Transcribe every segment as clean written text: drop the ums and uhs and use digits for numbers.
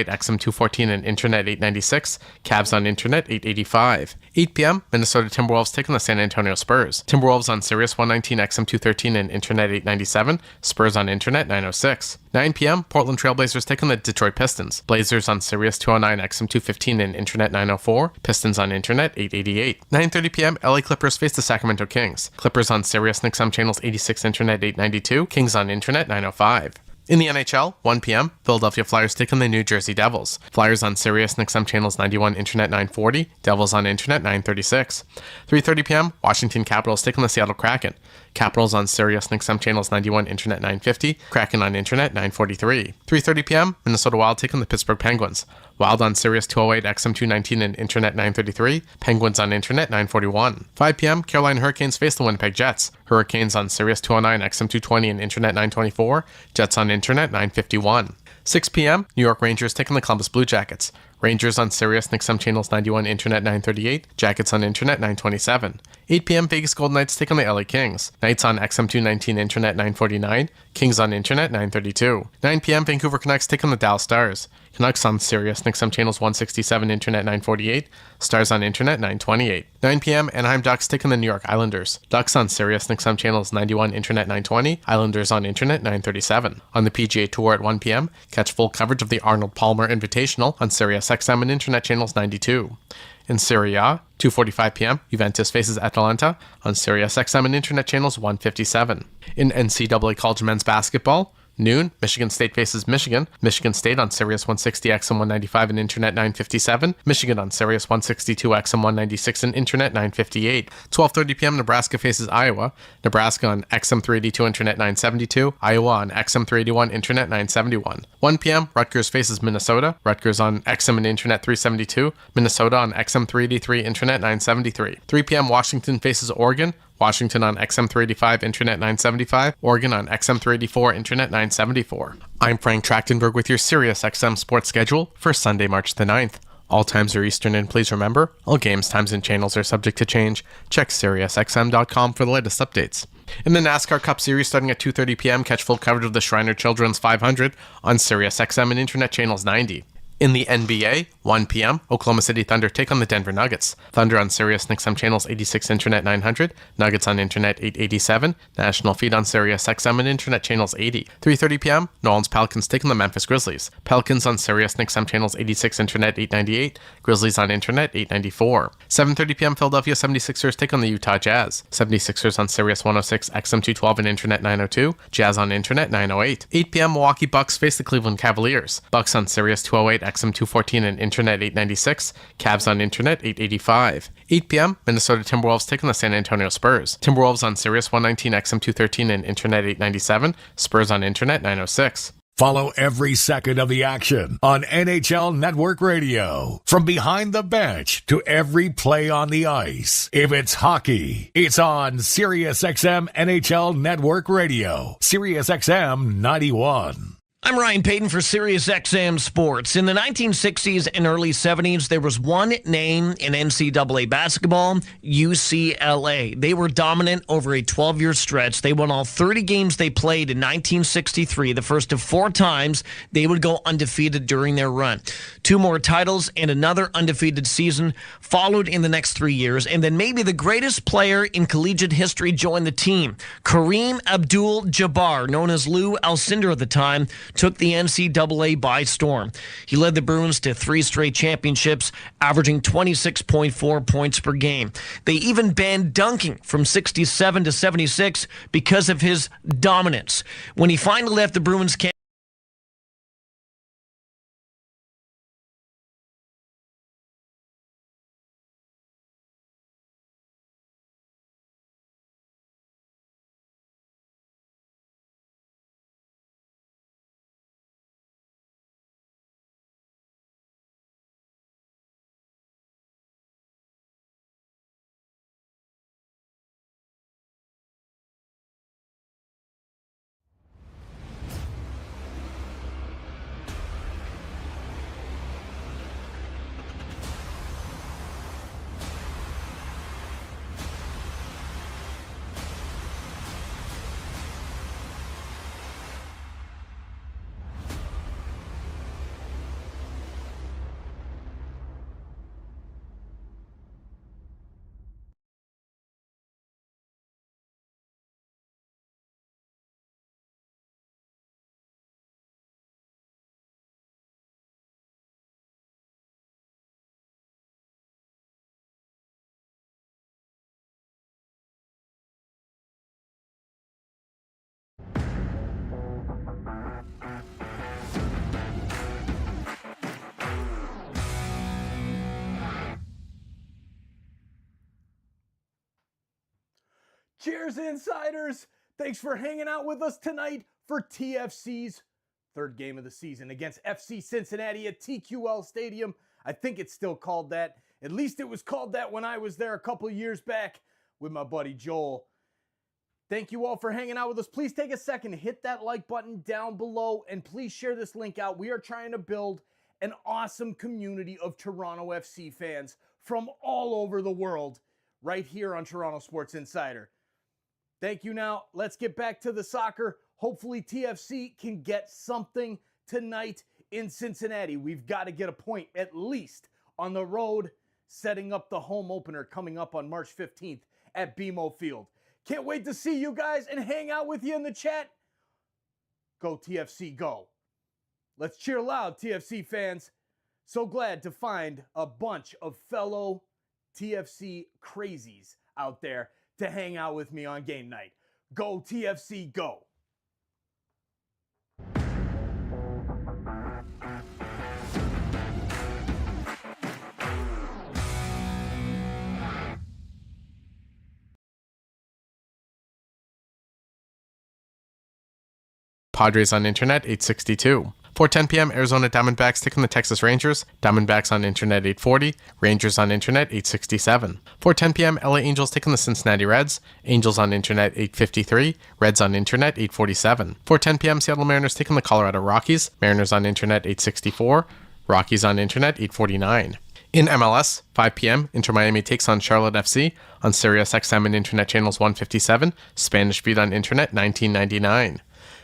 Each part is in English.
XM214 and Internet 896, Cavs on Internet 885. 8 p.m., Minnesota Timberwolves take on the San Antonio Spurs. Timberwolves on Sirius 119 XM213 and Internet 897, Spurs on Internet 906. 9 p.m., Portland Trailblazers take on the Detroit Pistons. Blazers on Sirius 209 XM215 and Internet 904, Pistons on Internet 888. 9:30 p.m., LA Clippers face the Sacramento Kings. Clippers on Sirius and XM channels 86 Internet 892, Kings on Internet 905. In the NHL, 1 p.m., Philadelphia Flyers take on the New Jersey Devils. Flyers on Sirius and XM channels 91 Internet 940, Devils on Internet 936. 3:30 p.m., Washington Capitals take on the Seattle Kraken. Capitals on Sirius and XM channels 91 Internet 950, Kraken on Internet 943. 3:30 p.m., Minnesota Wild take on the Pittsburgh Penguins. Wild on Sirius 208 XM219 and Internet 933, Penguins on Internet 941. 5 p.m., Carolina Hurricanes face the Winnipeg Jets. Hurricanes on Sirius 209 XM220 and Internet 924, Jets on Internet 951. 6 p.m., New York Rangers take on the Columbus Blue Jackets. Rangers on Sirius and XM channels 91 Internet 938, Jackets on Internet 927. 8 p.m., Vegas Golden Knights take on the LA Kings. Knights on XM219 Internet 949, Kings on Internet 932. 9 p.m., Vancouver Canucks take on the Dallas Stars. Canucks on Sirius and XM channels 167 Internet 948, Stars on Internet 928. 9 p.m., Anaheim Ducks take on the New York Islanders. Ducks on Sirius and XM channels 91 Internet 920, Islanders on Internet 937. On the PGA Tour at 1 p.m., catch full coverage of the Arnold Palmer Invitational on Sirius XM and Internet channels 92. In Serie A, 2:45 p.m., Juventus faces Atalanta on Sirius XM and Internet channels 157. In NCAA College men's basketball, noon, Michigan State faces Michigan. Michigan State on Sirius 160 XM 195 and Internet 957. Michigan on Sirius 162 XM 196 and Internet 958. 12:30 p.m. Nebraska faces Iowa. Nebraska on XM 382 Internet 972. Iowa on XM 381 Internet 971. 1 p.m. Rutgers faces Minnesota. Rutgers on XM and Internet 372. Minnesota on XM 383 Internet 973. 3 p.m. Washington faces Oregon. Washington on XM 385 Internet 975, Oregon on XM 384 Internet 974. I'm Frank Trachtenberg with your Sirius XM sports schedule for Sunday, March the 9th. All times are Eastern, and please remember, all games, times, and channels are subject to change. Check SiriusXM.com for the latest updates. In the NASCAR Cup Series starting at 2:30 p.m., catch full coverage of the Shriner Children's 500 on SiriusXM and Internet channels 90. In the NBA, 1 p.m., Oklahoma City Thunder take on the Denver Nuggets. Thunder on Sirius and XM channels 86 Internet 900, Nuggets on Internet 887, National Feed on Sirius XM and Internet channels 80. 3:30 p.m., New Orleans Pelicans take on the Memphis Grizzlies. Pelicans on Sirius and XM channels 86 Internet 898, Grizzlies on Internet 894. 7:30 p.m., Philadelphia 76ers take on the Utah Jazz. 76ers on Sirius 106 XM 212 and Internet 902, Jazz on Internet 908. 8 p.m., Milwaukee Bucks face the Cleveland Cavaliers. Bucks on Sirius 208 XM 214 and Internet 896, Cavs on Internet 885. 8 p.m., Minnesota Timberwolves take on the San Antonio Spurs. Timberwolves on Sirius 119 XM 213 and Internet 897, Spurs on Internet 906. Follow every second of the action on NHL Network Radio. From behind the bench to every play on the ice. If it's hockey, it's on SiriusXM NHL Network Radio. SiriusXM 91. I'm Ryan Payton for SiriusXM Sports. In the 1960s and early 70s, there was one name in NCAA basketball, UCLA. They were dominant over a 12-year stretch. They won all 30 games they played in 1963. The first of 4 times they would go undefeated during their run. 2 more titles and another undefeated season followed in the next 3 years. And then maybe the greatest player in collegiate history joined the team. Kareem Abdul-Jabbar, known as Lou Alcindor at the time, took the NCAA by storm. He led the Bruins to 3 straight championships, averaging 26.4 points per game. They even banned dunking from 67 to 76 because of his dominance. When he finally left the Bruins camp, Cheers, insiders! Thanks for hanging out with us tonight for TFC's third game of the season against FC Cincinnati at TQL Stadium. I think it's still called that. At least it was called that when I was there a couple years back with my buddy Joel. Thank you all for hanging out with us. Please take a second to hit that like button down below and please share this link out. We are trying to build an awesome community of Toronto FC fans from all over the world right here on Toronto Sports Insider. Thank you. Now, let's get back to the soccer. Hopefully, TFC can get something tonight in Cincinnati. We've got to get a point, at least, on the road, setting up the home opener coming up on March 15th at BMO Field. Can't wait to see you guys and hang out with you in the chat. Go TFC, go. Let's cheer loud, TFC fans. So glad to find a bunch of fellow TFC crazies out there to hang out with me on game night. Go TFC, go. Padres on internet 862. 4:10 p.m. Arizona Diamondbacks taking the Texas Rangers. Diamondbacks on internet 840. Rangers on internet 867. 4:10 p.m. LA Angels taking the Cincinnati Reds. Angels on internet 853. Reds on internet 847. 4:10 p.m. Seattle Mariners taking the Colorado Rockies. Mariners on internet 864. Rockies on internet 849. In MLS, 5 p.m., Inter Miami takes on Charlotte FC on Sirius XM and internet channels 157. Spanish feed on internet 1999.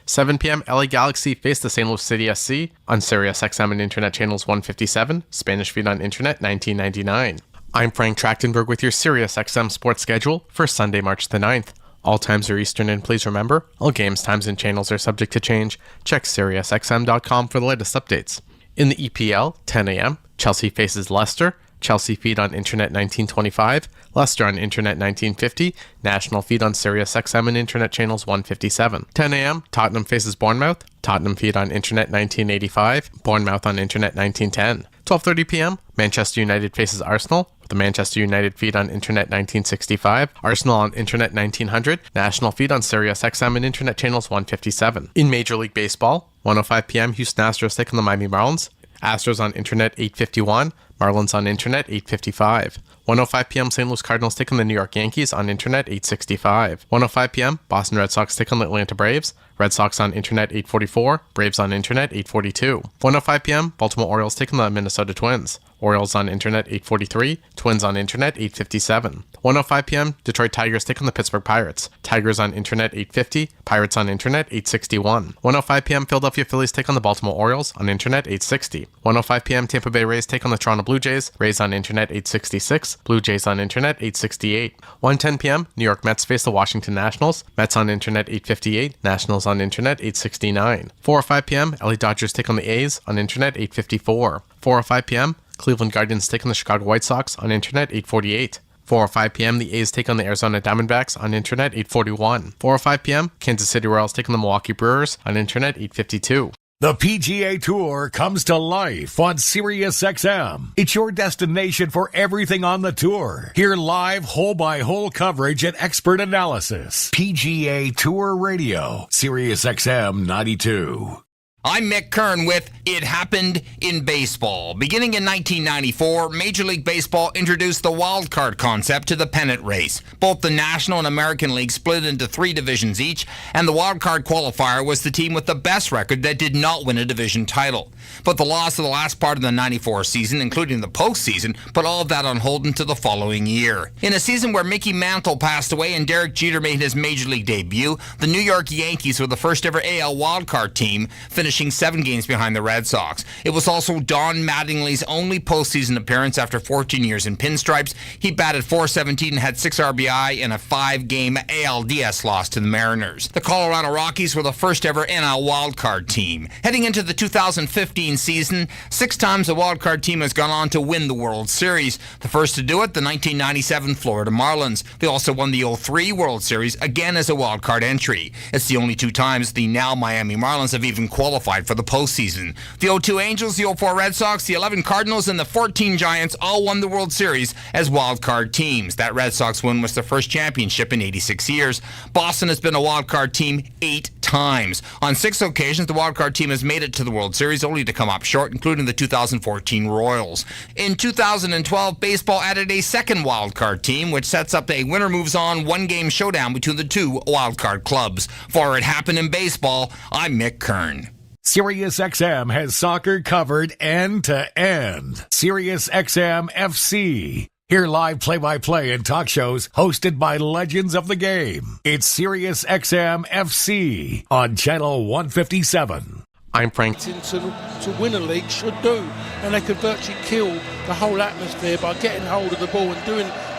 7 p.m. LA Galaxy face the St. Louis City SC on Sirius XM and internet channels 157, Spanish feed on internet 1999. I'm Frank Trachtenberg with your Sirius XM sports schedule for Sunday, March the 9th. All times are Eastern, and please remember, all games, times, and channels are subject to change. Check SiriusXM.com for the latest updates. In the EPL, 10 a.m., Chelsea faces Leicester. Chelsea feed on internet 1925, Leicester on internet 1950, national feed on Sirius XM and internet channels 157. 10 a.m., Tottenham faces Bournemouth, Tottenham feed on internet 1985, Bournemouth on internet 1910. 12:30 p.m., Manchester United faces Arsenal, with the Manchester United feed on internet 1965, Arsenal on internet 1900, national feed on Sirius XM and internet channels 157. In Major League Baseball, 1:05 p.m., Houston Astros taking the Miami Marlins, Astros on internet 851, Marlins on internet 855. 1:05 p.m. St. Louis Cardinals taking the New York Yankees on internet 865. 1:05 p.m. Boston Red Sox taking the Atlanta Braves. Red Sox on internet 844. Braves on internet 842. 1:05 p.m. Baltimore Orioles taking the Minnesota Twins. Orioles on internet 843. Twins on internet 857. 1:05 p.m. Detroit Tigers taking the Pittsburgh Pirates. Tigers on internet 850. Pirates on internet 861. 1:05 p.m. Philadelphia Phillies take on the Baltimore Orioles on internet 860. 1:05 p.m. Tampa Bay Rays take on the Toronto Blue Jays. Rays on internet 866. Blue Jays on internet 868. 1:10 p.m. New York Mets face the Washington Nationals. Mets on internet 858. Nationals on internet 869. 4:05 p.m. LA Dodgers take on the A's on internet 854. 4:05 p.m. Cleveland Guardians take on the Chicago White Sox on internet 848. 4:05 p.m. The A's take on the Arizona Diamondbacks on internet 841. 4:05 p.m. Kansas City Royals take on the Milwaukee Brewers on internet 852. The PGA Tour comes to life on Sirius XM. It's your destination for everything on the tour. Hear live hole-by-hole coverage and expert analysis. PGA Tour Radio, Sirius XM 92. I'm Mick Kern with It Happened in Baseball. Beginning in 1994, Major League Baseball introduced the wild card concept to the pennant race. Both the National and American League split into 3 divisions each, and the wild card qualifier was the team with the best record that did not win a division title. But the loss of the last part of the 94 season, including the postseason, put all of that on hold until the following year. In a season where Mickey Mantle passed away and Derek Jeter made his Major League debut, the New York Yankees were the first ever AL wildcard team, finishing 7 games behind the Red Sox. It was also Don Mattingly's only postseason appearance after 14 years in pinstripes. He batted .417 and had 6 RBI in a 5-game ALDS loss to the Mariners. The Colorado Rockies were the first ever NL wildcard team. Heading into the 2015 season, 6 times the wildcard team has gone on to win the World Series. The first to do it, the 1997 Florida Marlins. They also won the 2003 World Series, again as a wildcard entry. It's the only 2 times the now Miami Marlins have even qualified qualified for the postseason. The 0-2 Angels, the 0-4 Red Sox, the 11 Cardinals, and the 14 Giants all won the World Series as wildcard teams. That Red Sox win was their first championship in 86 years. Boston has been a wildcard team 8 times. On 6 occasions, the wildcard team has made it to the World Series, only to come up short, including the 2014 Royals. In 2012, baseball added a second wildcard team, which sets up a winner-moves-on one-game showdown between the two wildcard clubs. For It Happened in Baseball, I'm Mick Kern. SiriusXM has soccer covered end to end. SiriusXM FC. Hear live play-by-play and talk shows hosted by legends of the game. It's SiriusXM FC on Channel 157. I'm Frank. To win a league should do, and they could virtually kill the whole atmosphere by getting hold of the ball and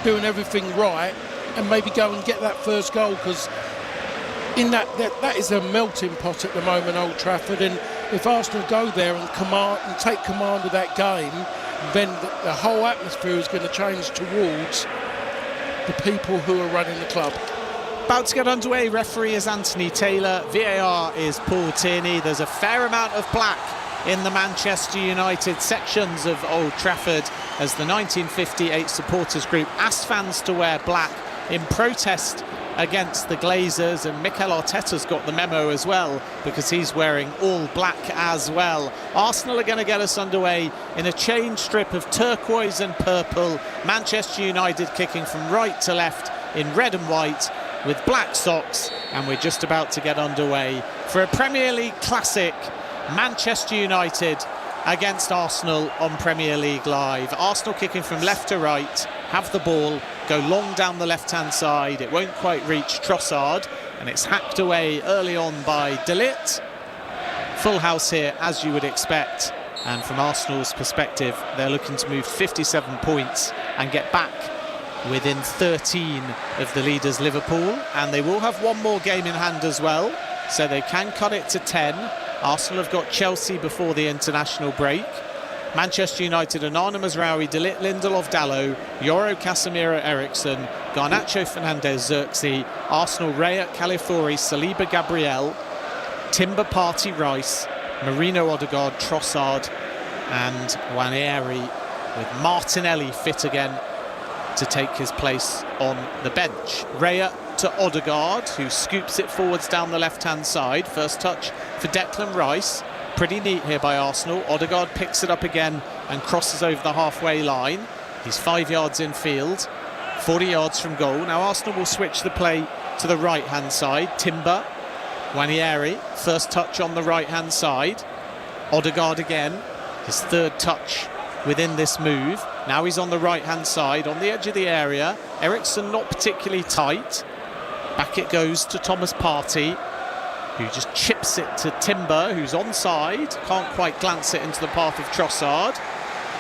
doing everything right, and maybe go and get that first goal, because in that is a melting pot at the moment, Old Trafford. And if Arsenal go there and take command of that game, then the whole atmosphere is going to change towards the people who are running the club. About to get underway, referee is Anthony Taylor, VAR is Paul Tierney. There's a fair amount of black in the Manchester United sections of Old Trafford as the 1958 supporters group asked fans to wear black in protest against the Glazers, and Mikel Arteta's got the memo as well because he's wearing all black as well. Arsenal are going to get us underway in a change strip of turquoise and purple. Manchester United kicking from right to left in red and white with black socks, and we're just about to get underway for a Premier League classic. Manchester United against Arsenal on Premier League Live. Arsenal kicking from left to right, have the ball, go long down the left-hand side. It won't quite reach Trossard, and it's hacked away early on by De Ligt. Full house here, as you would expect. And from Arsenal's perspective, they're looking to move 57 points and get back within 13 of the leaders Liverpool. And they will have one more game in hand as well, so they can cut it to 10. Arsenal have got Chelsea before the international break. Manchester United, Onana, Mazraoui, De Ligt, Lindelof, Dalot, Yoro, Casemiro, Eriksen, Garnacho, Fernandes, Xerxes, Arsenal, Raya, Calafiori, Saliba, Gabriel, Timber, Partey, Rice, Marino, Odegaard, Trossard and Nwaneri, with Martinelli fit again to take his place on the bench. Raya to Odegaard, who scoops it forwards down the left-hand side. First touch for Declan Rice. Pretty neat here by Arsenal. Odegaard picks it up again and crosses over the halfway line. He's 5 yards in field, 40 yards from goal. Now Arsenal will switch the play to the right-hand side. Timber, Nwaneri, first touch on the right-hand side. Odegaard again, his third touch within this move. Now he's on the right-hand side, on the edge of the area. Eriksen not particularly tight. Back it goes to Thomas Partey, who just chips it to Timber, who's onside. Can't quite glance it into the path of Trossard.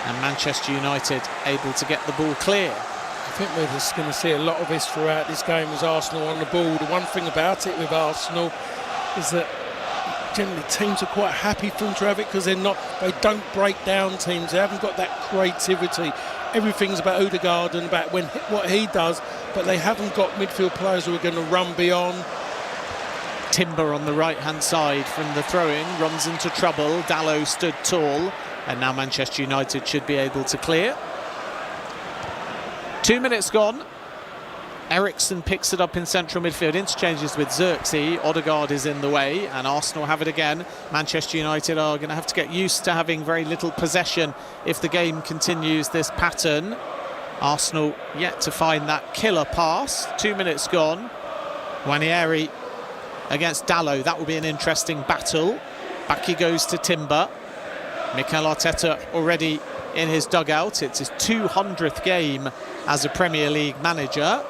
And Manchester United able to get the ball clear. I think we're just going to see a lot of this throughout this game as Arsenal on the ball. The one thing about it with Arsenal is that generally teams are quite happy for them to have it because they don't break down teams. They haven't got that creativity. Everything's about Odegaard and about what he does, but they haven't got midfield players who are going to run beyond. Timber on the right-hand side from the throw-in, runs into trouble. Dalot stood tall, and now Manchester United should be able to clear. 2 minutes gone. Eriksen picks it up in central midfield, interchanges with Xerxes. Odegaard is in the way, and Arsenal have it again. Manchester United are going to have to get used to having very little possession if the game continues this pattern. Arsenal yet to find that killer pass. 2 minutes gone. Nwaneri against Dalot. That will be an interesting battle. Back he goes to Timber. Mikel Arteta already in his dugout. It's his 200th game as a Premier League manager.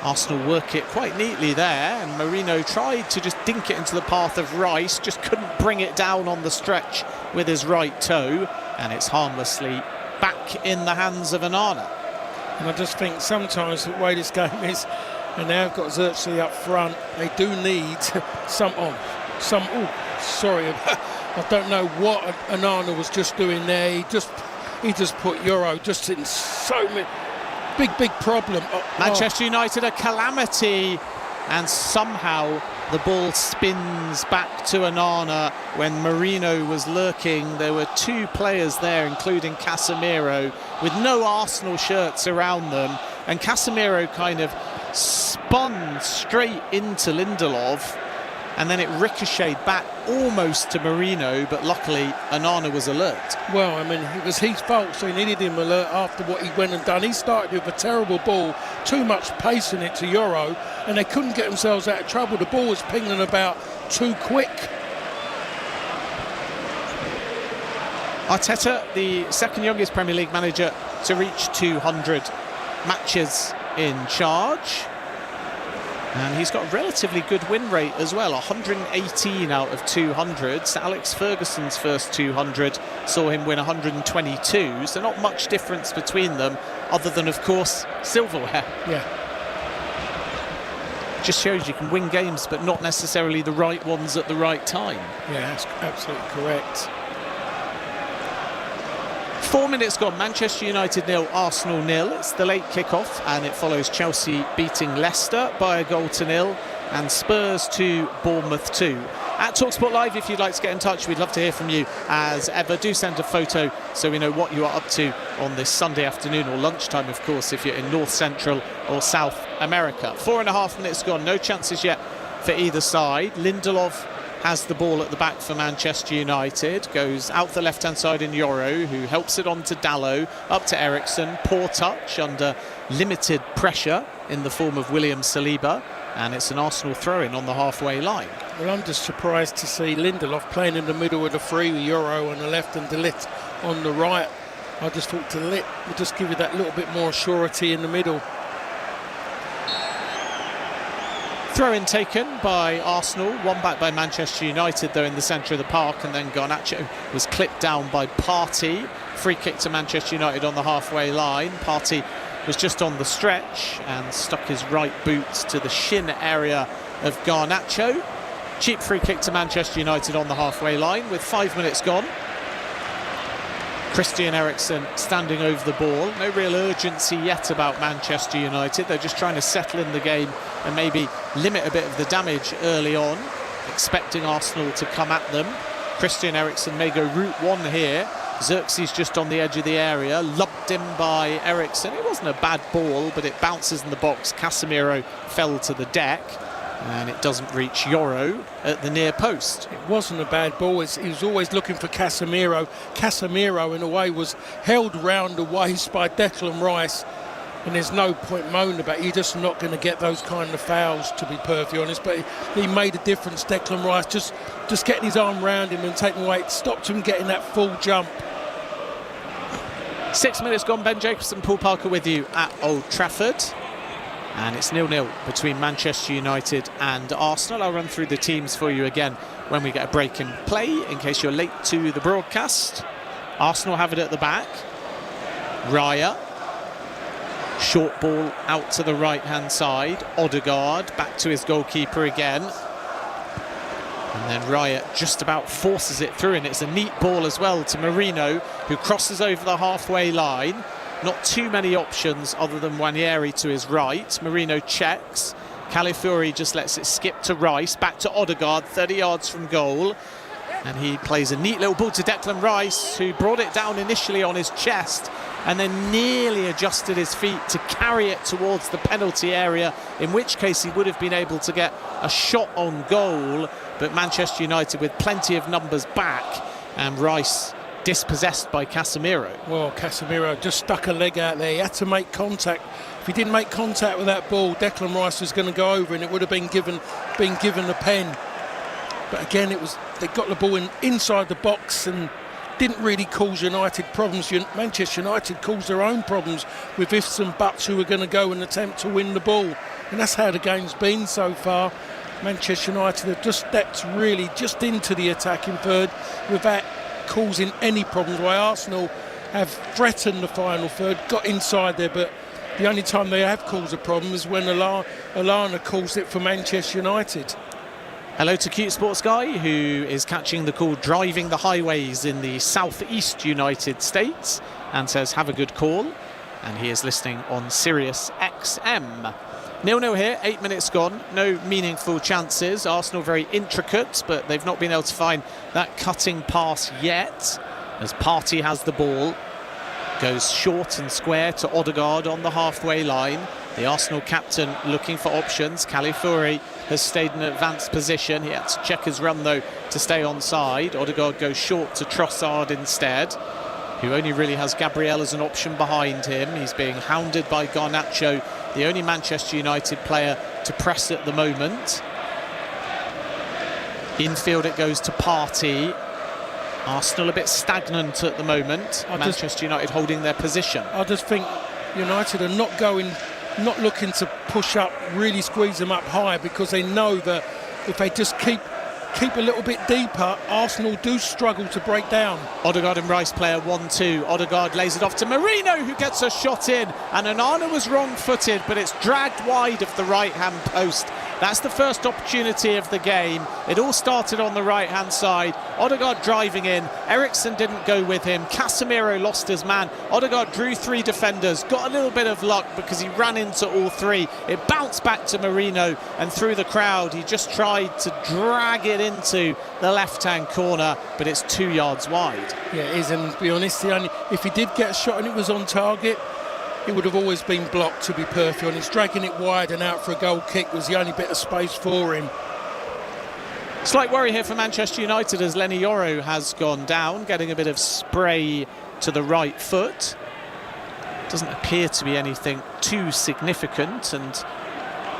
Arsenal work it quite neatly there, and Marino tried to just dink it into the path of Rice, just couldn't bring it down on the stretch with his right toe, and it's harmlessly back in the hands of Onana. And I just think sometimes the way this game is, and now I've got Xerxes up front, they do need I don't know what Onana was just doing there. He just put Euro just in so many big problem. Manchester United a calamity and somehow the ball spins back to Onana when Marino was lurking. There were two players there, including Casemiro, with no Arsenal shirts around them, and Casemiro kind of spun straight into Lindelof, and then it ricocheted back almost to Marino, but luckily Onana was alert. Well, I mean, it was his fault, so he needed him alert after what he went and done. He started with a terrible ball, too much pace in it to Euro, and they couldn't get themselves out of trouble. The ball was pinging about too quick. Arteta, the second youngest Premier League manager to reach 200 matches in charge. And he's got a relatively good win rate as well, 118 out of 200. So Alex Ferguson's first 200 saw him win 122, so not much difference between them, other than, of course, silverware. Yeah. Just shows you can win games, but not necessarily the right ones at the right time. Yeah, that's absolutely correct. 4 minutes gone, Manchester United 0, Arsenal 0. It's the late kickoff, and it follows Chelsea beating Leicester by 1-0, and Spurs 2, Bournemouth 2. At TalkSport Live, if you'd like to get in touch, we'd love to hear from you. As ever, do send a photo so we know what you are up to on this Sunday afternoon, or lunchtime, of course, if you're in North Central or South America. 4.5 minutes gone, no chances yet for either side. Lindelof has the ball at the back for Manchester United, goes out the left-hand side in Euro, who helps it on to Dalot, up to Eriksen, poor touch under limited pressure in the form of William Saliba, and it's an Arsenal throw-in on the halfway line. Well, I'm just surprised to see Lindelof playing in the middle of the three with Euro on the left and De Ligt on the right. I just thought De Ligt would just give you that little bit more surety in the middle. Throw-in taken by Arsenal, one back by Manchester United though in the centre of the park, and then Garnacho was clipped down by Partey. Free kick to Manchester United on the halfway line. Partey was just on the stretch and stuck his right boot to the shin area of Garnacho. Cheap free kick to Manchester United on the halfway line with 5 minutes gone. Christian Eriksen standing over the ball. No real urgency yet about Manchester United. They're just trying to settle in the game and maybe limit a bit of the damage early on, expecting Arsenal to come at them. Christian Eriksen may go route one here. Xerxes just on the edge of the area, lumped in by Eriksen. It wasn't a bad ball, but it bounces in the box. Casemiro fell to the deck, and it doesn't reach Euro at the near post. It wasn't a bad ball. He was always looking for Casemiro. Casemiro, in a way, was held round the waist by Declan Rice, and there's no point moaning about it. You're just not going to get those kind of fouls, to be perfectly honest. But he made a difference, Declan Rice, just getting his arm round him and taking away. It stopped him getting that full jump. 6 minutes gone. Ben Jacobson, Paul Parker with you at Old Trafford. And it's 0-0 between Manchester United and Arsenal. I'll run through the teams for you again when we get a break in play, in case you're late to the broadcast. Arsenal have it at the back. Raya. Short ball out to the right-hand side. Odegaard back to his goalkeeper again. And then Raya just about forces it through, and it's a neat ball as well to Marino, who crosses over the halfway line. Not too many options other than Nwaneri to his right. Marino checks. Calafiori just lets it skip to Rice. Back to Odegaard, 30 yards from goal. And he plays a neat little ball to Declan Rice, who brought it down initially on his chest and then nearly adjusted his feet to carry it towards the penalty area, in which case he would have been able to get a shot on goal. But Manchester United with plenty of numbers back, and Rice dispossessed by Casemiro. Well, Casemiro just stuck a leg out there. He had to make contact. If he didn't make contact with that ball, Declan Rice was going to go over, and it would have been given a pen. But again, they got the ball inside the box and didn't really cause United problems. Manchester United caused their own problems with ifs and buts who were going to go and attempt to win the ball. And that's how the game's been so far. Manchester United have just stepped really just into the attacking third without causing any problems. While Arsenal have threatened the final third, got inside there, but the only time they have caused a problem is when Alana caused it for Manchester United. Hello to Cute Sports Guy, who is catching the call driving the highways in the southeast United States, and says have a good call, and he is listening on Sirius XM. 0-0 here, 8 minutes gone, no meaningful chances. Arsenal very intricate, but they've not been able to find that cutting pass yet. As Partey has the ball, goes short and square to Odegaard on the halfway line. The Arsenal captain looking for options. Califiori has stayed in an advanced position. He had to check his run though to stay onside. Odegaard goes short to Trossard instead, who only really has Gabriel as an option behind him. He's being hounded by Garnacho, the only Manchester United player to press at the moment. Infield it goes to Partey. Arsenal a bit stagnant at the moment. Manchester United holding their position. I just think United are not looking to push up, really squeeze them up high, because they know that if they just keep a little bit deeper, Arsenal do struggle to break down. Odegaard and Rice play a 1-2. Odegaard lays it off to Marino, who gets a shot in, and Onana was wrong-footed, but it's dragged wide of the right-hand post. That's the first opportunity of the game. It all started on the right-hand side. Odegaard driving in. Eriksen didn't go with him. Casemiro lost his man. Odegaard drew 3 defenders. Got a little bit of luck because he ran into all 3. It bounced back to Marino, and through the crowd, he just tried to drag it into the left-hand corner, but it's 2 yards wide. Yeah, it is, and to be honest, if he did get a shot and it was on target, it would have always been blocked, to be perfectly honest. Dragging it wide and out for a goal kick was the only bit of space for him. Slight worry here for Manchester United as Lenny Yoro has gone down, getting a bit of spray to the right foot. Doesn't appear to be anything too significant, and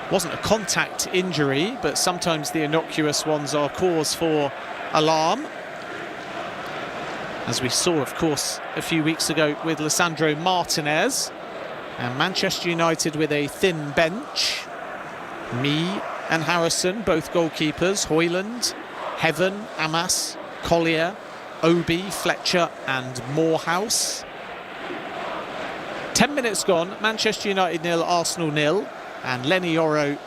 wasn't a contact injury, but sometimes the innocuous ones are cause for alarm. As we saw, of course, a few weeks ago with Lisandro Martinez. And Manchester United with a thin bench. Mee and Harrison, both goalkeepers. Højlund, Heaven, Amas, Collier, Obi, Fletcher and Morehouse. 10 minutes gone, Manchester United 0, Arsenal 0. And Lenny Yoro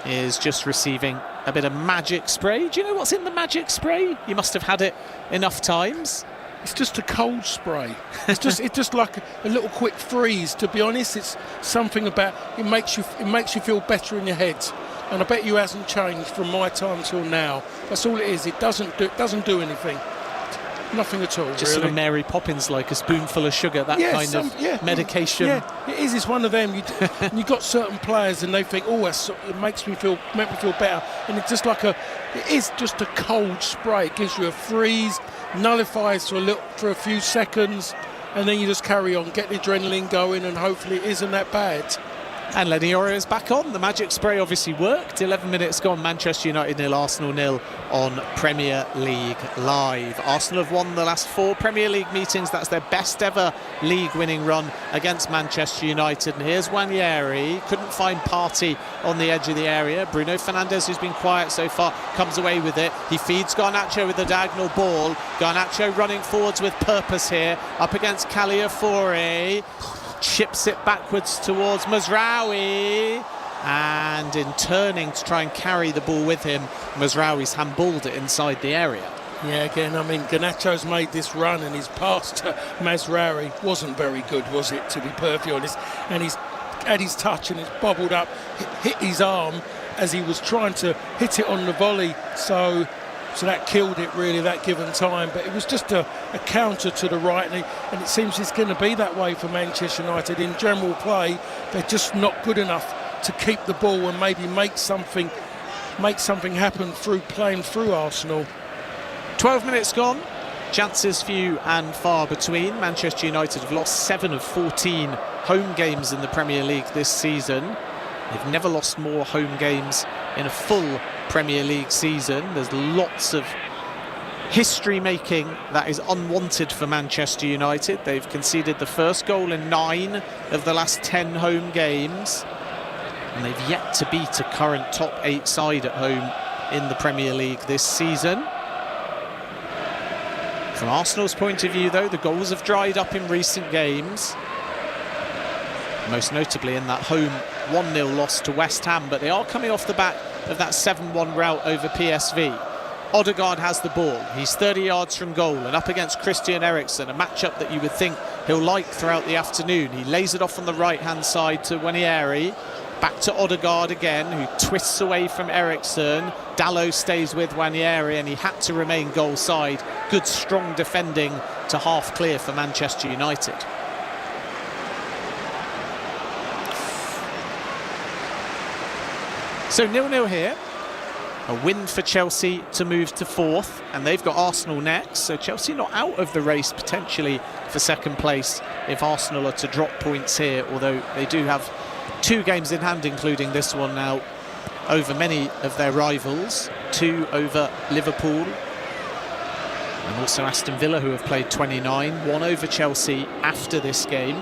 is just receiving a bit of magic spray. Do you know what's in the magic spray? You must have had it enough times. It's just a cold spray. It's just like a little quick freeze. To be honest, it's something about it makes you feel better in your head. And I bet you hasn't changed from my time till now. That's all it is. It doesn't do anything. Nothing at all. Just really. Sort of Mary Poppins, like a spoonful of sugar. That kind of medication. Yeah, it is. It's one of them. You got certain players, and they think, oh, it makes me feel better. And it's just like it is just a cold spray. It gives you a freeze, nullifies for a few seconds, and then you just carry on, get the adrenaline going, and hopefully it isn't that bad. And Lenny Yoro is back on. The magic spray obviously worked. 11 minutes gone, Manchester United 0, Arsenal 0 on Premier League Live. Arsenal have won the last 4 Premier League meetings. That's their best ever league winning run against Manchester United. And here's Nwaneri. Couldn't find Partey on the edge of the area. Bruno Fernandes, who's been quiet so far, comes away with it. He feeds Garnacho with the diagonal ball. Garnacho running forwards with purpose here. Up against Califiori. Chips it backwards towards Mazraoui, and in turning to try and carry the ball with him, Mazraoui's handballed it inside the area. Yeah, again, I mean, Garnacho's made this run, and his pass to Mazraoui wasn't very good, was it, to be perfectly honest? And he's had his touch and it's bobbled up, hit his arm as he was trying to hit it on the volley, so that killed it really, that given time. But it was just a counter to the right, and it seems it's going to be that way for Manchester United. In general play, they're just not good enough to keep the ball and maybe make something happen through playing through Arsenal. 12 minutes gone, chances few and far between. Manchester United have lost 7 of 14 home games in the Premier League this season. They've never lost more home games in a full Premier League season. There's lots of history making that is unwanted for Manchester United. They've conceded the first goal in 9 of the last 10 home games, and they've yet to beat a current top 8 side at home in the Premier League this season. From Arsenal's point of view, though, the goals have dried up in recent games, most notably in that home 1-0 loss to West Ham, but they are coming off the back of that 7-1 rout over PSV. Odegaard has the ball. He's 30 yards from goal and up against Christian Eriksen, a matchup that you would think he'll like throughout the afternoon. He lays it off on the right-hand side to Nwaneri. Back to Odegaard again, who twists away from Eriksson. Dalot stays with Nwaneri, and he had to remain goal side. Good, strong defending to half clear for Manchester United. So 0-0 here. A win for Chelsea to move to 4th, and they've got Arsenal next. So Chelsea not out of the race potentially for second place if Arsenal are to drop points here, although they do have 2 games in hand, including this one now, over many of their rivals. 2 over Liverpool and also Aston Villa, who have played 29. 1 over Chelsea after this game.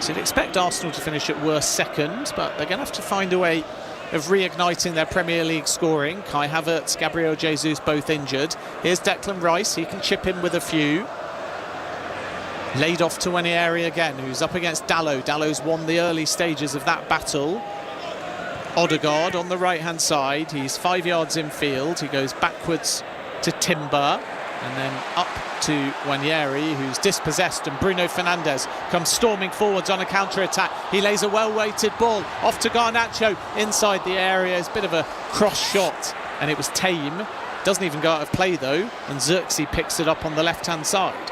So you'd expect Arsenal to finish at worst second, but they're going to have to find a way of reigniting their Premier League scoring. Kai Havertz, Gabriel Jesus both injured. Here's Declan Rice, he can chip in with a few. Laid off to Nwaneri again, who's up against Dalot. Dalot's won the early stages of that battle. Odegaard on the right-hand side. He's 5 yards in field. He goes backwards to Timber and then up to Nwaneri, who's dispossessed, and Bruno Fernandes comes storming forwards on a counter-attack. He lays a well-weighted ball off to Garnacho inside the area. It's a bit of a cross shot, and it was tame. Doesn't even go out of play, though, and Xerxes picks it up on the left-hand side.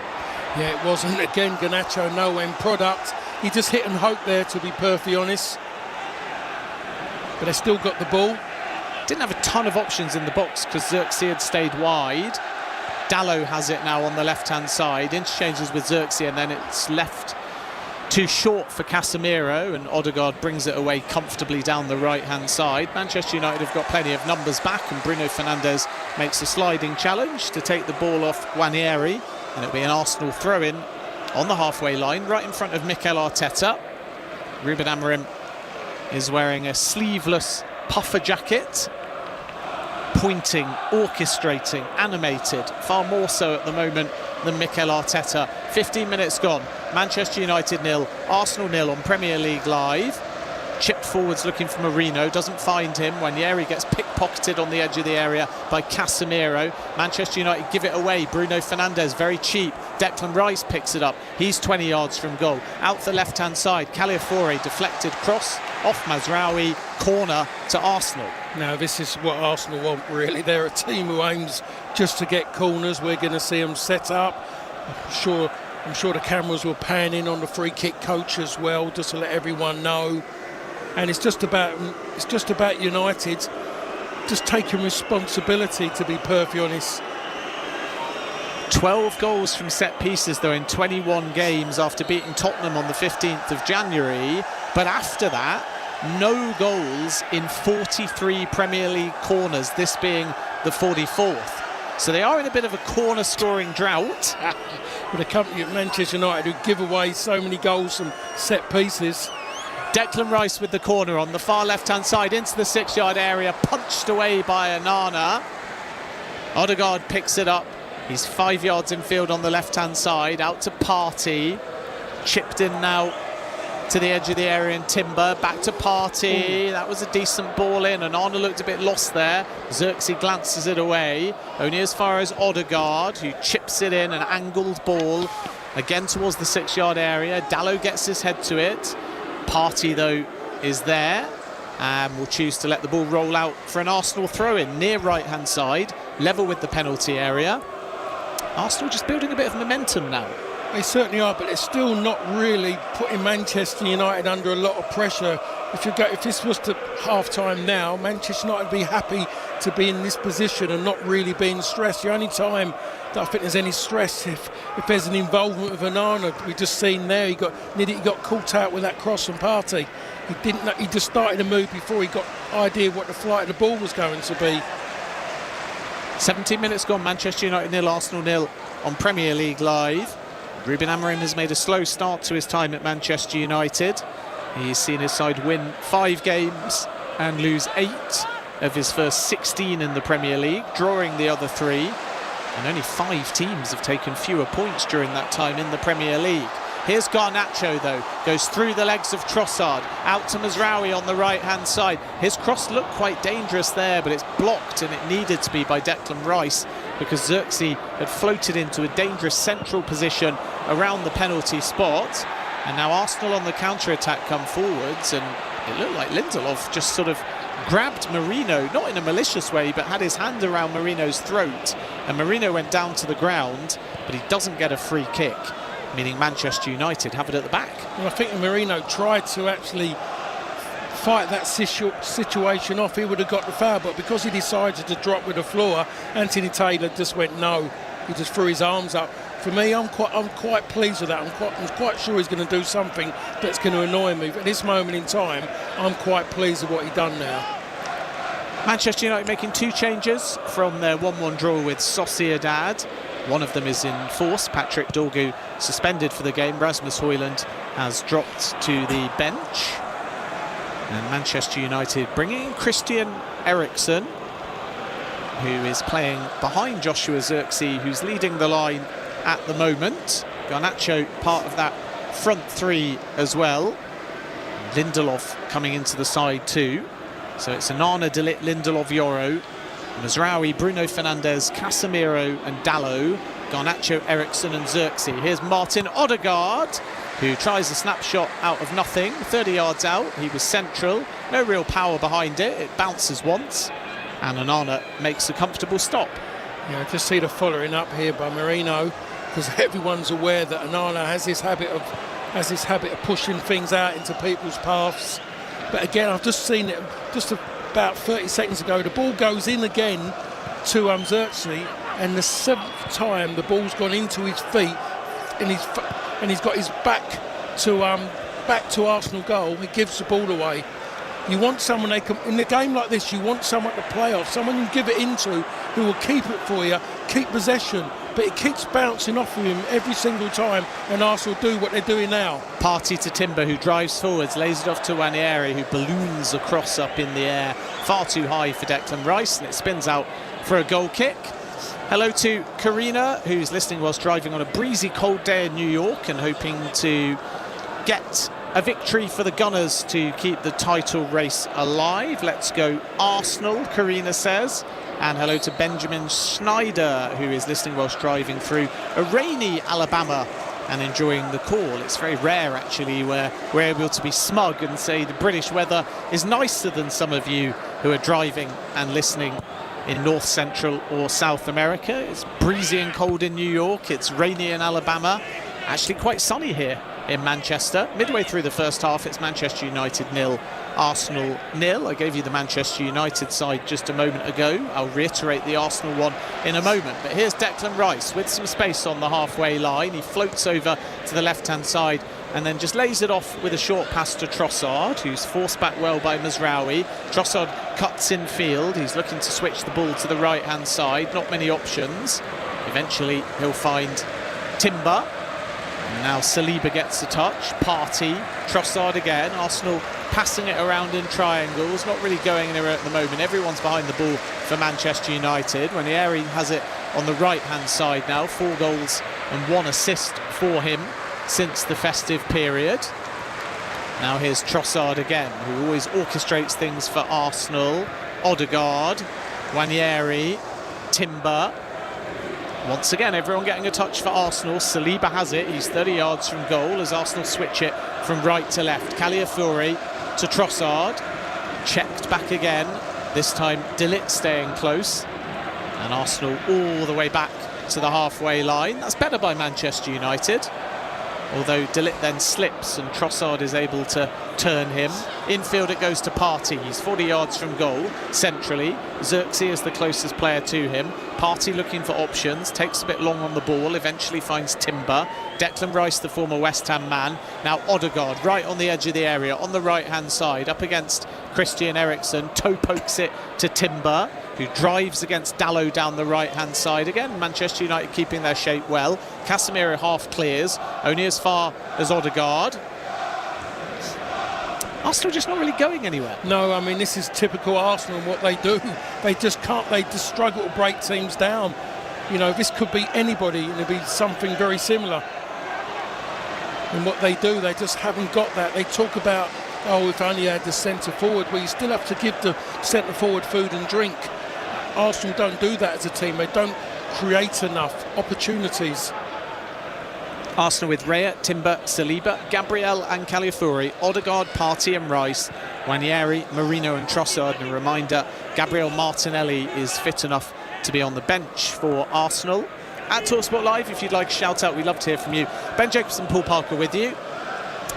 Yeah, it wasn't. Again, Garnacho, no-end product. He just hit and hope there, to be perfectly honest. But they still got the ball. Didn't have a ton of options in the box because Xerxes had stayed wide. Dalot has it now on the left-hand side. Interchanges with Xerxes, and then it's left too short for Casemiro, and Odegaard brings it away comfortably down the right-hand side. Manchester United have got plenty of numbers back, and Bruno Fernandes makes a sliding challenge to take the ball off Nwaneri. And it'll be an Arsenal throw-in on the halfway line, right in front of Mikel Arteta. Ruben Amorim is wearing a sleeveless puffer jacket, pointing, orchestrating, animated, far more so at the moment than Mikel Arteta. 15 minutes gone, Manchester United 0, Arsenal 0 on Premier League Live. Chipped forwards looking for Marino, doesn't find him. Nwaneri gets pickpocketed on the edge of the area by Casemiro. Manchester United give it away. Bruno Fernandes, very cheap. Declan Rice picks it up. He's 20 yards from goal. Out the left-hand side, Caliafore, deflected cross off Mazraoui, corner to Arsenal. Now, this is what Arsenal want, really. They're a team who aims just to get corners. We're going to see them set up. I'm sure the cameras will pan in on the free kick coach as well, just to let everyone know. And it's just about United just taking responsibility, to be perfectly honest. 12 goals from set pieces, though, in 21 games after beating Tottenham on the 15th of January. But after that, no goals in 43 Premier League corners, this being the 44th. So they are in a bit of a corner scoring drought. With a company at Manchester United who give away so many goals from set pieces. Declan Rice with the corner on the far left-hand side into the 6-yard area, punched away by Onana. Odegaard picks it up. He's 5 yards in field on the left-hand side, out to Partey. Chipped in now to the edge of the area in Timber, back to Partey. That was a decent ball in, and Onana looked a bit lost there. Xerxes glances it away, only as far as Odegaard, who chips it in, an angled ball, again towards the 6-yard area. Dalot gets his head to it. Partey, though, is there and will choose to let the ball roll out for an Arsenal throw-in near right-hand side, level with the penalty area. Arsenal just building a bit of momentum now. They certainly are, but it's still not really putting Manchester United under a lot of pressure. If this was to half-time now, Manchester United would be happy to be in this position and not really being stressed. The only time that I think there's any stress if there's an involvement with Onana. We just seen there he got caught out with that cross from Partey. He just started to move before he got idea what the flight of the ball was going to be. 17 minutes gone, Manchester United 0, Arsenal 0 on Premier League Live. Ruben Amorim has made a slow start to his time at Manchester United. He's seen his side win 5 games and lose 8 of his first 16 in the Premier League, drawing the other 3. And only 5 teams have taken fewer points during that time in the Premier League. Here's Garnacho, though, goes through the legs of Trossard, out to Mazraoui on the right-hand side. His cross looked quite dangerous there, but it's blocked, and it needed to be by Declan Rice, because Xerxes had floated into a dangerous central position around the penalty spot. And now Arsenal on the counter-attack come forwards, and it looked like Lindelof just sort of grabbed Marino, not in a malicious way, but had his hand around Marino's throat, and Marino went down to the ground, but he doesn't get a free kick, meaning Manchester United have it at the back. Well, I think Marino tried to actually fight that situation off. He would have got the foul, but because he decided to drop with the floor, Anthony Taylor just went no. He just threw his arms up. For me, I'm quite pleased with that. I'm quite sure he's going to do something that's going to annoy me. But at this moment in time, I'm quite pleased with what he's done now. Manchester United making 2 changes from their 1-1 draw with Sociedad. One of them is in force. Patrick Dorgu suspended for the game. Rasmus Højlund has dropped to the bench. And Manchester United bringing in Christian Eriksen, who is playing behind Joshua Zirkzee, who's leading the line at the moment. Garnacho part of that front 3 as well. Lindelof coming into the side too. So it's Onana, De Ligt, Lindelof, Yoro, Mazraoui, Bruno Fernandes, Casemiro and Dalot, Garnacho, Eriksen and Zirkzee. Here's Martin Odegaard, who tries a snapshot out of nothing, 30 yards out. He was central, no real power behind it. It bounces once, and Onana makes a comfortable stop. Yeah, I just see the following up here by Marino, because everyone's aware that Onana has this habit of pushing things out into people's paths. But again, I've just seen it just about 30 seconds ago. The ball goes in again to Zirkzee, and the 7th time the ball's gone into his feet, and he's got his back to Arsenal goal. He gives the ball away. You want someone in a game like this. You want someone to play off, someone you give it into, who will keep it for you, keep possession. But it keeps bouncing off of him every single time, and Arsenal do what they're doing now. Partey to Timber, who drives forwards, lays it off to Wanieri, who balloons a cross up in the air, far too high for Declan Rice, and it spins out for a goal kick. Hello to Karina, who's listening whilst driving on a breezy cold day in New York and hoping to get a victory for the Gunners to keep the title race alive. Let's go Arsenal, Karina says. And hello to Benjamin Schneider, who is listening whilst driving through a rainy Alabama and enjoying the call. It's very rare, actually, where we're able to be smug and say the British weather is nicer than some of you who are driving and listening in North Central or South America. It's breezy and cold in New York. It's rainy in Alabama. Actually quite sunny here in Manchester. Midway through the first half, it's Manchester United 0, Arsenal 0. I gave you the Manchester United side just a moment ago. I'll reiterate the Arsenal one in a moment. But here's Declan Rice with some space on the halfway line. He floats over to the left-hand side and then just lays it off with a short pass to Trossard, who's forced back well by Mazraoui. Trossard cuts in field. He's looking to switch the ball to the right-hand side. Not many options. Eventually, he'll find Timber. And now Saliba gets the touch. Partey, Trossard again. Arsenal passing it around in triangles, not really going anywhere at the moment. Everyone's behind the ball for Manchester United. Ranieri has it on the right-hand side now. 4 goals and 1 assist for him since the festive period. Now here's Trossard again, who always orchestrates things for Arsenal. Odegaard, Wanieri, Timber. Once again, everyone getting a touch for Arsenal. Saliba has it. He's 30 yards from goal as Arsenal switch it from right to left. Calafiori to Trossard. Checked back again. This time, De Ligt staying close. And Arsenal all the way back to the halfway line. That's better by Manchester United. Although De Ligt then slips and Trossard is able to turn him. Infield it goes to Partey. He's 40 yards from goal, centrally. Zirkzee is the closest player to him. Partey looking for options, takes a bit long on the ball, eventually finds Timber. Declan Rice, the former West Ham man. Now Odegaard, right on the edge of the area, on the right-hand side, up against Christian Eriksen. Toe pokes it to Timber, who drives against Dalot down the right-hand side. Again, Manchester United keeping their shape well. Casemiro half clears, only as far as Odegaard. Arsenal just not really going anywhere. No, I mean, this is typical Arsenal and what they do. They just can't, they just struggle to break teams down. You know, this could be anybody and it'd be something very similar. And what they do, they just haven't got that. They talk about, oh, if only had the centre forward, well, you still have to give the centre forward food and drink. Arsenal don't do that as a team. They don't create enough opportunities. Arsenal with Raya, Timber, Saliba, Gabriel and Calafiori, Odegaard, Partey and Rice, Guarnieri, Marino and Trossard. And a reminder, Gabriel Martinelli is fit enough to be on the bench for Arsenal. At TalkSport Live, if you'd like a shout out, we'd love to hear from you. Ben Jacobson, Paul Parker with you.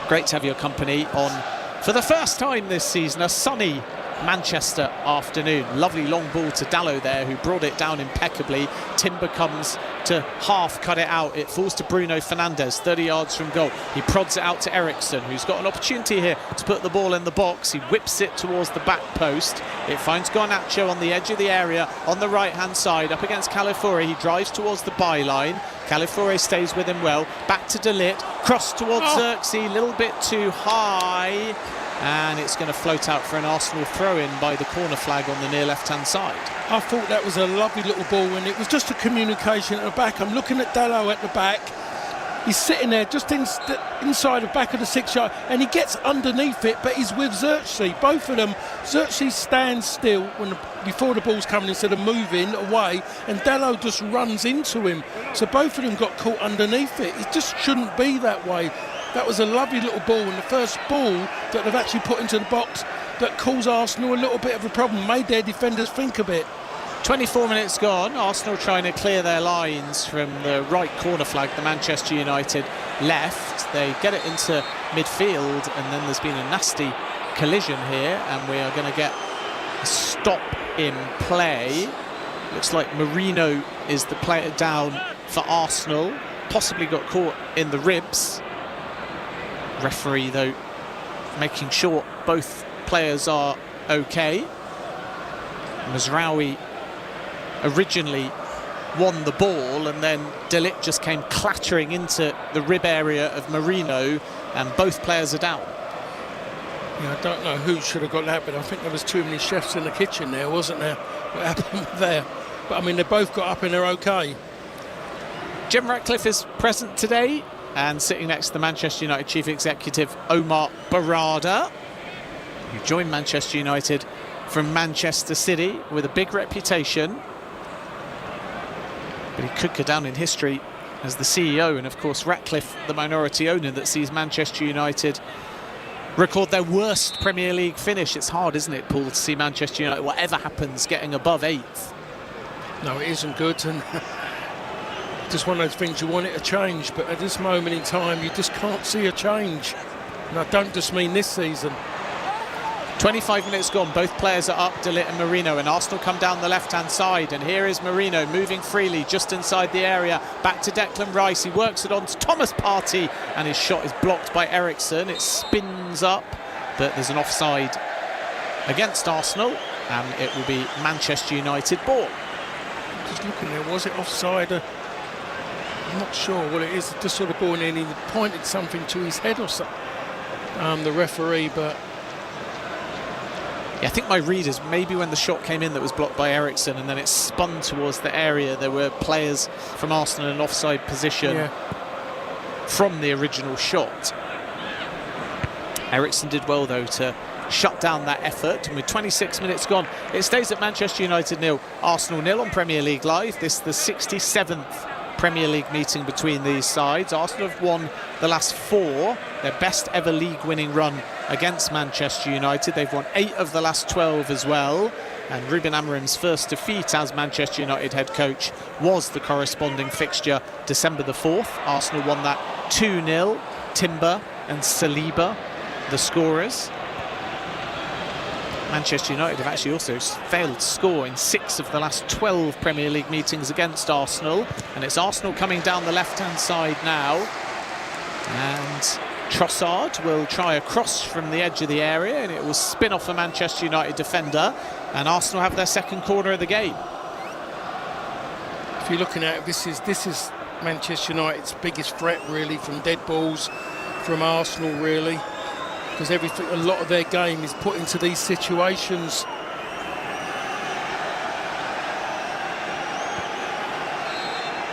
Great to have your company on, for the first time this season, a sunny Manchester afternoon. Lovely long ball to Dalot there, who brought it down impeccably. Timber comes to half cut it out. It falls to Bruno Fernandes, 30 yards from goal. He prods it out to Eriksen, who's got an opportunity here to put the ball in the box. He whips it towards the back post. It finds Garnacho on the edge of the area on the right-hand side, up against Calafiori. He drives towards the byline. Calafiori stays with him well. Back to De Ligt. Cross towards Xerxes, a little bit too high. And it's going to float out for an Arsenal throw-in by the corner flag on the near left-hand side. I thought that was a lovely little ball, and it was just a communication at the back. I'm looking at Dalot at the back. He's sitting there just inside the back of the 6 yard, and he gets underneath it, but he's with Xerxes. Both of them, Xerxes stands still before the ball's coming instead of moving away, and Dalot just runs into him. So both of them got caught underneath it. It just shouldn't be that way. That was a lovely little ball, and the first ball that they've actually put into the box that caused Arsenal a little bit of a problem, made their defenders think a bit. 24 minutes gone. Arsenal trying to clear their lines from the right corner flag, the Manchester United left. They get it into midfield, and then there's been a nasty collision here, and we are going to get a stop in play. Looks like Marino is the player down for Arsenal. Possibly got caught in the ribs. Referee, though, making sure both players are okay. Mazraoui originally won the ball, and then De Ligt just came clattering into the rib area of Marino, and both players are down. Yeah, I don't know who should have got that, but I think there was too many chefs in the kitchen there, wasn't there? What happened there? But I mean, they both got up and they're okay. Jim Ratcliffe is present today, and sitting next to the Manchester United Chief Executive Omar Barada, who joined Manchester United from Manchester City with a big reputation. But he could go down in history as the CEO, and of course Ratcliffe, the minority owner that sees Manchester United record their worst Premier League finish. It's hard, isn't it, Paul, to see Manchester United, whatever happens, getting above 8th. No, it isn't good, and just one of those things you want it to change, but at this moment in time you just can't see a change. And I don't just mean this season. 25 minutes gone, both players are up, De Ligt and Marino, and Arsenal come down the left-hand side, and here is Marino moving freely just inside the area, back to Declan Rice. He works it on to Thomas Partey, and his shot is blocked by Eriksen. It spins up, but there's an offside against Arsenal, and it will be Manchester United ball. Just looking there, was it offside? I'm not sure what it is. Just sort of ball in, he pointed something to his head or something, the referee, but yeah, I think my read is maybe when the shot came in that was blocked by Eriksen, and then it spun towards the area, there were players from Arsenal in an offside position from the original shot. Eriksen did well, though, to shut down that effort, and with 26 minutes gone, it stays at Manchester United 0, Arsenal 0 on Premier League Live. This is the 67th Premier League meeting between these sides. Arsenal have won the last 4, their best ever league winning run against Manchester United. They've won 8 of the last 12 as well, and Ruben Amorim's first defeat as Manchester United head coach was the corresponding fixture December the 4th. Arsenal won that 2-0. Timber and Saliba, the scorers. Manchester United have actually also failed to score in 6 of the last 12 Premier League meetings against Arsenal, and it's Arsenal coming down the left-hand side now, and Trossard will try a cross from the edge of the area, and it will spin off a Manchester United defender, and Arsenal have their second corner of the game. If you're looking at it, this is Manchester United's biggest threat, really, from dead balls from Arsenal, really, because a lot of their game is put into these situations.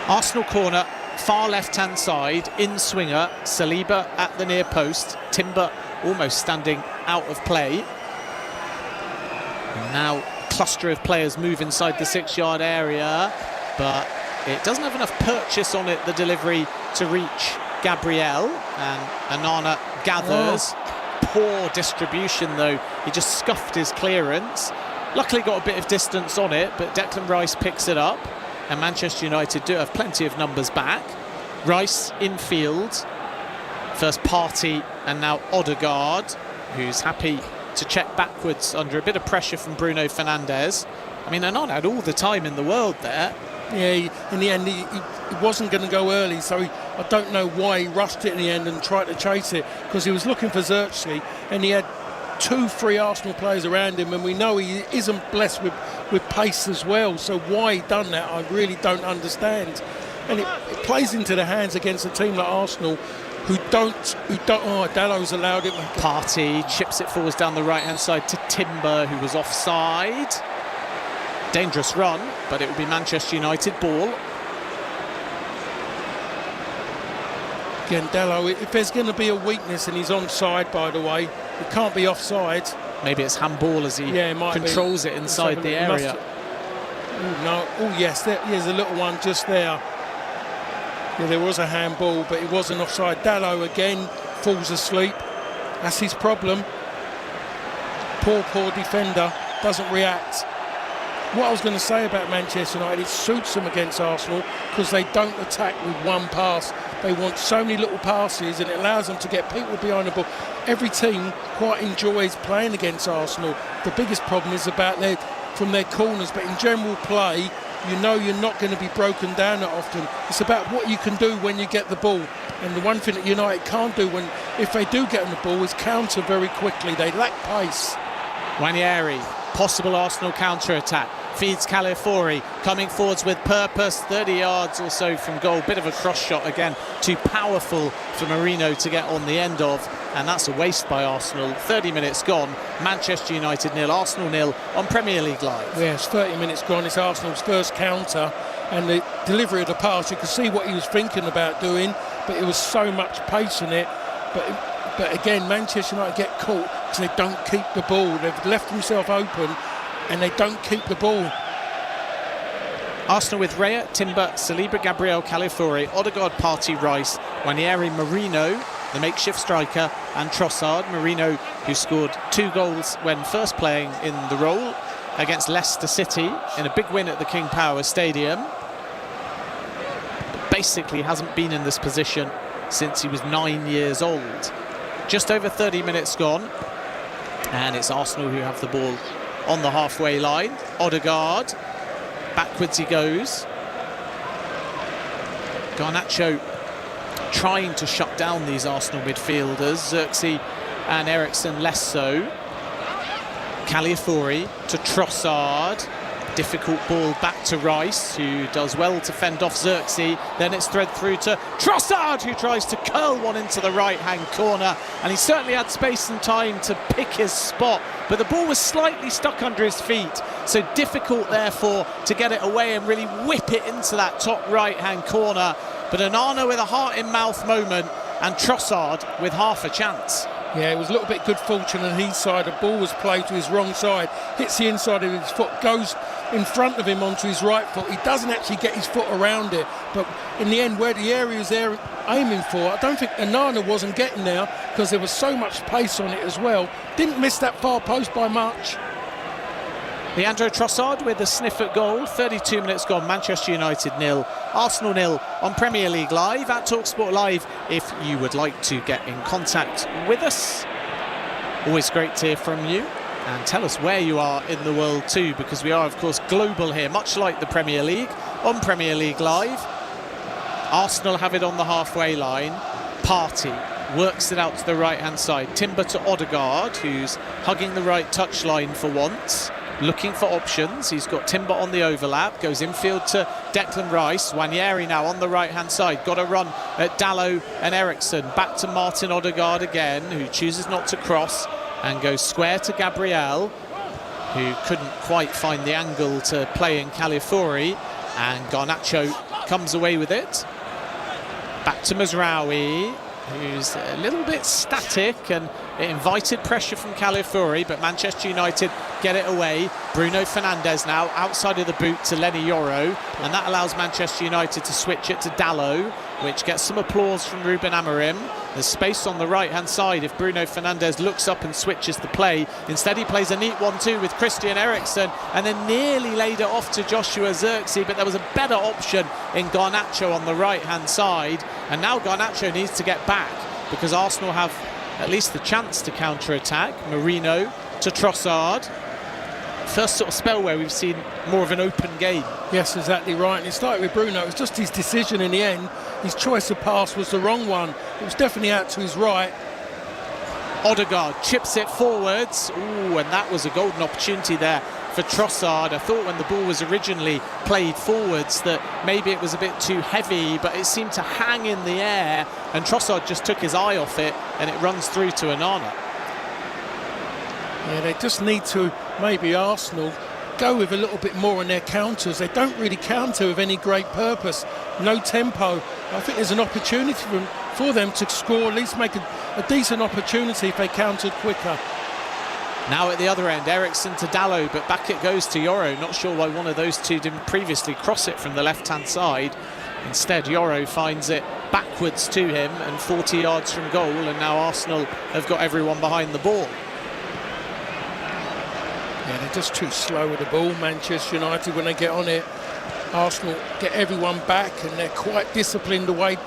Arsenal corner, far left-hand side, in swinger, Saliba at the near post, Timber almost standing out of play. And now a cluster of players move inside the 6-yard area, but it doesn't have enough purchase on it, the delivery, to reach Gabriel, and Anana gathers, poor distribution, though. He just scuffed his clearance. Luckily got a bit of distance on it, but Declan Rice picks it up, and Manchester United do have plenty of numbers back. Rice infield, first Partey and now Odegaard, who's happy to check backwards under a bit of pressure from Bruno Fernandes. I mean, Annan had all the time in the world there. Yeah, in the end, he wasn't going to go early, so I don't know why he rushed it in the end and tried to chase it, because he was looking for Xerxes, and he had 2-3 Arsenal players around him, and we know he isn't blessed with pace as well, so why he done that, I really don't understand. And it plays into the hands against a team like Arsenal who don't Dallow's allowed it. Partey chips it forwards down the right-hand side to Timber, who was offside. Dangerous run, but it will be Manchester United ball. Again, Dallow, if there's going to be a weakness, and he's onside, by the way, it can't be offside. Maybe it's handball as he controls it inside the area. Yes, there's a little one just there. Yeah, there was a handball, but it wasn't offside. Dallow again falls asleep. That's his problem. Poor defender, doesn't react. What I was going to say about Manchester United, it suits them against Arsenal because they don't attack with one pass. They want so many little passes, and it allows them to get people behind the ball. Every team quite enjoys playing against Arsenal. The biggest problem is about from their corners, but in general play, you know you're not going to be broken down that often. It's about what you can do when you get the ball. And the one thing that United can't do if they do get on the ball is counter very quickly. They lack pace. Wanyeri, possible Arsenal counter-attack. Feeds Calafiori, coming forwards with purpose, 30 yards or so from goal. Bit of a cross shot again, too powerful for Marino to get on the end of, and that's a waste by Arsenal. 30 minutes gone, Manchester United 0, Arsenal 0 on Premier League Live. Yes, 30 minutes gone, it's Arsenal's first counter, and the delivery of the pass, you could see what he was thinking about doing, but it was so much pace in it. But again, Manchester United get caught because they don't keep the ball. They've left themselves open, and they don't keep the ball. Arsenal with Raya, Timber, Saliba, Gabriel, Calafiori, Odegaard, Partey, Rice, Wanyeri, Marino, the makeshift striker, and Trossard. Marino, who scored 2 goals when first playing in the role against Leicester City in a big win at the King Power Stadium. Basically hasn't been in this position since he was 9 years old. Just over 30 minutes gone, and it's Arsenal who have the ball on the halfway line. Odegaard, backwards he goes. Garnacho trying to shut down these Arsenal midfielders. Xerxes and Eriksen less so. Calafiori to Trossard. Difficult ball back to Rice, who does well to fend off Xerxes. Then it's thread through to Trossard, who tries to curl one into the right-hand corner. And he certainly had space and time to pick his spot, but the ball was slightly stuck under his feet. So difficult, therefore, to get it away and really whip it into that top right-hand corner. But Onana with a heart-in-mouth moment, and Trossard with half a chance. Yeah, it was a little bit good fortune on his side. The ball was played to his wrong side, hits the inside of his foot, goes in front of him onto his right foot. He doesn't actually get his foot around it, but in the end, where the area is there aiming for, I don't think Onana wasn't getting there because there was so much pace on it as well. Didn't miss that far post by much. Leandro Trossard with a sniff at goal. 32 minutes gone, Manchester United 0, Arsenal 0 on Premier League Live at TalkSport Live if you would like to get in contact with us. Always great to hear from you, and tell us where you are in the world too, because we are of course global here, much like the Premier League on Premier League Live. Arsenal have it on the halfway line. Partey works it out to the right hand side. Timber to Odegaard, who's hugging the right touchline for once, looking for options. He's got Timber on the overlap, goes infield to Declan Rice. Wanyeri now on the right hand side, got a run at Dallow and Eriksen, back to Martin Odegaard again, who chooses not to cross and goes square to Gabriel, who couldn't quite find the angle to play in Calafiori, and Garnacho comes away with it. Back to Mazraoui, who's a little bit static, and it invited pressure from Calafiori, but Manchester United get it away. Bruno Fernandes now outside of the boot to Lenny Yoro, and that allows Manchester United to switch it to Dallow, which gets some applause from Ruben Amorim. There's space on the right-hand side if Bruno Fernandes looks up and switches the play. Instead, he plays a neat 1-2 with Christian Eriksen and then nearly laid it off to Joshua Zirkzee, but there was a better option in Garnacho on the right-hand side. And now Garnacho needs to get back because Arsenal have at least the chance to counter-attack. Merino to Trossard. First sort of spell where we've seen more of an open game. Yes, exactly right. And it started with Bruno. It was just his decision in the end. His choice of pass was the wrong one. It was definitely out to his right. Odegaard chips it forwards. Ooh, and that was a golden opportunity there for Trossard. I thought when the ball was originally played forwards that maybe it was a bit too heavy, but it seemed to hang in the air, and Trossard just took his eye off it, and it runs through to Onana. Yeah, they just need to, maybe Arsenal, go with a little bit more on their counters. They don't really counter with any great purpose. No tempo. I think there's an opportunity for them to score, at least make a decent opportunity if they countered quicker. Now at the other end, Eriksen to Dalot, but back it goes to Yoro. Not sure why one of those two didn't previously cross it from the left-hand side. Instead, Yoro finds it backwards to him and 40 yards from goal, and now Arsenal have got everyone behind the ball. Yeah, they're just too slow with the ball, Manchester United, when they get on it. Arsenal get everyone back and they're quite disciplined away.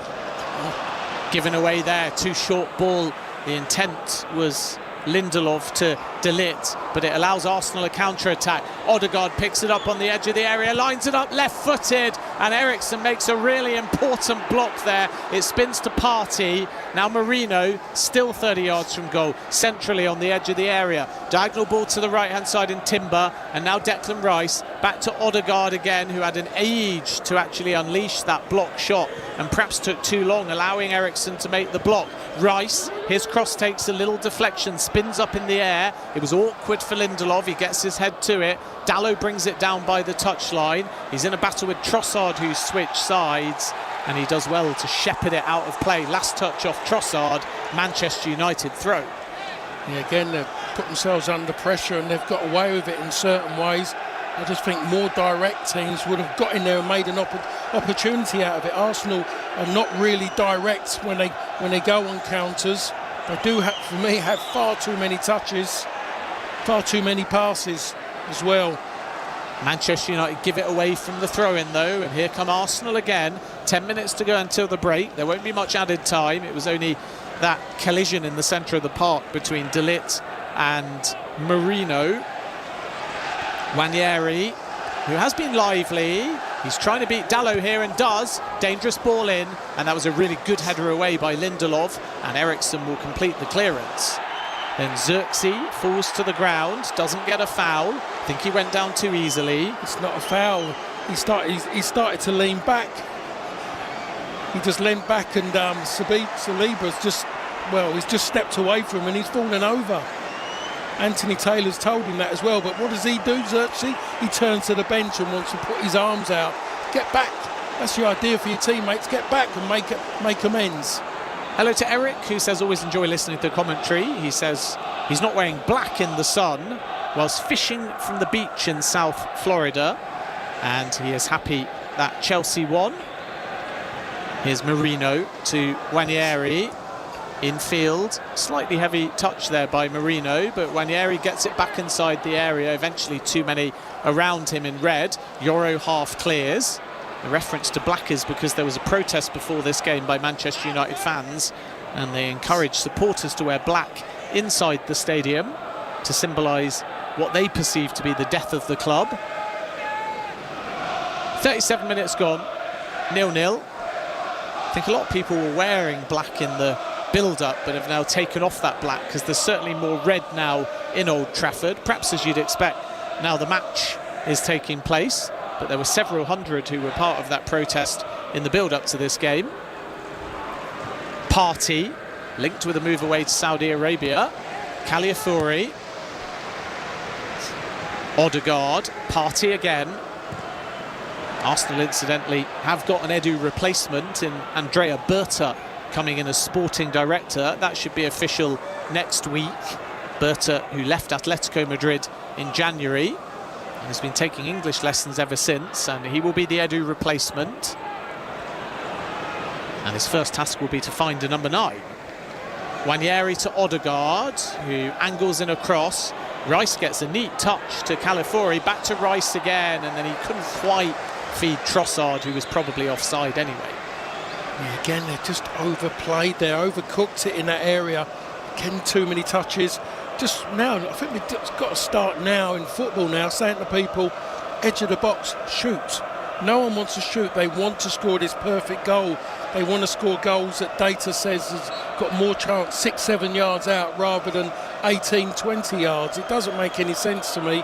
Given away there, too short ball. The intent was Lindelof to De Ligt, but it allows Arsenal a counter-attack. Odegaard picks it up on the edge of the area, lines it up left-footed, and Eriksen makes a really important block there. It spins to Partey. Now Merino, still 30 yards from goal, centrally on the edge of the area. Diagonal ball to the right-hand side in Timber, and now Declan Rice back to Odegaard again, who had an age to actually unleash that block shot and perhaps took too long, allowing Eriksen to make the block. Rice, his cross takes a little deflection, spins up in the air. It was awkward for Lindelof, he gets his head to it. Dalot brings it down by the touchline. He's in a battle with Trossard, who's switched sides, and he does well to shepherd it out of play. Last touch off Trossard, Manchester United throw. Yeah, again, they've put themselves under pressure and they've got away with it in certain ways. I just think more direct teams would have got in there and made an opportunity out of it. Arsenal are not really direct when they go on counters. They do, for me, have far too many touches, far too many passes as well. Manchester United give it away from the throw-in though, and here come Arsenal again. 10 minutes to go until the break. There won't be much added time. It was only that collision in the centre of the park between De Ligt and Merino. Nwaneri, who has been lively, he's trying to beat Dalot here and does. Dangerous ball in, and that was a really good header away by Lindelof, and Eriksen will complete the clearance. Then Zirkzee falls to the ground, doesn't get a foul. I think he went down too easily. It's not a foul. He started to lean back. He just leaned back, and Saliba's he's just stepped away from him and he's fallen over. Anthony Taylor's told him that as well, but what does he do, Zirkzee? He turns to the bench and wants to put his arms out. Get back. That's the idea for your teammates. Get back and make amends. Hello to Eric, who says always enjoy listening to the commentary. He says he's not wearing black in the sun whilst fishing from the beach in South Florida, and he is happy that Chelsea won. Here's Merino to Nwaneri. Infield, slightly heavy touch there by Merino, but Nwaneri gets it back inside the area. Eventually too many around him in red. Yoro half clears. The reference to black is because there was a protest before this game by Manchester United fans, and they encourage supporters to wear black inside the stadium to symbolise what they perceive to be the death of the club. 37 minutes gone, 0-0. I think a lot of people were wearing black in the build-up but have now taken off that black because there's certainly more red now in Old Trafford, perhaps as you'd expect now the match is taking place, but there were several hundred who were part of that protest in the build-up to this game. Partey linked with a move away to Saudi Arabia. Caliafiori, Odegaard, Partey again. Arsenal incidentally have got an Edu replacement in Andrea Berta coming in as sporting director. That should be official next week. Berta, who left Atletico Madrid in January and has been taking English lessons ever since, and he will be the Edu replacement. And his first task will be to find a number 9. Wanieri to Odegaard, who angles in a cross. Rice gets a neat touch to Calafiori, back to Rice again, and then he couldn't quite feed Trossard, who was probably offside anyway. Yeah, again, they just overplayed, they overcooked it in that area. Getting too many touches. Just now, I think we've just got to start now in football now, saying to people, edge of the box, shoot. No one wants to shoot, they want to score this perfect goal. They want to score goals that data says has got more chance 6-7 yards out rather than 18-20 yards. It doesn't make any sense to me.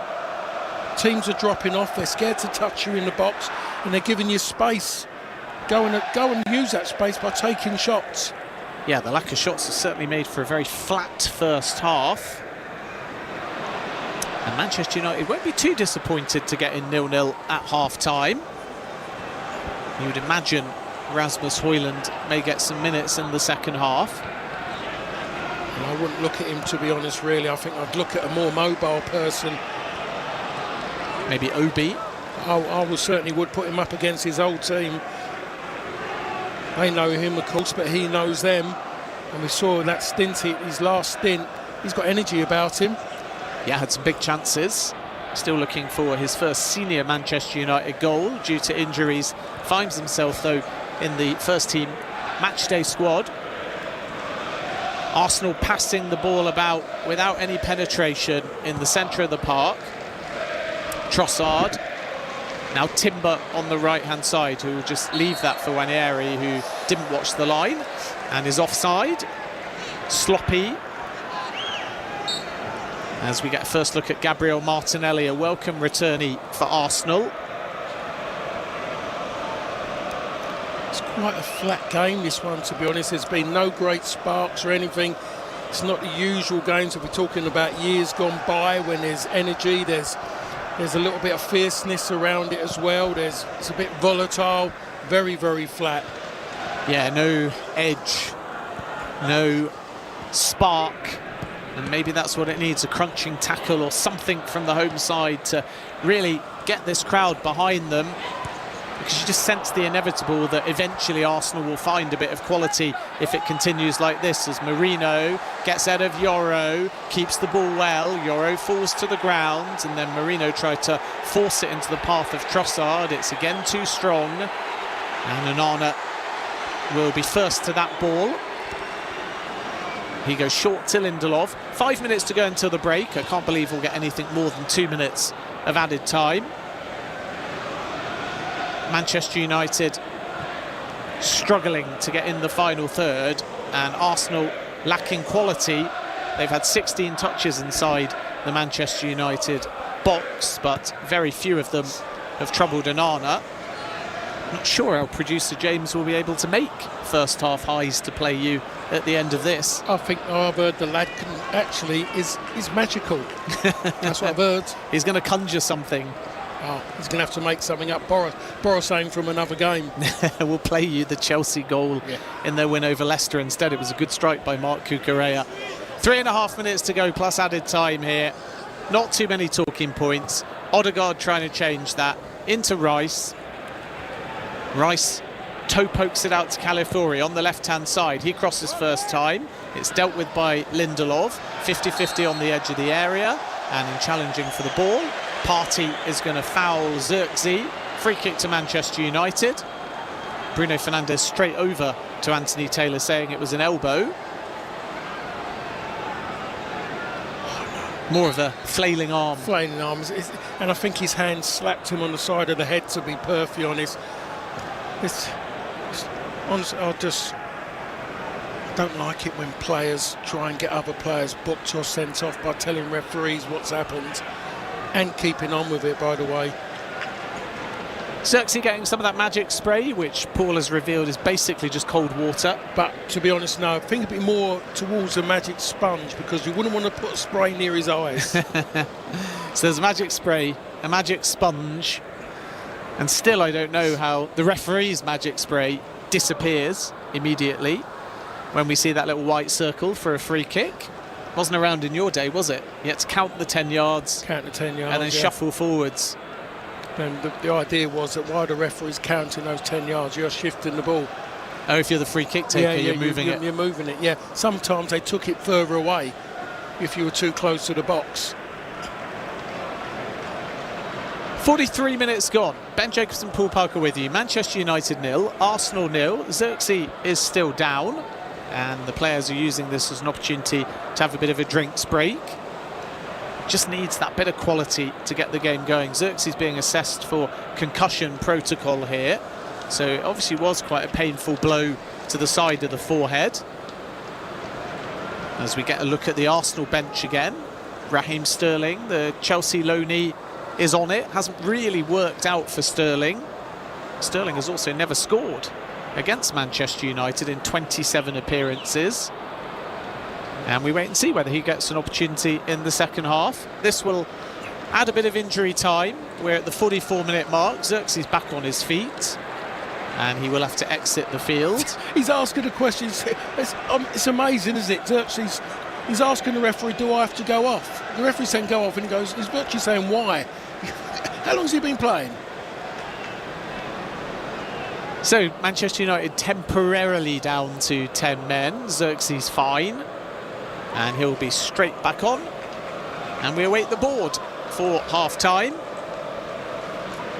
Teams are dropping off, they're scared to touch you in the box, and they're giving you space. Go and use that space by taking shots. Yeah, the lack of shots has certainly made for a very flat first half. And Manchester United won't be too disappointed to get in 0-0 at half-time. You would imagine Rasmus Højlund may get some minutes in the second half. And I wouldn't look at him, to be honest, really. I think I'd look at a more mobile person. Maybe Obi. I certainly would put him up against his old team. They know him, of course, but he knows them. And we saw that stint, his last stint, he's got energy about him. Yeah, had some big chances. Still looking for his first senior Manchester United goal due to injuries. Finds himself, though, in the first team matchday squad. Arsenal passing the ball about without any penetration in the centre of the park. Trossard. Now Timber on the right-hand side, who will just leave that for Wanieri, who didn't watch the line and is offside. Sloppy. As we get a first look at Gabriel Martinelli, a welcome returnee for Arsenal. It's quite a flat game, this one, to be honest. There's been no great sparks or anything. It's not the usual games that we're talking about years gone by when there's energy, there's a little bit of fierceness around it as well. It's a bit volatile, very, very flat. Yeah, no edge, no spark. And maybe that's what it needs, a crunching tackle or something from the home side to really get this crowd behind them. Because you just sense the inevitable that eventually Arsenal will find a bit of quality if it continues like this, as Marino gets out of Yoro, keeps the ball well. Yoro falls to the ground, and then Marino tried to force it into the path of Trossard. It's again too strong, and Onana will be first to that ball. He goes short to Lindelof. 5 minutes to go until the break. I can't believe we'll get anything more than 2 minutes of added time. Manchester United struggling to get in the final third, and Arsenal lacking quality. They've had 16 touches inside the Manchester United box, but very few of them have troubled Onana. Not sure how producer James will be able to make first half highs to play you at the end of this. I think I've heard the lad is magical. That's what I've heard. He's going to conjure something. Oh, he's going to have to make something up, borrow something from another game. We'll play you the Chelsea goal in their win over Leicester instead. It was a good strike by Marc Cucurella. 3.5 minutes to go plus added time here. Not too many talking points. Odegaard trying to change that into Rice. Rice toe pokes it out to Calafiori on the left-hand side. He crosses first time. It's dealt with by Lindelof. 50-50 on the edge of the area. And in challenging for the ball, Partey is going to foul Xerxes. Free kick to Manchester United. Bruno Fernandes straight over to Anthony Taylor, saying it was an elbow. More of a flailing arm. Flailing arms. And I think his hand slapped him on the side of the head, to be perfectly honest. Honestly, I don't like it when players try and get other players booked or sent off by telling referees what's happened and keeping on with it, by the way. Xerxes getting some of that magic spray, which Paul has revealed is basically just cold water. But to be honest, no, I think a bit more towards a magic sponge, because you wouldn't want to put a spray near his eyes. So there's a magic spray, a magic sponge, and still I don't know how the referee's magic spray disappears immediately when we see that little white circle for a free kick. Wasn't around in your day, was it? You had to count the 10 yards. Count the 10 yards, and then shuffle forwards. And the idea was that while the referee's counting those 10 yards, you're shifting the ball. Oh, if you're the free kick taker, you're moving it. You're moving it, yeah. Sometimes they took it further away if you were too close to the box. 43 minutes gone. Ben Jacobson, Paul Parker with you. Manchester United 0, Arsenal 0. Xerxes is still down, and the players are using this as an opportunity to have a bit of a drinks break. Just needs that bit of quality to get the game going. Xerxes being assessed for concussion protocol here. So it obviously was quite a painful blow to the side of the forehead. As we get a look at the Arsenal bench again, Raheem Sterling, the Chelsea loanee, is on it. Hasn't really worked out for Sterling. Sterling has also never scored against Manchester United in 27 appearances. And we wait and see whether he gets an opportunity in the second half. This will add a bit of injury time. We're at the 44-minute mark. Xerxes back on his feet, and he will have to exit the field. He's asking the questions. It's amazing, isn't it? Xerxes, he's asking the referee, do I have to go off? The referee's saying go off, and he goes, he's virtually saying why? How long has he been playing? So Manchester United temporarily down to 10 men. Xerxes fine, and he'll be straight back on. And we await the board for half-time.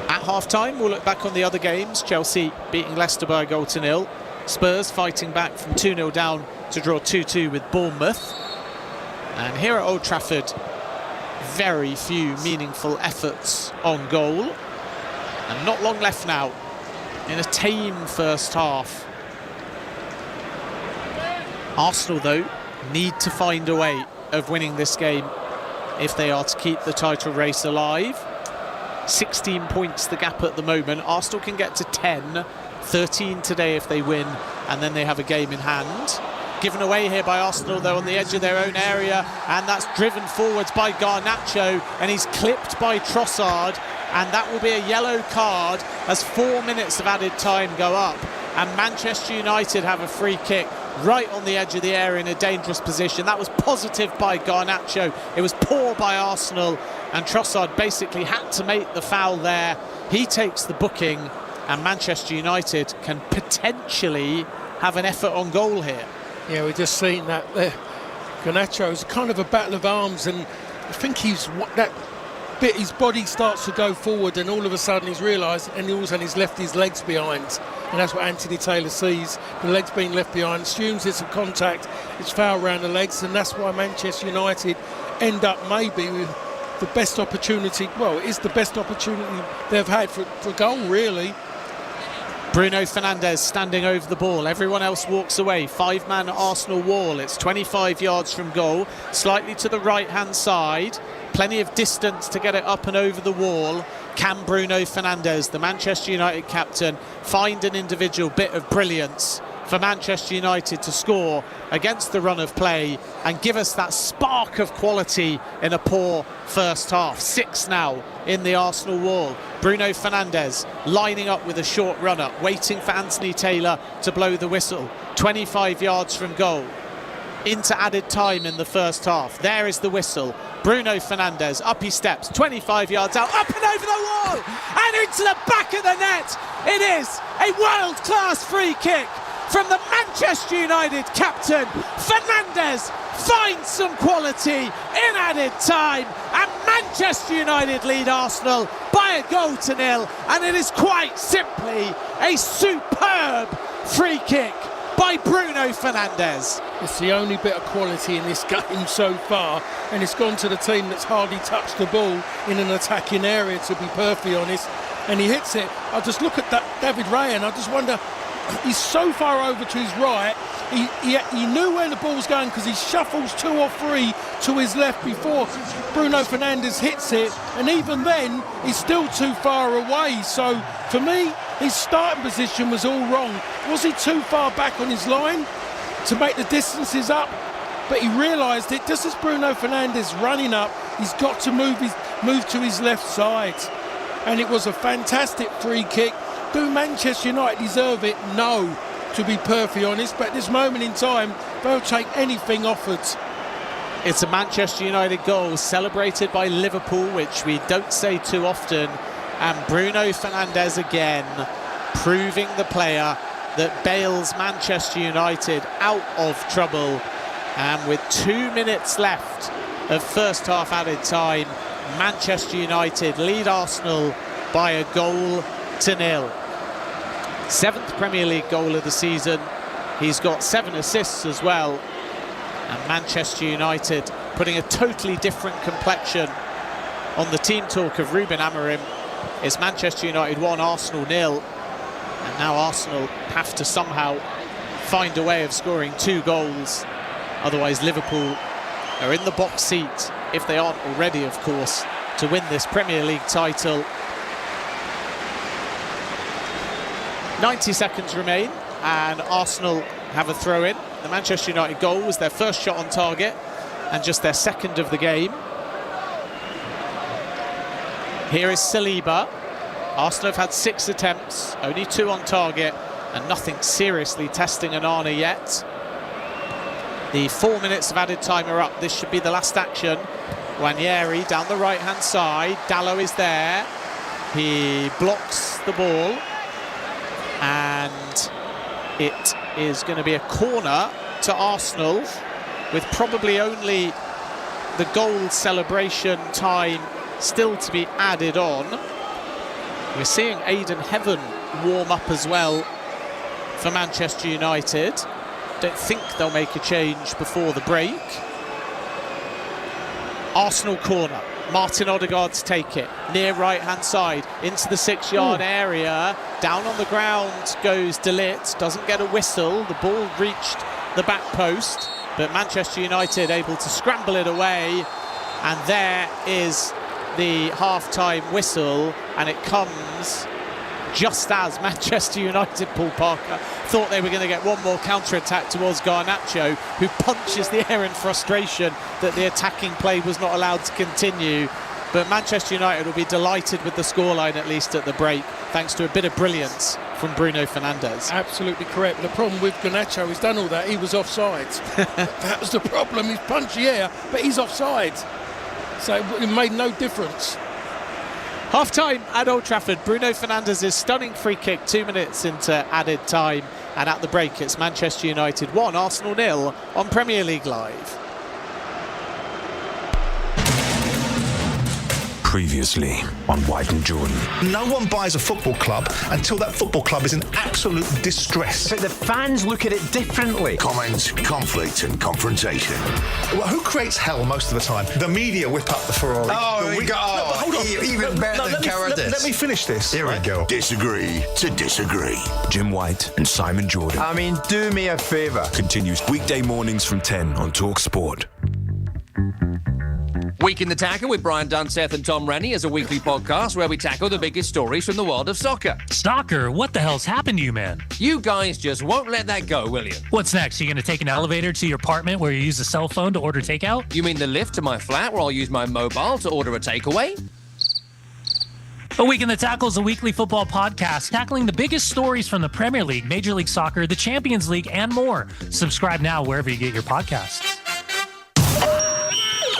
At half-time, we'll look back on the other games. Chelsea beating Leicester by 1-0. Spurs fighting back from 2-0 down to draw 2-2 with Bournemouth. And here at Old Trafford, very few meaningful efforts on goal. And not long left now in a tame first half. Arsenal, though, need to find a way of winning this game if they are to keep the title race alive. 16 points the gap at the moment. Arsenal can get to 10, 13 today if they win, and then they have a game in hand. Given away here by Arsenal, though, on the edge of their own area, and that's driven forwards by Garnacho, and he's clipped by Trossard, and that will be a yellow card as 4 minutes of added time go up, and Manchester United have a free kick right on the edge of the area in a dangerous position. That was positive by Garnacho. It was poor by Arsenal, and Trossard basically had to make the foul there. He takes the booking, and Manchester United can potentially have an effort on goal here. Yeah, we're just seeing that there. Garnacho is kind of a battle of arms, and I think his body starts to go forward, and all of a sudden he's realised, and all of a sudden he's left his legs behind, and that's what Anthony Taylor sees, the legs being left behind, assumes it's a contact, it's foul around the legs, and that's why Manchester United end up maybe with the best opportunity. Well, it is the best opportunity they've had for goal, really. Bruno Fernandes standing over the ball. Everyone else walks away. Five-man Arsenal wall. It's 25 yards from goal, slightly to the right-hand side. Plenty of distance to get it up and over the wall. Can Bruno Fernandes, the Manchester United captain, find an individual bit of brilliance for Manchester United to score against the run of play and give us that spark of quality in a poor first half? 6 now in the Arsenal wall. Bruno Fernandes lining up with a short runner, waiting for Anthony Taylor to blow the whistle. 25 yards from goal. Into added time in the first half. There is the whistle. Bruno Fernandes, up he steps, 25 yards out, up and over the wall, and into the back of the net. It is a world-class free kick from the Manchester United captain. Fernandes finds some quality in added time, and Manchester United lead Arsenal by 1-0, and it is quite simply a superb free kick by Bruno Fernandes. It's the only bit of quality in this game so far, and it's gone to the team that's hardly touched the ball in an attacking area, to be perfectly honest, and he hits it. I just look at that David Raya, and I just wonder, he's so far over to his right, he knew where the ball was going because he shuffles 2 or 3 to his left before Bruno Fernandes hits it, and even then he's still too far away. So for me, his starting position was all wrong. Was he too far back on his line to make the distances up? But he realised it just as Bruno Fernandes running up, he's got to move to his left side, and it was a fantastic free kick. Do Manchester United deserve it? No, to be perfectly honest, but at this moment in time, they'll take anything offered. It's a Manchester United goal celebrated by Liverpool, which we don't say too often, and Bruno Fernandes again proving the player that bails Manchester United out of trouble. And with 2 minutes left of first half added time, Manchester United lead Arsenal by a goal to nil. 7th Premier League goal of the season. He's got 7 assists as well. And Manchester United putting a totally different complexion on the team talk of Ruben Amorim. It's Manchester United 1, Arsenal 0. And now Arsenal have to somehow find a way of scoring 2 goals. Otherwise Liverpool are in the box seat, if they aren't already, of course, to win this Premier League title. 90 seconds remain and Arsenal have a throw-in. The Manchester United goal was their first shot on target and just their second of the game. Here is Saliba. Arsenal have had 6 attempts, only 2 on target, and nothing seriously testing Onana yet. The 4 minutes of added time are up. This should be the last action. Wanyeri down the right-hand side. Dalot is there. He blocks the ball. And it is going to be a corner to Arsenal, with probably only the goal celebration time still to be added on. We're seeing Aidan Heaven warm up as well for Manchester United. Don't think they'll make a change before the break. Arsenal corner. Martin Odegaard to take it. Near right-hand side, into the 6-yard area. Down on the ground goes De Ligt. Doesn't get a whistle. The ball reached the back post, but Manchester United able to scramble it away. And there is the half-time whistle, and it comes just as Manchester United, Paul Parker, thought they were going to get one more counter-attack towards Garnacho, who punches the air in frustration that the attacking play was not allowed to continue. But Manchester United will be delighted with the scoreline, at least at the break, thanks to a bit of brilliance from Bruno Fernandes. Absolutely correct. The problem with Garnacho, he's done all that. He was offside. That was the problem. He's punched the air, but he's offside. So it made no difference. Half-time at Old Trafford. Bruno Fernandes' stunning free kick 2 minutes into added time. And at the break, it's Manchester United 1, Arsenal 0 on Premier League Live. Previously on White and Jordan. No one buys a football club until that football club is in absolute distress. But the fans look at it differently. Comments, conflict and confrontation. Well, who creates hell most of the time? The media whip up the Ferrari. Hold on. Even better than Carradis. Let me finish this. Here we go. Disagree to disagree. Jim White and Simon Jordan. I mean, do me a favour. Continues weekday mornings from 10 on Talk Sport. Week in the Tackle with Brian Dunseth and Tom Rennie is a weekly podcast where we tackle the biggest stories from the world of soccer. Stalker, what the hell's happened to you, man? You guys just won't let that go, will you? What's next? You gonna take an elevator to your apartment where you use a cell phone to order takeout? You mean the lift to my flat where I'll use my mobile to order a takeaway? A Week in the Tackle is a weekly football podcast tackling the biggest stories from the Premier League, Major League Soccer, the Champions League, and more. Subscribe now wherever you get your podcasts.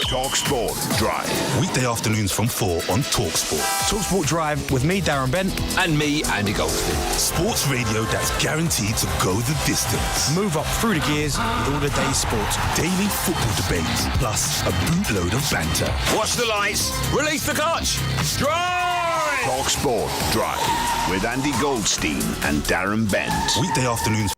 Talk Sport Drive. Weekday afternoons from 4 on Talk Sport. Talk Sport Drive with me, Darren Bent. And me, Andy Goldstein. Sports radio that's guaranteed to go the distance. Move up through the gears with all the day's sports. Daily football debates, plus a bootload of banter. Watch the lights. Release the clutch. Drive! Talk Sport Drive with Andy Goldstein and Darren Bent. Weekday afternoons.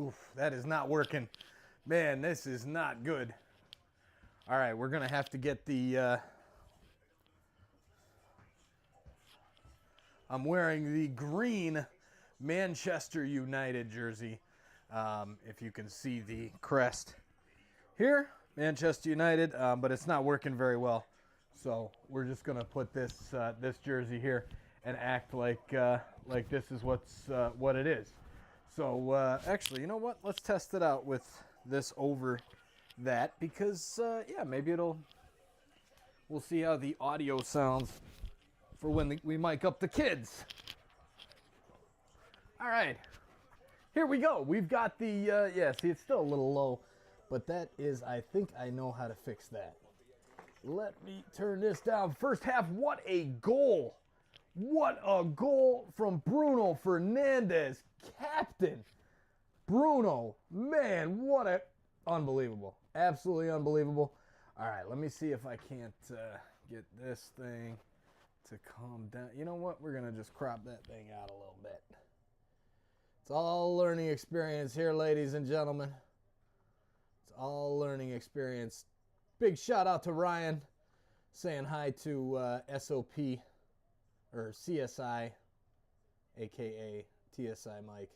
Oof, that is not working. Man, this is not good. All right, we're going to have to get the... I'm wearing the green Manchester United jersey. If you can see the crest here, Manchester United, but it's not working very well. So we're just gonna put this this jersey here and act like this is what it is. So actually, you know what? Let's test it out with this over that, because yeah, maybe we'll see how the audio sounds for when we mic up the kids. All right, here we go. We've got the yeah. See, it's still a little low, but that is, I think I know how to fix that. Let me turn this down. First half, what a goal. What a goal from Bruno Fernandes, captain. Bruno, man, what a, unbelievable. Absolutely unbelievable. All right, let me see if I can't get this thing to calm down. You know what? We're going to just crop that thing out a little bit. It's all learning experience here, ladies and gentlemen. It's all learning experience. Big shout out to Ryan, saying hi to SOP, or CSI, a.k.a. TSI Mike,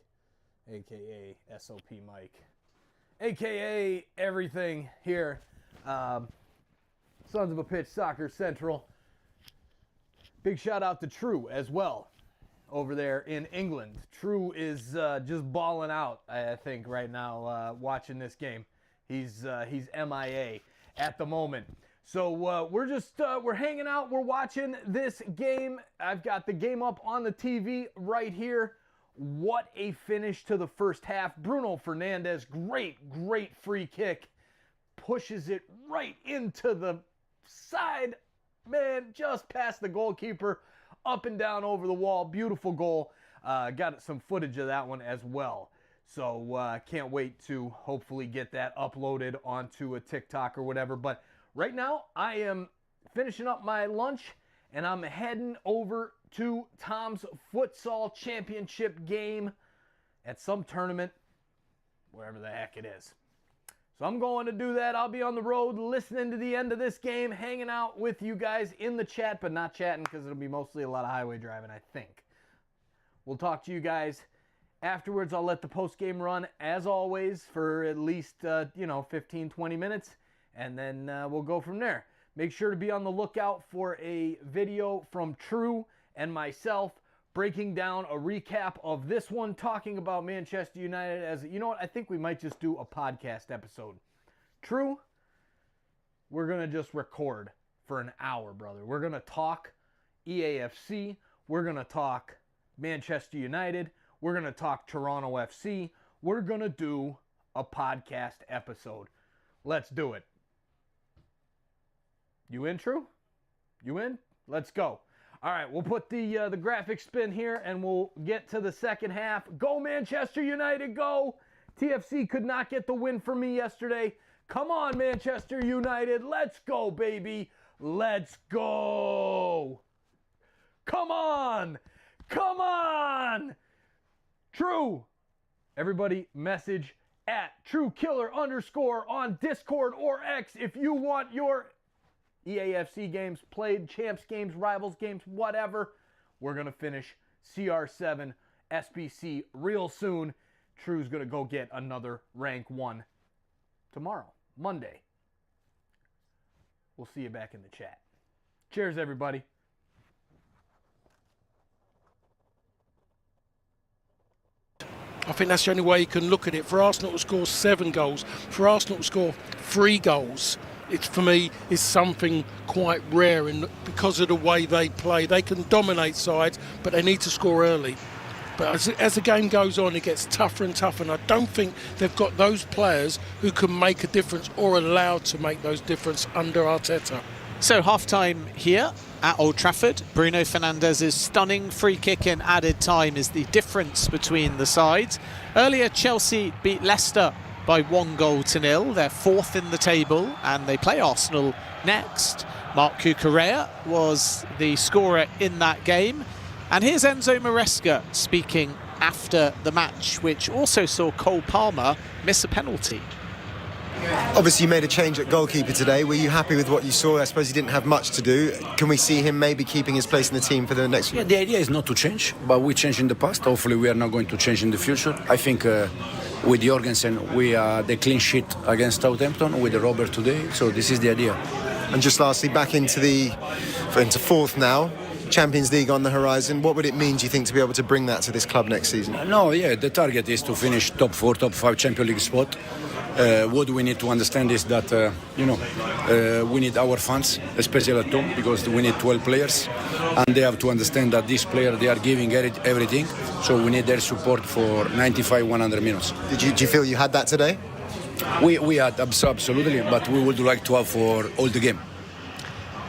a.k.a. SOP Mike, a.k.a. everything here. Sons of a Pitch Soccer Central. Big shout out to True as well over there in England. True is just balling out, I think, right now watching this game. He's MIA at the moment. So we're hanging out, we're watching this game. I've got the game up on the TV right here. What a finish to the first half. Bruno Fernandes, great free kick. Pushes it right into the side, man, just past the goalkeeper, up and down over the wall. Beautiful goal. Got some footage of that one as well. So can't wait to hopefully get that uploaded onto a TikTok or whatever. But right now, I am finishing up my lunch, and I'm heading over to Tom's Futsal Championship game at some tournament, wherever the heck it is. So I'm going to do that. I'll be on the road listening to the end of this game, hanging out with you guys in the chat, but not chatting because it'll be mostly a lot of highway driving, I think. We'll talk to you guys afterwards. I'll let the post-game run, as always, for at least 15, 20 minutes, and then we'll go from there. Make sure to be on the lookout for a video from True and myself breaking down a recap of this one, talking about Manchester United. As you know what, I think we might just do a podcast episode. True, we're going to just record for an hour, brother. We're going to talk EAFC. We're going to talk Manchester United. We're going to talk Toronto FC. We're going to do a podcast episode. Let's do it. You in, True? You in? Let's go. All right, we'll put the graphic spin here, and we'll get to the second half. Go Manchester United, go! TFC could not get the win for me yesterday. Come on, Manchester United. Let's go, baby. Let's go. Come on. Come on. True. Everybody message at TrueKiller_ on Discord or X if you want your EAFC games played, champs games, rivals games, whatever. We're going to finish CR7 SBC real soon. True's going to go get another rank 1 tomorrow, Monday. We'll see you back in the chat. Cheers, everybody. I think that's the only way you can look at it. For Arsenal to score 7 goals, for Arsenal to score 3 goals, it's, for me, is something quite rare, and because of the way they play. They can dominate sides, but they need to score early. But as the game goes on, it gets tougher and tougher, and I don't think they've got those players who can make a difference or allowed to make those difference under Arteta. So half-time here at Old Trafford. Bruno Fernandes' stunning free kick in added time is the difference between the sides. Earlier, Chelsea beat Leicester by 1-0. They're 4th in the table, and they play Arsenal next. Marc Cucurella was the scorer in that game. And here's Enzo Maresca speaking after the match, which also saw Cole Palmer miss a penalty. Obviously, you made a change at goalkeeper today. Were you happy with what you saw? I suppose he didn't have much to do. Can we see him maybe keeping his place in the team for the next few? Yeah, the idea is not to change, but we changed in the past. Hopefully, we are not going to change in the future. I think with Jorgensen, we are the clean sheet against Southampton with the Robert today. So this is the idea. And just lastly, back into fourth now. Champions League on the horizon. What would it mean, do you think, to be able to bring that to this club next season? The target is to finish top 4, top 5 Champions League spot. What we need to understand is that, we need our fans, especially at home, because we need 12 players. And they have to understand that these players, they are giving everything. So we need their support for 95, 100 minutes. Do you feel you had that today? We had, absolutely, but we would like to have for all the game.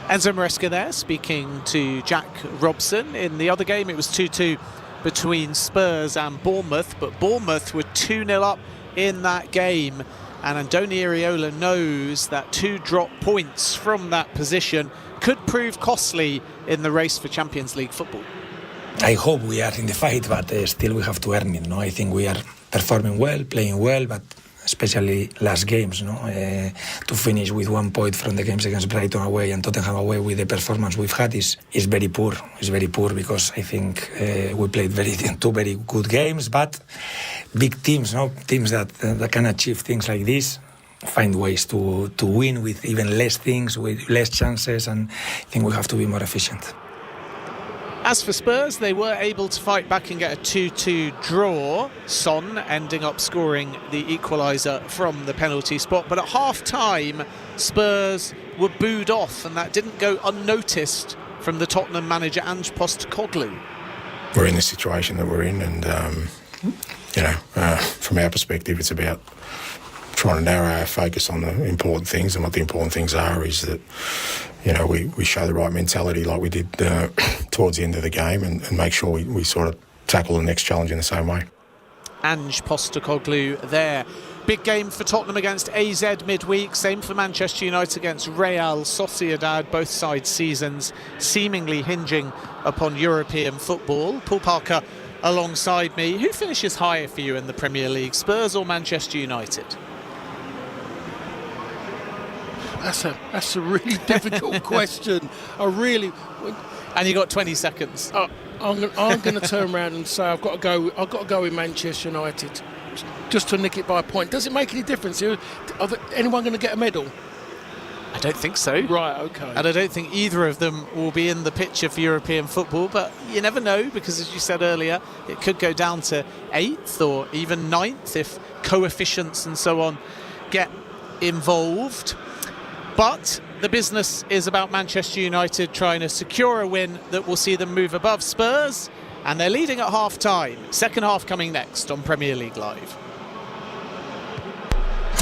Enzo Maresca there speaking to Jack Robson. In the other game, it was 2-2 between Spurs and Bournemouth, but Bournemouth were 2-0 up in that game, and Andoni Iraola knows that 2 drop points from that position could prove costly in the race for Champions League football. I hope we are in the fight, but still we have to earn it. I think we are performing well, playing well, but especially last games, to finish with 1 point from the games against Brighton away and Tottenham away with the performance we've had is very poor. It's very poor because I think we played 2 very good games, but big teams, teams that can achieve things like this, find ways to win with even less things, with less chances, and I think we have to be more efficient. As for Spurs, they were able to fight back and get a 2-2 draw. Son ending up scoring the equaliser from the penalty spot. But at half-time, Spurs were booed off, and that didn't go unnoticed from the Tottenham manager Ange Postecoglou. We're in the situation that we're in, and, from our perspective, it's about trying to narrow our focus on the important things, and what the important things are is that we show the right mentality like we did towards the end of the game, and make sure we sort of tackle the next challenge in the same way. Ange Postecoglou there. Big game for Tottenham against AZ midweek, same for Manchester United against Real Sociedad, both sides' seasons seemingly hinging upon European football. Paul Parker alongside me. Who finishes higher for you in the Premier League, Spurs or Manchester United? That's a really difficult question. And you got 20 seconds. I'm going to turn around and say I've got to go with Manchester United, just to nick it by a point. Does it make any difference? Anyone going to get a medal? I don't think so. Right, okay. And I don't think either of them will be in the picture for European football, but you never know, because as you said earlier, it could go down to 8th or even 9th if coefficients and so on get involved. But the business is about Manchester United trying to secure a win that will see them move above Spurs, and they're leading at half-time. Second half coming next on Premier League Live.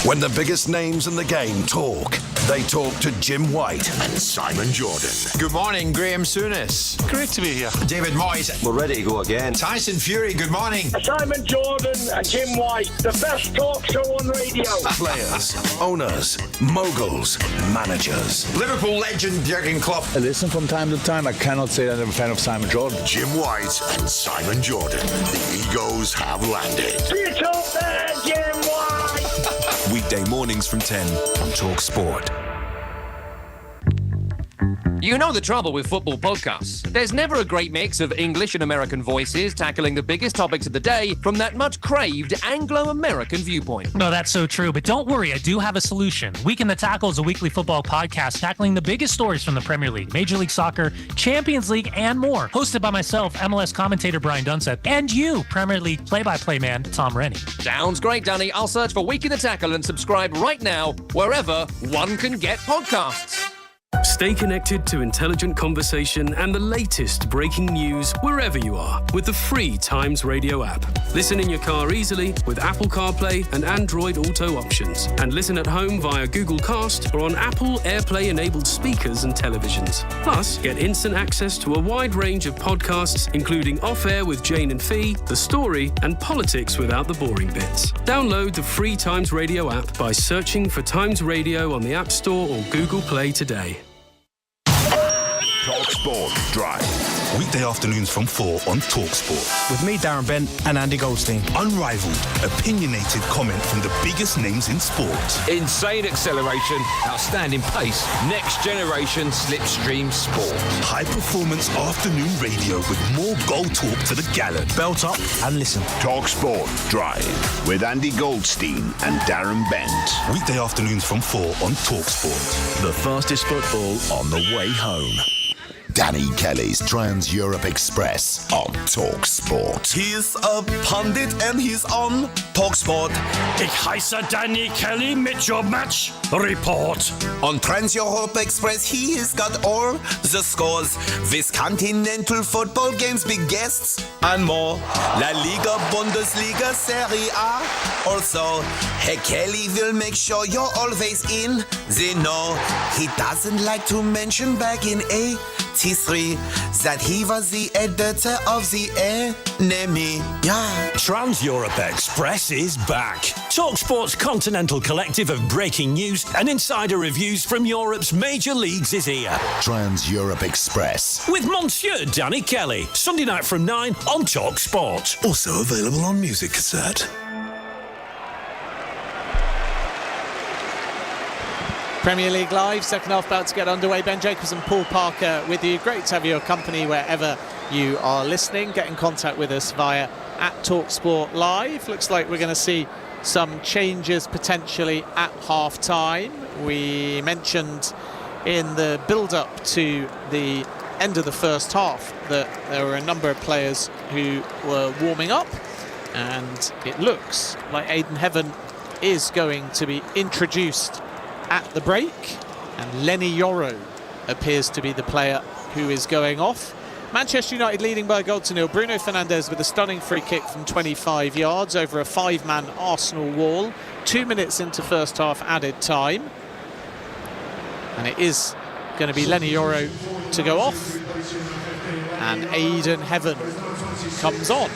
When the biggest names in the game talk, they talk to Jim White and Simon Jordan. Good morning, Graham Souness. Great to be here. David Moyes. We're ready to go again. Tyson Fury, good morning. Simon Jordan and Jim White, the best talk show on radio. Players, owners, moguls, managers. Liverpool legend Jurgen Klopp. I listen from time to time. I cannot say that I'm a fan of Simon Jordan. Jim White and Simon Jordan. The egos have landed. See you talk there, Jim White. Weekday mornings from 10 on Talk Sport. You know the trouble with football podcasts. There's never a great mix of English and American voices tackling the biggest topics of the day from that much craved Anglo-American viewpoint. No, that's so true. But don't worry, I do have a solution. Week in the Tackle is a weekly football podcast tackling the biggest stories from the Premier League, Major League Soccer, Champions League, and more. Hosted by myself, MLS commentator Brian Dunseth, and you, Premier League play-by-play man Tom Rennie. Sounds great, Danny. I'll search for Week in the Tackle and subscribe right now wherever one can get podcasts. Stay connected to intelligent conversation and the latest breaking news wherever you are with the free Times Radio app. Listen in your car easily with Apple CarPlay and Android Auto options. And listen at home via Google Cast or on Apple AirPlay-enabled speakers and televisions. Plus, get instant access to a wide range of podcasts, including Off Air with Jane and Fee, The Story, and Politics Without the Boring Bits. Download the free Times Radio app by searching for Times Radio on the App Store or Google Play today. Talk Sport Drive Weekday afternoons from 4 on TalkSport. With me, Darren Bent, and Andy Goldstein. Unrivaled, opinionated comment from the biggest names in sport. Insane acceleration, outstanding pace, next generation slipstream sport. High performance afternoon radio with more goal talk to the gallon. Belt up and listen. TalkSport Drive with Andy Goldstein and Darren Bent. Weekday afternoons from 4 on TalkSport. The fastest football on the way home. Danny Kelly's Trans-Europe Express on TalkSport. He's a pundit and he's on TalkSport. Ich heiße Danny Kelly mit your match report. On Trans-Europe Express, he has got all the scores with continental football games, big guests, and more. La Liga, Bundesliga, Serie A. Also, Herr Kelly will make sure you're always in the know. He doesn't like to mention back in T3 that he was the editor of the enemy. Yeah. Trans-Europe Express is back. TalkSport's continental collective of breaking news and insider reviews from Europe's major leagues is here. Trans-Europe Express. With Monsieur Danny Kelly. Sunday night from 9 on TalkSport. Also available on music cassette. Premier League Live, second half about to get underway. Ben Jacobs and Paul Parker with you. Great to have your company wherever you are listening. Get in contact with us via @TalkSport Live. Looks like we're going to see some changes potentially at half-time. We mentioned in the build-up to the end of the first half that there were a number of players who were warming up, and it looks like Aidan Heaven is going to be introduced at the break, and Lenny Yoro appears to be the player who is going off. Manchester United leading by a goal to nil. Bruno Fernandes with a stunning free kick from 25 yards over a 5-man Arsenal wall. 2 minutes into first half added time, and it is going to be Lenny Yoro to go off, and Aidan Heaven comes on.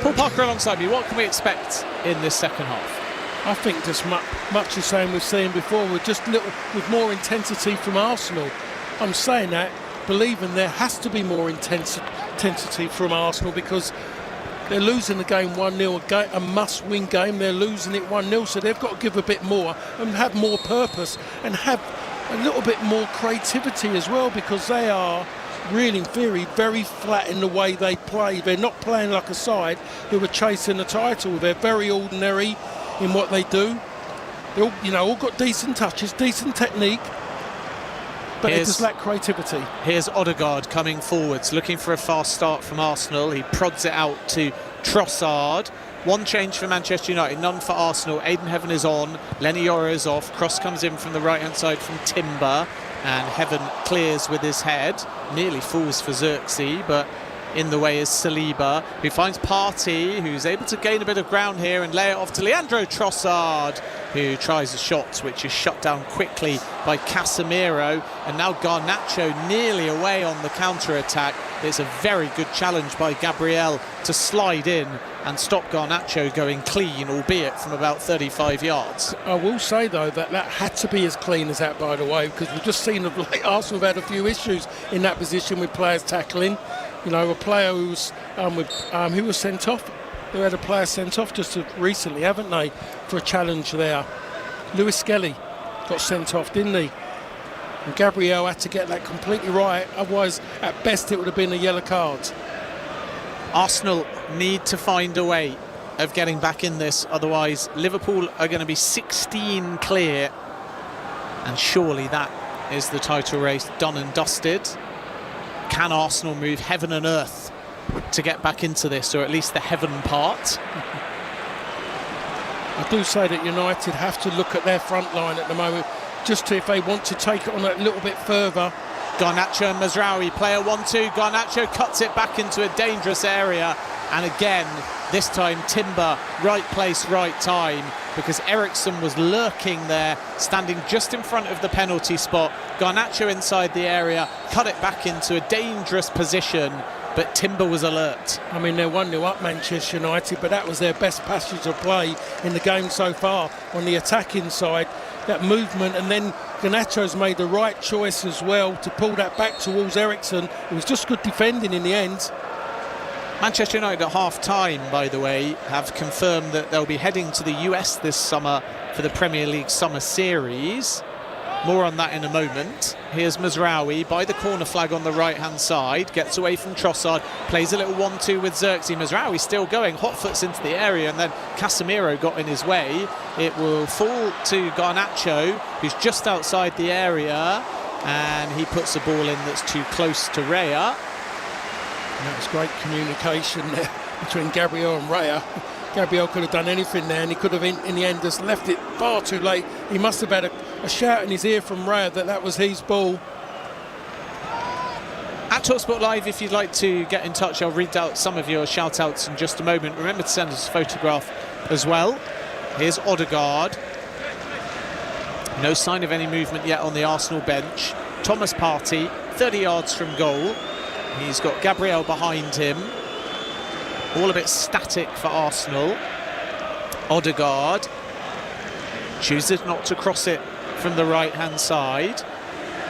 Paul Parker alongside me. What can we expect in this second half? I think just much the same we've seen before, with more intensity from Arsenal. I'm saying that, believing there has to be more intensity from Arsenal, because they're losing the game 1-0, a must-win game. They're losing it 1-0, so they've got to give a bit more and have more purpose and have a little bit more creativity as well, because they are really, very flat in the way they play. They're not playing like a side who are chasing the title. They're very ordinary in what they do. They all got decent touches, decent technique, but they just lack creativity. Here's Odegaard coming forwards, looking for a fast start from Arsenal. He prods it out to Trossard. One change for Manchester United, none for Arsenal. Aidan Heaven is on, Lenny Yoro is off. Cross comes in from the right-hand side from Timber, and Heaven clears with his head. Nearly falls for Xerxes, but in the way is Saliba, who finds Partey, who's able to gain a bit of ground here and lay it off to Leandro Trossard, who tries a shot which is shut down quickly by Casemiro, and now Garnacho nearly away on the counter-attack. It's a very good challenge by Gabriel to slide in and stop Garnacho going clean, albeit from about 35 yards. I will say, though, that had to be as clean as that, by the way, because we've just seen Arsenal have had a few issues in that position with players tackling. A player who was sent off. They had a player sent off just recently, haven't they, for a challenge there. Lewis Skelly got sent off, didn't he? And Gabriel had to get that completely right, otherwise, at best, it would have been a yellow card. Arsenal need to find a way of getting back in this, otherwise Liverpool are going to be 16 clear, and surely that is the title race done and dusted. Can Arsenal move heaven and earth to get back into this, or at least the heaven part? I do say that United have to look at their front line at the moment, just to, if they want to take it on a little bit further. Garnacho and Mazraoui play a 1-2. Garnacho cuts it back into a dangerous area, and again, this time Timber, right place, right time, because Eriksson was lurking there, standing just in front of the penalty spot. Garnacho inside the area, cut it back into a dangerous position, but Timber was alert. I mean, they're 1-0 up, Manchester United, but that was their best passage of play in the game so far on the attacking side. that movement, and then Garnacho's made the right choice as well to pull that back towards Eriksson. It was just good defending in the end. Manchester United at half-time, by the way, have confirmed that they'll be heading to the US this summer for the Premier League Summer Series. More on that in a moment. Here's Mazraoui by the corner flag on the right-hand side. Gets away from Trossard. Plays a little 1-2 with Xerxes. Mazraoui still going. Hot foots into the area, and then Casemiro got in his way. It will fall to Garnacho, who's just outside the area, and he puts a ball in that's too close to Raya. And that was great communication there between Gabriel and Raya. Gabriel could have done anything there, and he could have, in the end, just left it far too late. He must have had a shout in his ear from Raya that was his ball. At TalkSport Live, if you'd like to get in touch, I'll read out some of your shout-outs in just a moment. Remember to send us a photograph as well. Here's Odegaard. No sign of any movement yet on the Arsenal bench. Thomas Partey, 30 yards from goal. He's got Gabriel behind him. All a bit static for Arsenal. Odegaard chooses not to cross it from the right-hand side.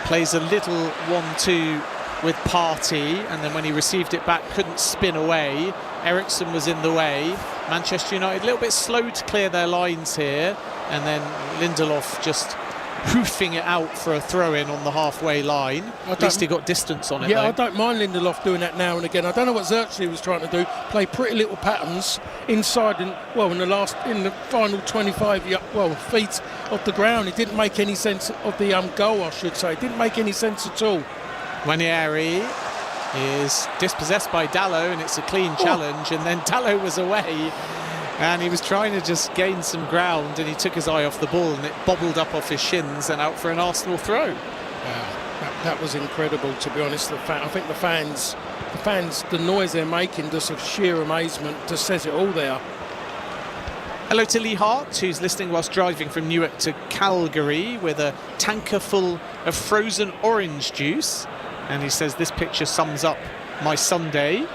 Plays a little 1-2 with Partey, and then when he received it back, couldn't spin away. Eriksson was in the way. Manchester United a little bit slow to clear their lines here, and then Lindelof just hoofing it out for a throw-in on the halfway line. At least he got distance on it. Yeah, though. I don't mind Lindelof doing that now and again. I don't know what Xerxes was trying to do. Play pretty little patterns inside, in the final 25 feet of the ground. It didn't make any sense of the goal, I should say. It didn't make any sense at all. Ranieri is dispossessed by Dalot, and it's a clean challenge, and then Dalot was away. And he was trying to just gain some ground, and he took his eye off the ball, and it bobbled up off his shins and out for an Arsenal throw. Wow, that was incredible, to be honest. I think the fans, the noise they're making, just of sheer amazement, just says it all there. Hello to Lee Hart, who's listening whilst driving from Newark to Calgary with a tanker full of frozen orange juice. And he says this picture sums up my Sunday.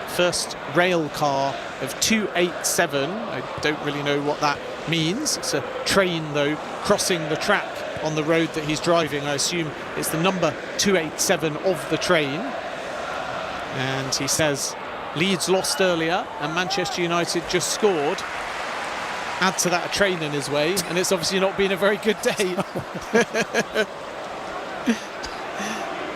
First rail car of 287. I don't really know what that means. It's a train, though, crossing the track on the road that he's driving. I assume it's the number 287 of the train. And he says Leeds lost earlier and Manchester United just scored. Add to that a train in his way, and it's obviously not been a very good day.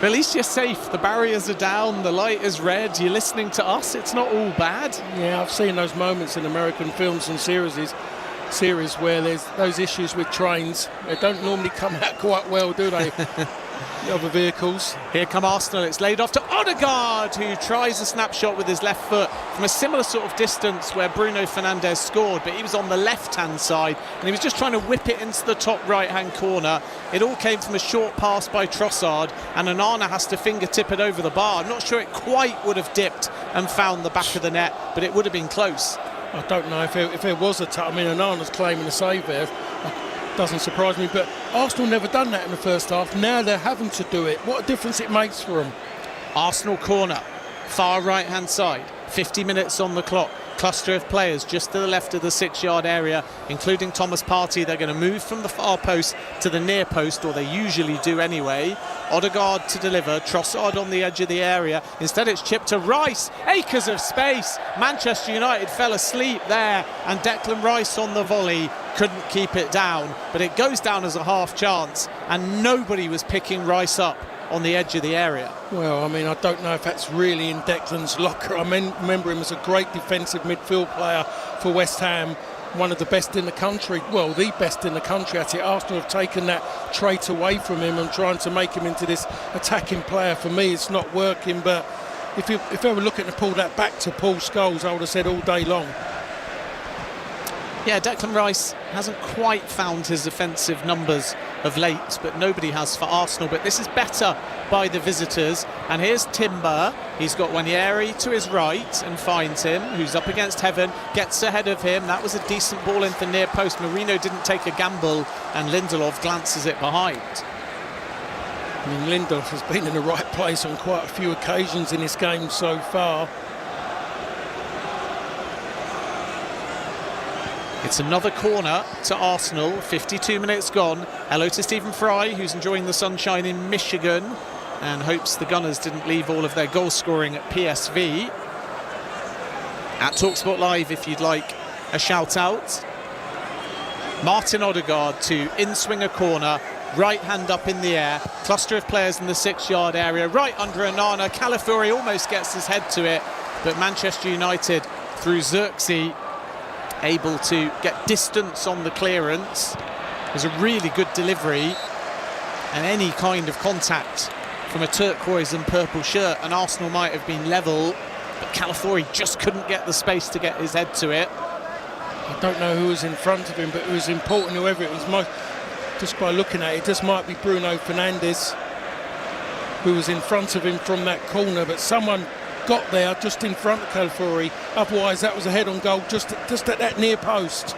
But at least you're safe. The barriers are down, the light is red, you're listening to us. It's not all bad. Yeah, I've seen those moments in American films and series where there's those issues with trains. They don't normally come out quite well, do they? The other vehicles. Here come Arsenal. It's laid off to Odegaard, who tries a snapshot with his left foot from a similar sort of distance where Bruno Fernandes scored, but he was on the left-hand side and he was just trying to whip it into the top right-hand corner. It all came from a short pass by Trossard, and Onana has to fingertip it over the bar. I'm not sure it quite would have dipped and found the back of the net, but it would have been close. I don't know if there was a touch. I mean, Onana's claiming a save there. Doesn't surprise me, but Arsenal never done that in the first half. Now they're having to do it. What a difference it makes for them. Arsenal corner, far right-hand side, 50 minutes on the clock. Cluster of players just to the left of the 6-yard area, including Thomas Partey. They're going to move from the far post to the near post, or they usually do anyway. Odegaard to deliver, Trossard on the edge of the area. Instead it's chipped to Rice, acres of space. Manchester United fell asleep there, and Declan Rice on the volley couldn't keep it down, but it goes down as a half chance, and nobody was picking Rice up on the edge of the area. Well, I mean, I don't know if that's really in Declan's locker. I remember him as a great defensive midfield player for West Ham, one of the best in the country, well, the best in the country at it. Arsenal have taken that trait away from him and trying to make him into this attacking player. For me, it's not working, but if they were looking to pull that back to Paul Scholes, I would have said all day long. Yeah, Declan Rice hasn't quite found his offensive numbers of late, but nobody has for Arsenal. But this is better by the visitors. And here's Timber. He's got Ranieri to his right and finds him, who's up against Heaven, gets ahead of him. That was a decent ball into the near post. Marino didn't take a gamble, and Lindelof glances it behind. I mean, Lindelof has been in the right place on quite a few occasions in this game so far. It's another corner to Arsenal, 52 minutes gone, Hello to Stephen Fry, who's enjoying the sunshine in Michigan and hopes the Gunners didn't leave all of their goal scoring at PSV. At TalkSport Live, if you'd like a shout out. Martin Odegaard to in-swing a corner, right hand up in the air, cluster of players in the 6-yard area, right under Onana. Calafiori almost gets his head to it, but Manchester United, through Xerxes, able to get distance on the clearance. It was a really good delivery, and any kind of contact from a turquoise and purple shirt, and Arsenal might have been level, but Calafiori just couldn't get the space to get his head to it. I don't know who was in front of him, but it was important, whoever it was, just by looking at it, this might be Bruno Fernandes who was in front of him from that corner, but someone got there just in front of Calafiori. Otherwise, that was a head-on goal just at that near post.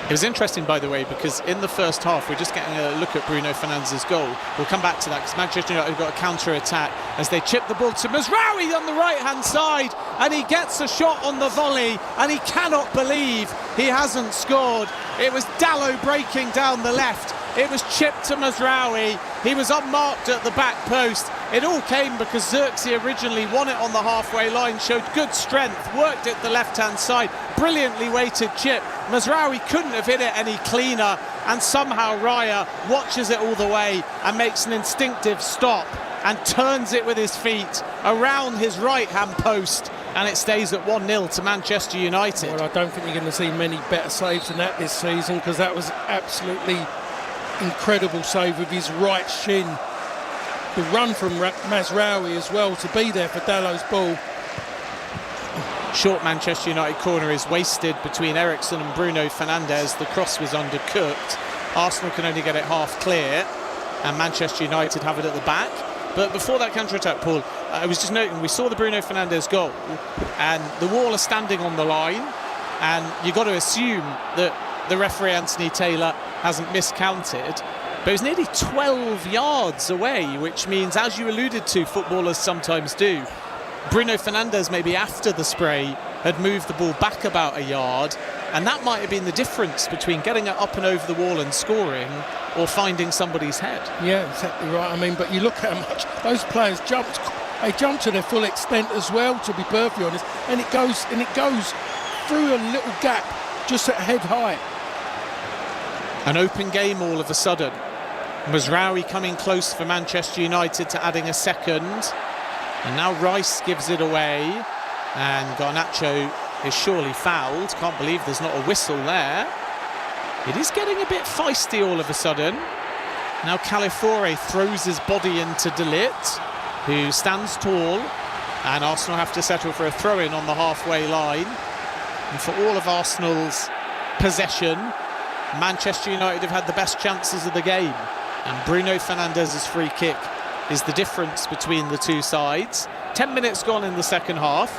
It was interesting, by the way, because in the first half, we're just getting a look at Bruno Fernandes' goal. We'll come back to that because Manchester United got a counter-attack as they chip the ball to Mazraoui on the right-hand side, and he gets a shot on the volley, and he cannot believe he hasn't scored. It was Dalot breaking down the left. It was chipped to Mazraoui. He was unmarked at the back post. It all came because Xerxes originally won it on the halfway line, showed good strength, worked it the left-hand side, brilliantly weighted chip. Mazraoui couldn't have hit it any cleaner, and somehow Raya watches it all the way and makes an instinctive stop and turns it with his feet around his right-hand post, and it stays at 1-0 to Manchester United. Well, I don't think you're going to see many better saves than that this season, because that was absolutely incredible save with his right shin. The run from Mazraoui as well to be there for Dalot's ball. Short Manchester United corner is wasted between Eriksen and Bruno Fernandes. The cross was undercooked. Arsenal can only get it half clear, and Manchester United have it at the back. But before that counter-attack, Paul, I was just noting, we saw the Bruno Fernandes goal, and the Wall are standing on the line, and you've got to assume that the referee, Anthony Taylor, hasn't miscounted. But it was nearly 12 yards away, which means, as you alluded to, footballers sometimes do, Bruno Fernandes, maybe after the spray, had moved the ball back about a yard, and that might have been the difference between getting it up and over the wall and scoring or finding somebody's head. Yeah, exactly right. I mean, but you look at how much those players jumped. They jumped to their full extent as well, to be perfectly honest, and it goes through a little gap just at head height. An open game all of a sudden. Mazraoui coming close for Manchester United to adding a second. And now Rice gives it away. And Garnacho is surely fouled. Can't believe there's not a whistle there. It is getting a bit feisty all of a sudden. Now Calafiori throws his body into De Ligt, who stands tall. And Arsenal have to settle for a throw-in on the halfway line. And for all of Arsenal's possession, Manchester United have had the best chances of the game, and Bruno Fernandes' free kick is the difference between the two sides. 10 minutes gone in the second half.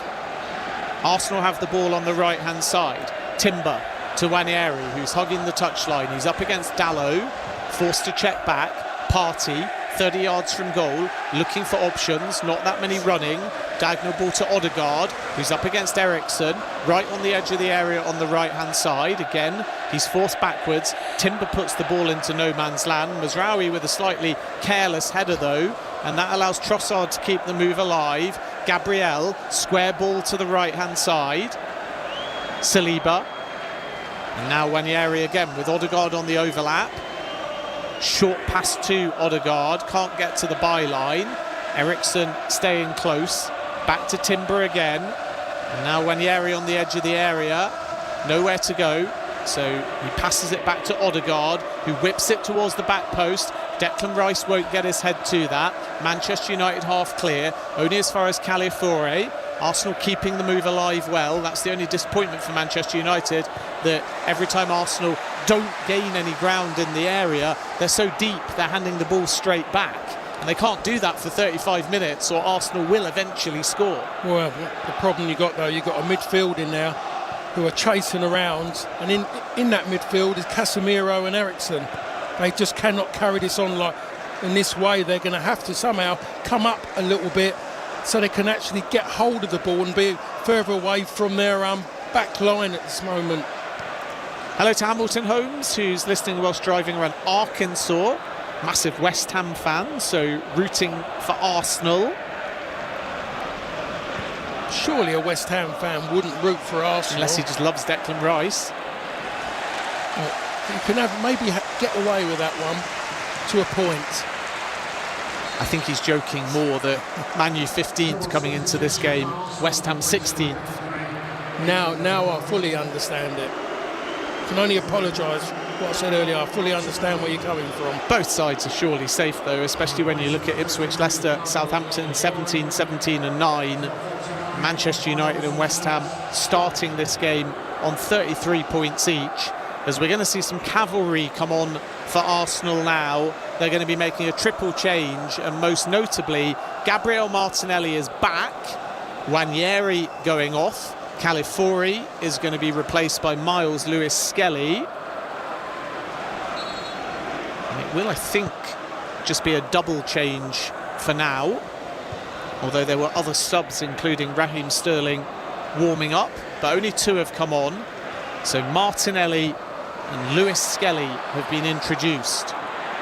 Arsenal have the ball on the right-hand side. Timber to Wanieri, who's hugging the touchline. He's up against Dalot, forced to check back. Partey, 30 yards from goal, looking for options, not that many running. Diagonal ball to Odegaard, who's up against Eriksen, right on the edge of the area on the right-hand side. Again, he's forced backwards. Timber puts the ball into no man's land. Mazraoui with a slightly careless header, though, and that allows Trossard to keep the move alive. Gabriel, square ball to the right-hand side. Saliba. And now Wanieri again with Odegaard on the overlap. Short pass to Odegaard, can't get to the byline. Eriksen staying close, back to Timber again, and now Wanieri on the edge of the area, nowhere to go, so he passes it back to Odegaard, who whips it towards the back post. Declan Rice won't get his head to that. Manchester United half clear, only as far as Calafiori. Arsenal keeping the move alive well. That's the only disappointment for Manchester United, that every time Arsenal don't gain any ground in the area, they're so deep, they're handing the ball straight back. And they can't do that for 35 minutes or Arsenal will eventually score. Well, the problem you got, though, you've got a midfield in there who are chasing around, and in that midfield is Casemiro and Eriksen. They just cannot carry this on like in this way. They're going to have to somehow come up a little bit so they can actually get hold of the ball and be further away from their back line at this moment. Hello to Hamilton Holmes, who's listening whilst driving around Arkansas. Massive West Ham fan, so rooting for Arsenal. Surely a West Ham fan wouldn't root for Arsenal. Unless he just loves Declan Rice. You can get away with that one to a point. I think he's joking more that Man U 15th coming into this game, West Ham 16th. Now I fully understand it. Can only apologise for what I said earlier. I fully understand where you're coming from. Both sides are surely safe though, especially when you look at Ipswich, Leicester, Southampton 17, 17 and 9. Manchester United and West Ham starting this game on 33 points each. As we're going to see some cavalry come on for Arsenal now. They're going to be making a triple change, and most notably, Gabriel Martinelli is back. Nwaneri going off. Califuori is going to be replaced by Miles Lewis-Skelly. And it will, I think, just be a double change for now. Although there were other subs, including Raheem Sterling, warming up, but only 2 have come on. So Martinelli and Lewis-Skelly have been introduced.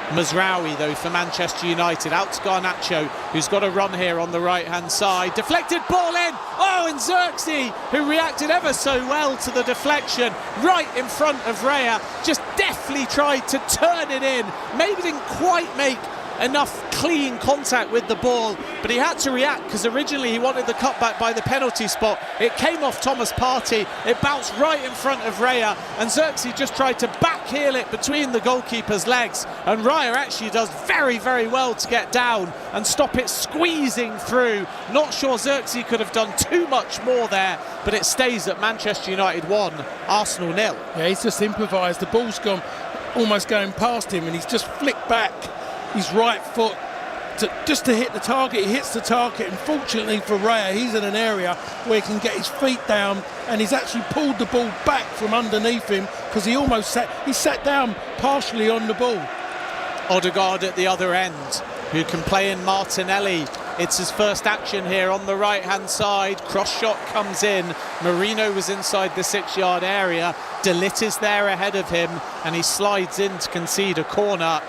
Mazraoui, though, for Manchester United. Out to Garnacho, who's got a run here on the right-hand side. Deflected ball in. Oh, and Xerxes, who reacted ever so well to the deflection, right in front of Raya, just deftly tried to turn it in. Maybe didn't quite make enough clean contact with the ball, but he had to react because originally he wanted the cutback by the penalty spot. It came off Thomas Partey, it bounced right in front of Raya, and Xerxes just tried to backheel it between the goalkeeper's legs, and Raya actually does very, very well to get down and stop it squeezing through. Not sure Xerxes could have done too much more there, but it stays at Manchester United 1, Arsenal 0. Yeah, he's just improvised. The ball's gone almost going past him, and he's just flicked back his right foot just to hit the target. He hits the target, and fortunately for Raya, he's in an area where he can get his feet down, and he's actually pulled the ball back from underneath him because he sat down partially on the ball. Odegaard at the other end, who can play in Martinelli. It's his first action here on the right-hand side. Cross shot comes in. Marino was inside the 6-yard area. De Ligt is there ahead of him, and he slides in to concede a corner.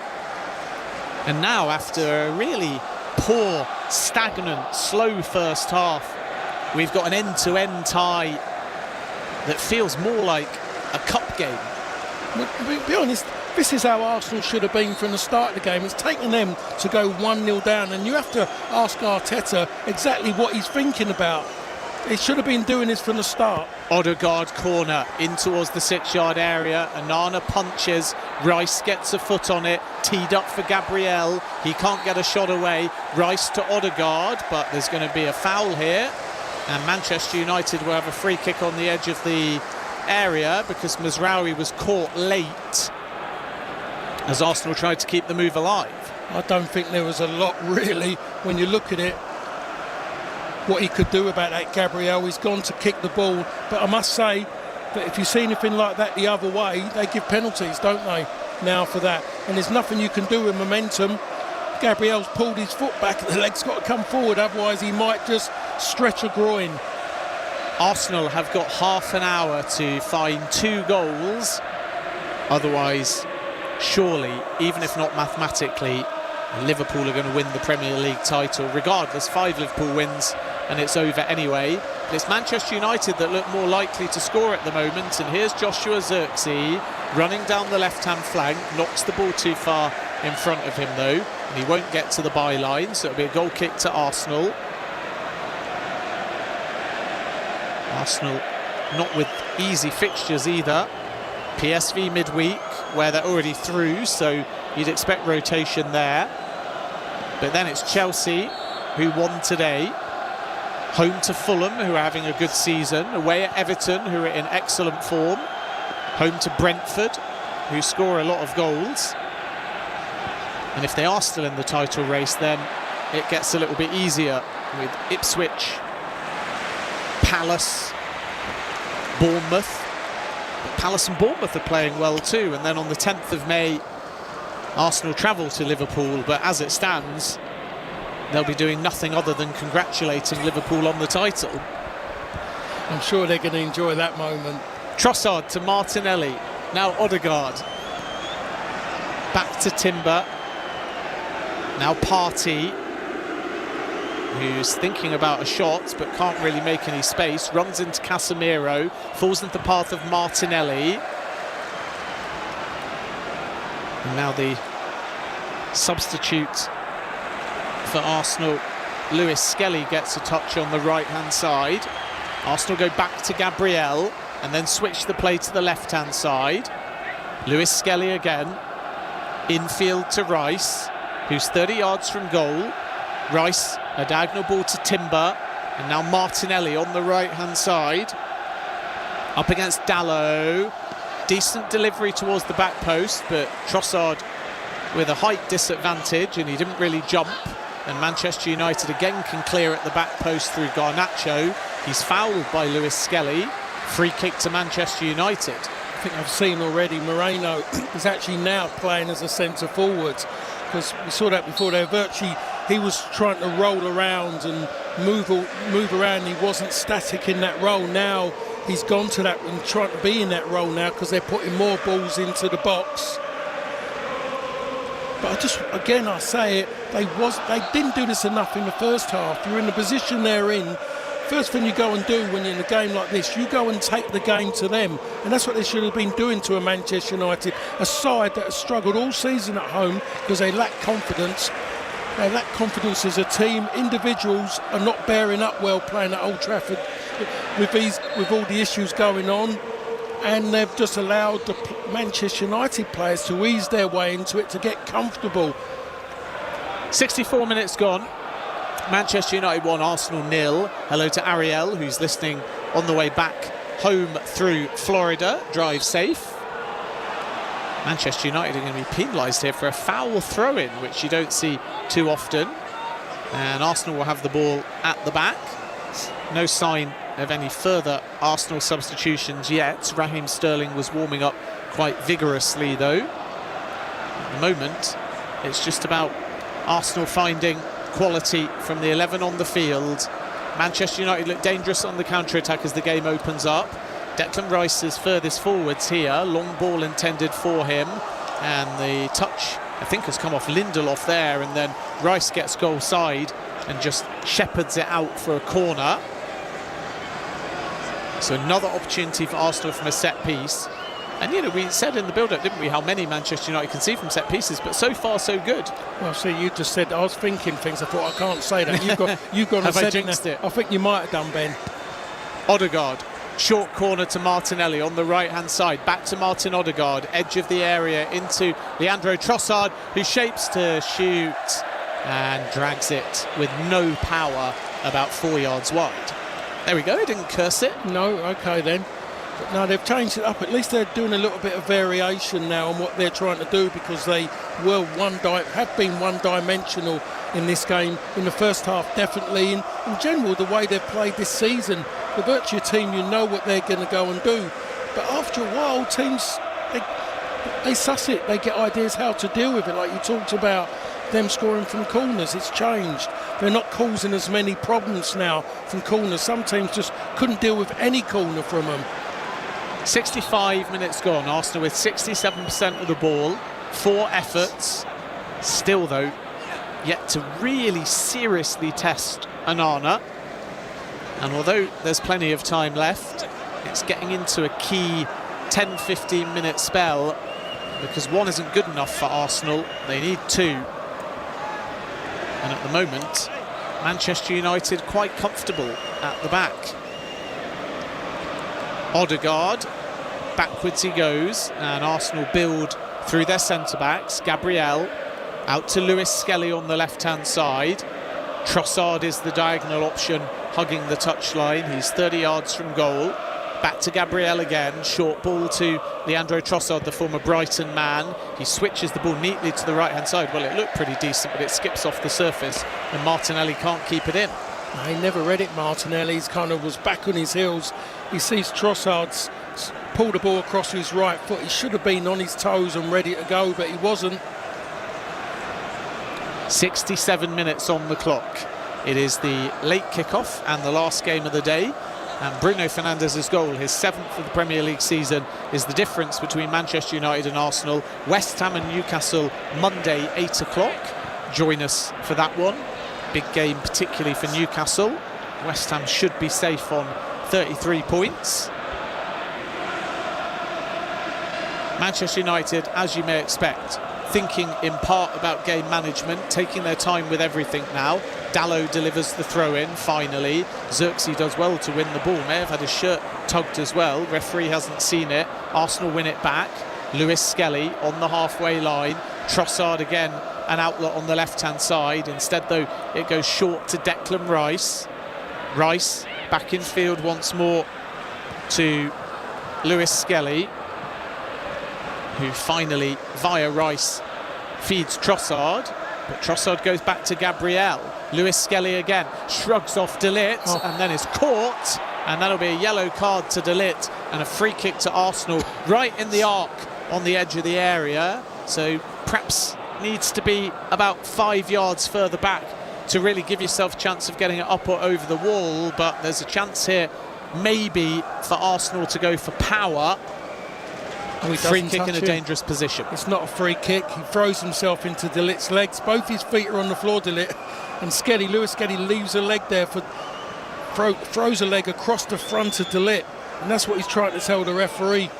And now, after a really poor, stagnant, slow first half, we've got an end-to-end tie that feels more like a cup game. To be honest, this is how Arsenal should have been from the start of the game. It's taken them to go 1-0 down, and you have to ask Arteta exactly what he's thinking about. He should have been doing this from the start. Odegaard corner in towards the 6-yard area. Onana punches. Rice gets a foot on it. Teed up for Gabriel. He can't get a shot away. Rice to Odegaard, but there's going to be a foul here. And Manchester United will have a free kick on the edge of the area because Mazraoui was caught late as Arsenal tried to keep the move alive. I don't think there was a lot, really, when you look at it. What he could do about that, Gabriel. He's gone to kick the ball, but I must say that if you see anything like that the other way, they give penalties, don't they, now for that? And there's nothing you can do with momentum. Gabriel's pulled his foot back, and the leg's got to come forward, otherwise he might just stretch a groin. Arsenal have got half an hour to find 2 goals. Otherwise, surely, even if not mathematically, Liverpool are going to win the Premier League title. Regardless, 5 Liverpool wins and it's over anyway. But it's Manchester United that look more likely to score at the moment. And here's Joshua Xerxes running down the left-hand flank. Knocks the ball too far in front of him, though. And he won't get to the byline, so it'll be a goal kick to Arsenal. Arsenal not with easy fixtures either. PSV midweek, where they're already through, so you'd expect rotation there. But then it's Chelsea, who won today. Home to Fulham, who are having a good season. Away at Everton, who are in excellent form. Home to Brentford, who score a lot of goals. And if they are still in the title race, then it gets a little bit easier with Ipswich, Palace, Bournemouth. But Palace and Bournemouth are playing well too. And then on the 10th of May, Arsenal travel to Liverpool. But as it stands, they'll be doing nothing other than congratulating Liverpool on the title. I'm sure they're going to enjoy that moment. Trossard to Martinelli. Now Odegaard. Back to Timber. Now Partey, who's thinking about a shot but can't really make any space. Runs into Casemiro. Falls into the path of Martinelli. And now the substitute for Arsenal, Lewis Skelly, gets a touch on the right-hand side. Arsenal go back to Gabriel and then switch the play to the left-hand side. Lewis Skelly again. Infield to Rice, who's 30 yards from goal. Rice, a diagonal ball to Timber. And now Martinelli on the right-hand side. Up against Dalot. Decent delivery towards the back post, but Trossard with a height disadvantage, and he didn't really jump. And Manchester United again can clear at the back post through Garnacho. He's fouled by Lewis Skelly. Free kick to Manchester United. I think I've seen already Moreno is actually now playing as a centre forward, because we saw that before. He was trying to roll around and move around. He wasn't static in that role. Now he's gone to that and trying to be in that role now, because they're putting more balls into the box. But I say it, they didn't do this enough in the first half. You're in the position they're in. First thing you go and do when you're in a game like this, you go and take the game to them. And that's what they should have been doing to a Manchester United, a side that has struggled all season at home because they lack confidence. They lack confidence as a team. Individuals are not bearing up well playing at Old Trafford with all the issues going on. And they've just allowed the Manchester United players to ease their way into it, to get comfortable. 64 minutes gone. Manchester United 1, Arsenal 0. Hello to Ariel, who's listening on the way back home through Florida. Drive safe. Manchester United are going to be penalised here for a foul throw-in, which you don't see too often. And Arsenal will have the ball at the back. No sign of any further Arsenal substitutions yet. Raheem Sterling was warming up quite vigorously, though. At the moment, it's just about Arsenal finding quality from the 11 on the field. Manchester United look dangerous on the counter-attack as the game opens up. Declan Rice is furthest forwards here. Long ball intended for him. And the touch, I think, has come off Lindelof there. And then Rice gets goal side and just shepherds it out for a corner. So another opportunity for Arsenal from a set piece. And, you know, we said in the build-up, didn't we, how many Manchester United can see from set pieces, but so far so good. Well, see, you just said, I was thinking things, I thought I can't say that. You've gone and said it. I think you might have done, Ben. Odegaard, short corner to Martinelli on the right-hand side. Back to Martin Odegaard, edge of the area into Leandro Trossard, who shapes to shoot and drags it with no power about 4 yards wide. There we go, he didn't curse it. No, okay then. But no, they've changed it up. At least they're doing a little bit of variation now on what they're trying to do, because they were have been one-dimensional in this game. In the first half, definitely. In general, the way they've played this season, the Virtua team, you know what they're going to go and do. But after a while, teams, they suss it. They get ideas how to deal with it. Like you talked about them scoring from corners, it's changed. They're not causing as many problems now from corners. Some teams just couldn't deal with any corner from them. 65 minutes gone. Arsenal with 67% of the ball. 4 efforts. Still, though, yet to really seriously test Onana. And although there's plenty of time left, it's getting into a key 10-15 minute spell, because 1 isn't good enough for Arsenal. They need 2. And at the moment, Manchester United quite comfortable at the back. Odegaard, backwards he goes, and Arsenal build through their centre-backs. Gabriel out to Lewis Skelly on the left-hand side. Trossard is the diagonal option, hugging the touchline. He's 30 yards from goal. Back to Gabriel again. Short ball to Leandro Trossard, the former Brighton man. He switches the ball neatly to the right-hand side. Well, it looked pretty decent, but it skips off the surface, and Martinelli can't keep it in. He never read it, Martinelli. He kind of was back on his heels. He sees Trossard's pull the ball across his right foot. He should have been on his toes and ready to go, but he wasn't. 67 minutes on the clock. It is the late kickoff and the last game of the day. And Bruno Fernandes's goal, his 7th of the Premier League season, is the difference between Manchester United and Arsenal. West Ham and Newcastle, Monday, 8 o'clock. Join us for that one. Big game, particularly for Newcastle. West Ham should be safe on 33 points. Manchester United, as you may expect, thinking in part about game management, taking their time with everything now. Dalot delivers the throw-in, finally. Xerxes does well to win the ball. May have had his shirt tugged as well. Referee hasn't seen it. Arsenal win it back. Lewis Skelly on the halfway line. Trossard again, an outlet on the left-hand side. Instead, though, it goes short to Declan Rice. Rice back in field once more to Lewis Skelly, who finally, via Rice, feeds Trossard. But Trossard goes back to Gabriel. Lewis Skelly again shrugs off De Ligt and then is caught. And that'll be a yellow card to De Ligt and a free kick to Arsenal right in the arc on the edge of the area. So perhaps needs to be about 5 yards further back to really give yourself a chance of getting it up or over the wall. But there's a chance here maybe for Arsenal to go for power. Free kick in a dangerous position. It's not a free kick. He throws himself into De Ligt's legs. Both his feet are on the floor, De Ligt. And Lewis Skelly leaves a leg there, throws a leg across the front of De Ligt. And that's what he's trying to tell the referee.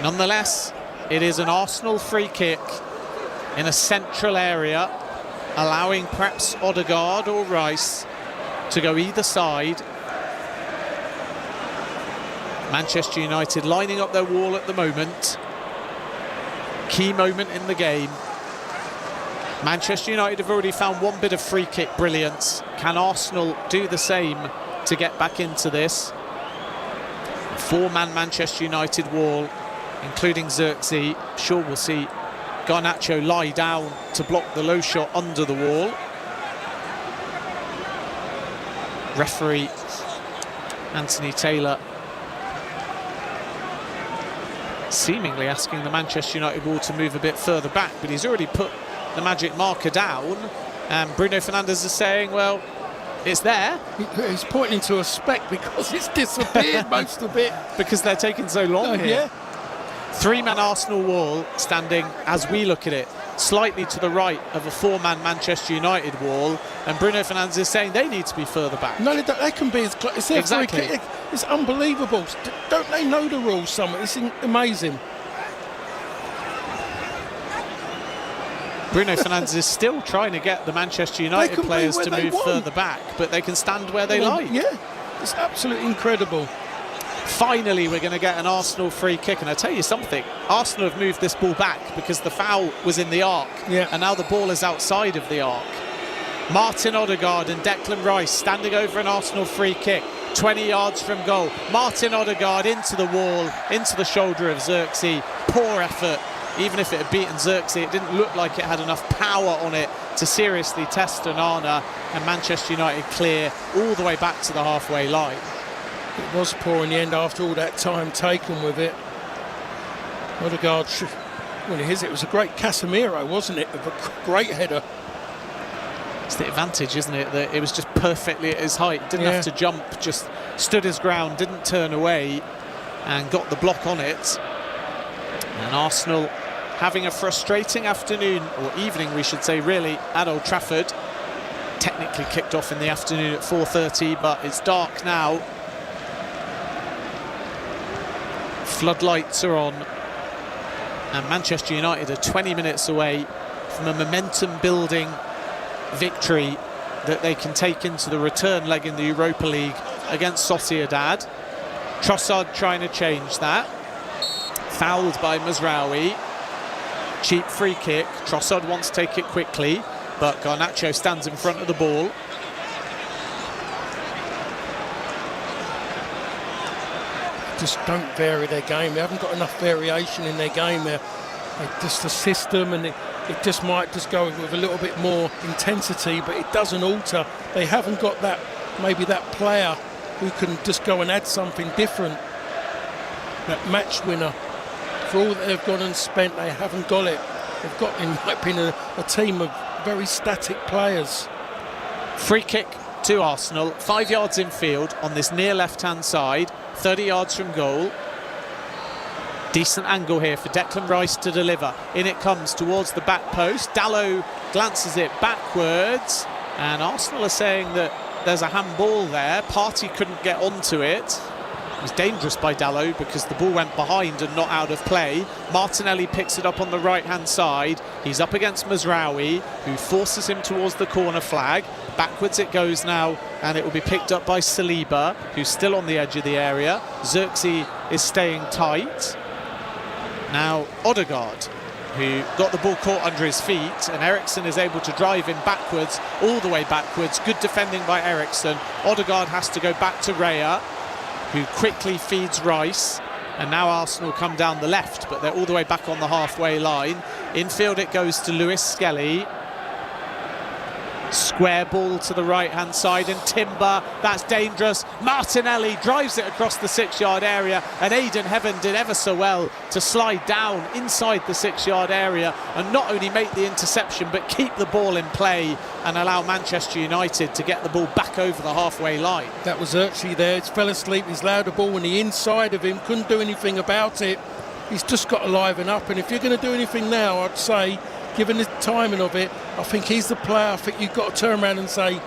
Nonetheless, it is an Arsenal free kick in a central area, allowing perhaps Odegaard or Rice to go either side. Manchester United lining up their wall at the moment. Key moment in the game. Manchester United have already found one bit of free kick brilliance. Can Arsenal do the same to get back into this? A 4-man Manchester United wall, including Xerxes. Sure, we'll see Garnacho lie down to block the low shot under the wall. Referee Anthony Taylor seemingly asking the Manchester United wall to move a bit further back, but he's already put the magic marker down, and Bruno Fernandes is saying, well, it's there. He's pointing to a speck because it's disappeared most of it. Because they're taking so long here. Yeah. 3-man Arsenal wall standing, as we look at it, slightly to the right of a 4-man Manchester United wall, and Bruno Fernandes is saying they need to be further back. No, they can be as close. It's exactly. It's unbelievable. Don't they know the rules somewhere? It's amazing. Bruno Fernandes is still trying to get the Manchester United players to move further back, but they can stand where they like. Yeah, it's absolutely incredible. Finally, we're going to get an Arsenal free kick, and I tell you something, Arsenal have moved this ball back because the foul was in the arc, and now the ball is outside of the arc. Martin Odegaard and Declan Rice standing over an Arsenal free kick, 20 yards from goal. Martin Odegaard into the wall, into the shoulder of Xerxes. Poor effort. Even if it had beaten Xerxes, it didn't look like it had enough power on it to seriously test Onana, and Manchester United clear all the way back to the halfway line. It was poor in the end after all that time taken with it. Odegaard, well, it was a great Casemiro, wasn't it? A great header. It's the advantage, isn't it? That it was just perfectly at his height. Didn't have to jump, just stood his ground, didn't turn away, and got the block on it. And Arsenal having a frustrating afternoon, or evening we should say really, at Old Trafford. Technically kicked off in the afternoon at 4:30, but it's dark now. Floodlights are on, and Manchester United are 20 minutes away from a momentum-building victory that they can take into the return leg in the Europa League against Sociedad. Trossard trying to change that. Fouled by Mazraoui. Cheap free kick. Trossard wants to take it quickly, but Garnacho stands in front of the ball. Just don't vary their game. They haven't got enough variation in their game. They're just the system, and it just might just go with a little bit more intensity, but it doesn't alter. They haven't got that, maybe that player who can just go and add something different. That match winner. For all that they've gone and spent, they haven't got it. They've got, in my opinion, a team of very static players. Free kick to Arsenal, 5 yards in field on this near left-hand side, 30 yards from goal. Decent angle here for Declan Rice to deliver. In it comes towards the back post. Dalot glances it backwards, and Arsenal are saying that there's a handball there. Partey couldn't get onto it. It was dangerous by Dalot because the ball went behind and not out of play. Martinelli picks it up on the right-hand side. He's up against Mazraoui, who forces him towards the corner flag. Backwards it goes now, and it will be picked up by Saliba, who's still on the edge of the area. Xerxes is staying tight. Now Odegaard, who got the ball caught under his feet, and Eriksen is able to drive him backwards, all the way backwards. Good defending by Eriksen. Odegaard has to go back to Raya, who quickly feeds Rice, and now Arsenal come down the left, but they're all the way back on the halfway line. Infield it goes to Lewis Skelly. Square ball to the right-hand side, and Timber, that's dangerous. Martinelli drives it across the 6-yard area, and Aidan Heaven did ever so well to slide down inside the 6-yard area and not only make the interception but keep the ball in play and allow Manchester United to get the ball back over the halfway line. That was Xerxes there. He fell asleep. He's allowed the ball on the inside of him, couldn't do anything about it. He's just got to liven up, and if you're going to do anything now, I'd say, given the timing of it, I think he's the player. I think you've got to turn around and say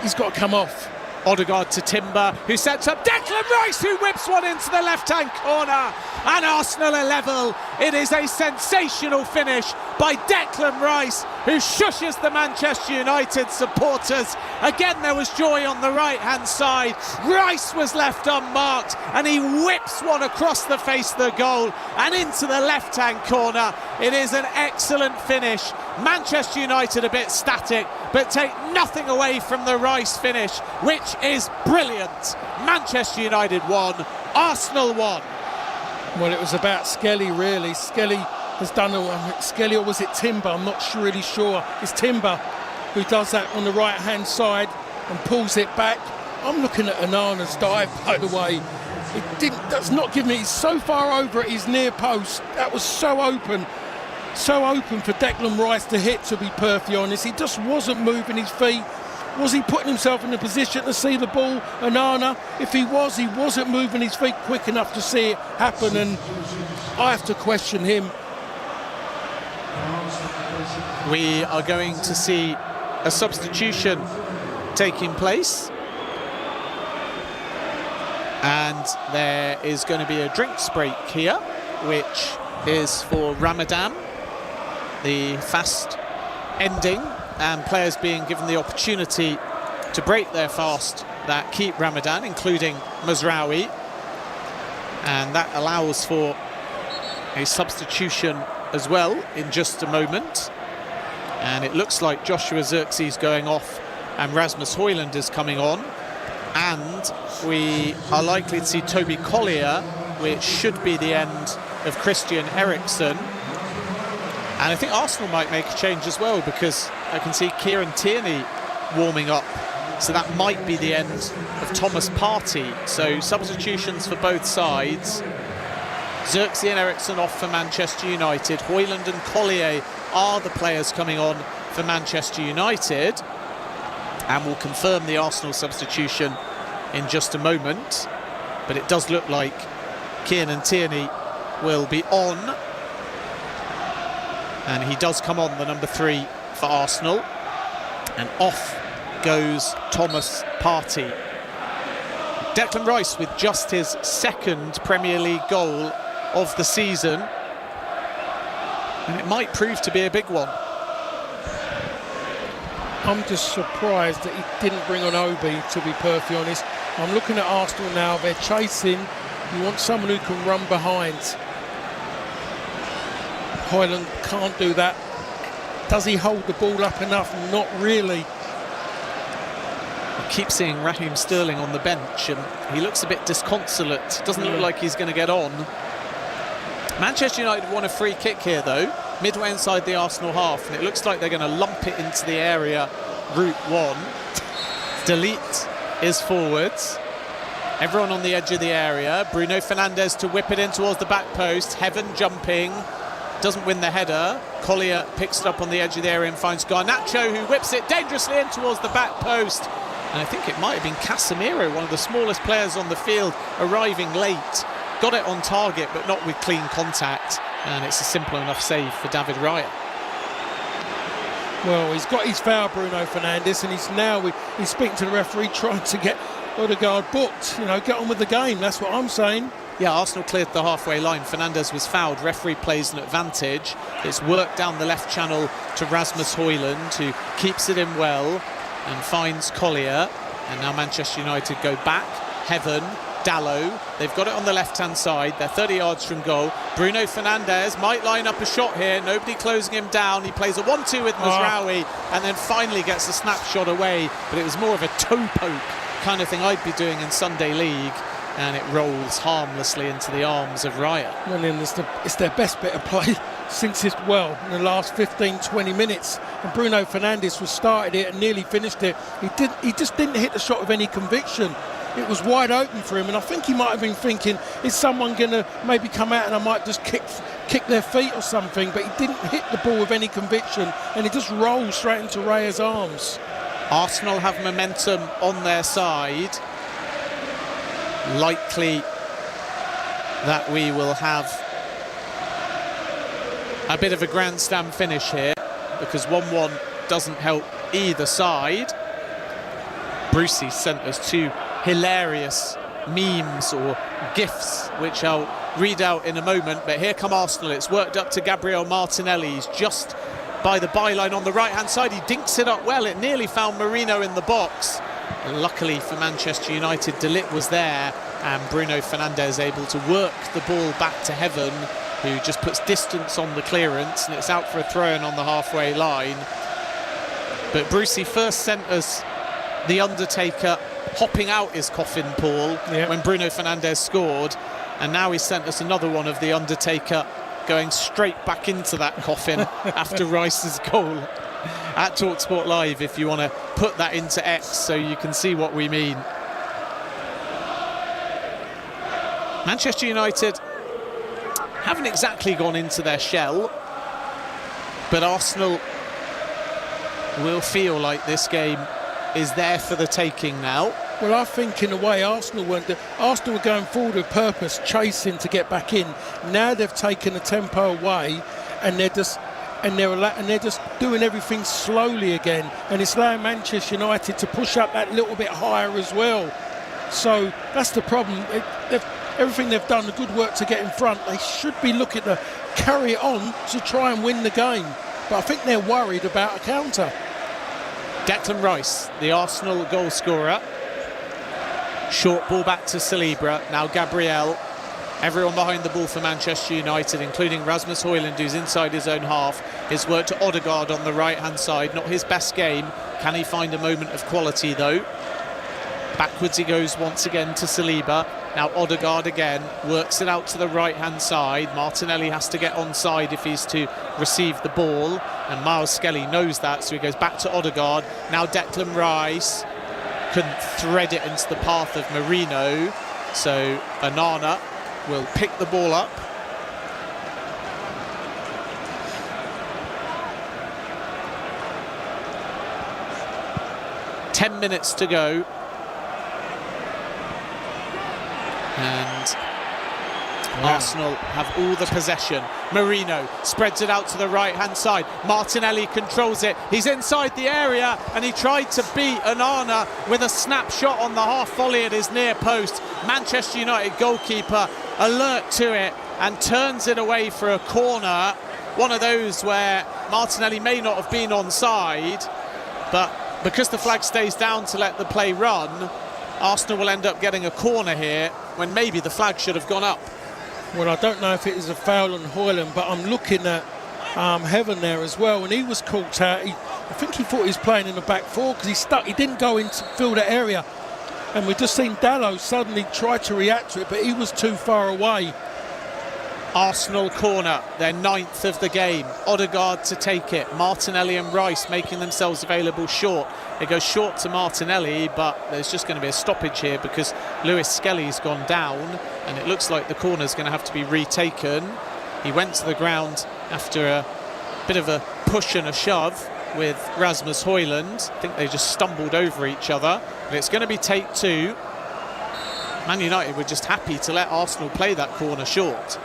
he's got to come off. Odegaard to Timber, who sets up Declan Rice, who whips one into the left-hand corner, and Arsenal are level. It is a sensational finish by Declan Rice, who shushes the Manchester United supporters. Again, there was joy on the right-hand side. Rice was left unmarked, and he whips one across the face of the goal and into the left-hand corner. It is an excellent finish. Manchester United a bit static, but take nothing away from the Rice finish, which is brilliant. Manchester United won, Arsenal won. Well, it was about Skelly, really. Skelly has done Skelly, or was it Timber? I'm not really sure. It's Timber who does that on the right-hand side and pulls it back. I'm looking at Onana's dive, by the way. That's not giving me. He's so far over at his near post. That was so open for Declan Rice to hit, to be perfectly honest. He just wasn't moving his feet. Was he putting himself in a position to see the ball? Onana, if he wasn't moving his feet quick enough to see it happen, and I have to question him. We are going to see a substitution taking place, and there is going to be a drinks break here, which is for Ramadan, the fast ending, and players being given the opportunity to break their fast that keep Ramadan, including Mazraoui, and that allows for a substitution as well in just a moment. And it looks like Joshua Xerxes going off and Rasmus Højlund is coming on, and we are likely to see Toby Collier, which should be the end of Christian Eriksen. And I think Arsenal might make a change as well, because I can see Kieran Tierney warming up, so that might be the end of Thomas Partey. So substitutions for both sides. Xerxes and Eriksen off for Manchester United. Højlund and Collier are the players coming on for Manchester United, and we'll confirm the Arsenal substitution in just a moment. But it does look like Kieran Tierney will be on, and he does come on, the number 3 for Arsenal, and off goes Thomas Partey. Declan Rice with just his second Premier League goal of the season, and it might prove to be a big one. I'm just surprised that he didn't bring on Obi, to be perfectly honest. I'm looking at Arsenal now, they're chasing. You want someone who can run behind. Højlund can't do that. Does he hold the ball up enough? Not really. I keep seeing Raheem Sterling on the bench, and he looks a bit disconsolate. Doesn't look like he's going to get on. Manchester United won a free kick here, though, midway inside the Arsenal half, and it looks like they're going to lump it into the area, route 1. Delete is forwards. Everyone on the edge of the area. Bruno Fernandes to whip it in towards the back post. Heaven jumping. Doesn't win the header. Collier picks it up on the edge of the area and finds Garnacho, who whips it dangerously in towards the back post. and I think it might have been Casemiro, one of the smallest players on the field, arriving late. Got it on target, but not with clean contact, and it's a simple enough save for David Raya. Well, he's got his foul, Bruno Fernandes, and he's speaking to the referee, trying to get Odegaard booked. Get on with the game. That's what I'm saying. Yeah, Arsenal cleared the halfway line. Fernandes was fouled. Referee plays an advantage. It's worked down the left channel to Rasmus Højlund, who keeps it in well and finds Collier. And now Manchester United go back. Heaven, Dalot. They've got it on the left-hand side. They're 30 yards from goal. Bruno Fernandes might line up a shot here. Nobody closing him down. He plays a 1-2 with Mazraoui and then finally gets a snapshot away. But it was more of a toe poke kind of thing I'd be doing in Sunday League. And it rolls harmlessly into the arms of Raya. Well, then it's their best bit of play since in the last 15-20 minutes. And Bruno Fernandes started it and nearly finished it. He just didn't hit the shot with any conviction. It was wide open for him, and I think he might have been thinking, is someone going to maybe come out and I might just kick their feet or something, but he didn't hit the ball with any conviction, and he just rolled straight into Raya's arms. Arsenal have momentum on their side. Likely that we will have a bit of a grandstand finish here, because 1-1 doesn't help either side. Brucey sent us two hilarious memes or GIFs, which I'll read out in a moment, but here come Arsenal. It's worked up to Gabriel Martinelli. He's just by the byline on the right-hand side. He dinks it up well. It nearly found Merino in the box. Luckily for Manchester United, De Ligt was there, and Bruno Fernandes able to work the ball back to Heaven, who just puts distance on the clearance, and it's out for a throw-in on the halfway line. But Brucey first sent us the Undertaker hopping out his coffin, Paul, when Bruno Fernandes scored, and now he sent us another one of the Undertaker going straight back into that coffin after Rice's goal. At TalkSport Live, if you want to put that into X so you can see what we mean. Manchester United haven't exactly gone into their shell, but Arsenal will feel like this game is there for the taking now. Well, I think in a way Arsenal were going forward with purpose, chasing to get back in. Now they've taken the tempo away, and they're just doing everything slowly again, and it's allowing Manchester United to push up that little bit higher as well. So that's the problem. Everything they've done, the good work to get in front, they should be looking to carry it on to try and win the game. But I think they're worried about a counter. Declan Rice, the Arsenal goal scorer. Short ball back to Saliba. Now Gabriel. Everyone behind the ball for Manchester United, including Rasmus Højlund, who's inside his own half. His work to Odegaard on the right-hand side. Not his best game. Can he find a moment of quality, though? Backwards he goes once again to Saliba. Now Odegaard again works it out to the right-hand side. Martinelli has to get onside if he's to receive the ball, and Miles Skelly knows that, so he goes back to Odegaard. Now Declan Rice couldn't thread it into the path of Merino, so Onana will pick the ball up. Ten minutes to go. And Arsenal have all the possession. Merino spreads it out to the right-hand side. Martinelli controls it. He's inside the area, and he tried to beat Onana with a snapshot on the half volley at his near post. Manchester United goalkeeper alert to it and turns it away for a corner. One of those where Martinelli may not have been onside, but because the flag stays down to let the play run, Arsenal will end up getting a corner here when maybe the flag should have gone up. Well, I don't know if it is a foul on Højlund, but I'm looking at Heaven there as well, and he was caught out. I think he thought he was playing in the back four because he didn't go into fill that area. And we've just seen Dalot suddenly try to react to it, but he was too far away. Arsenal corner, their 9th of the game. Odegaard to take it. Martinelli and Rice making themselves available short. It goes short to Martinelli, but there's just going to be a stoppage here because Lewis Skelly's gone down, and it looks like the corner's going to have to be retaken. He went to the ground after a bit of a push and a shove, with Rasmus Højlund. I think they just stumbled over each other. But it's going to be take 2. Man United were just happy to let Arsenal play that corner short.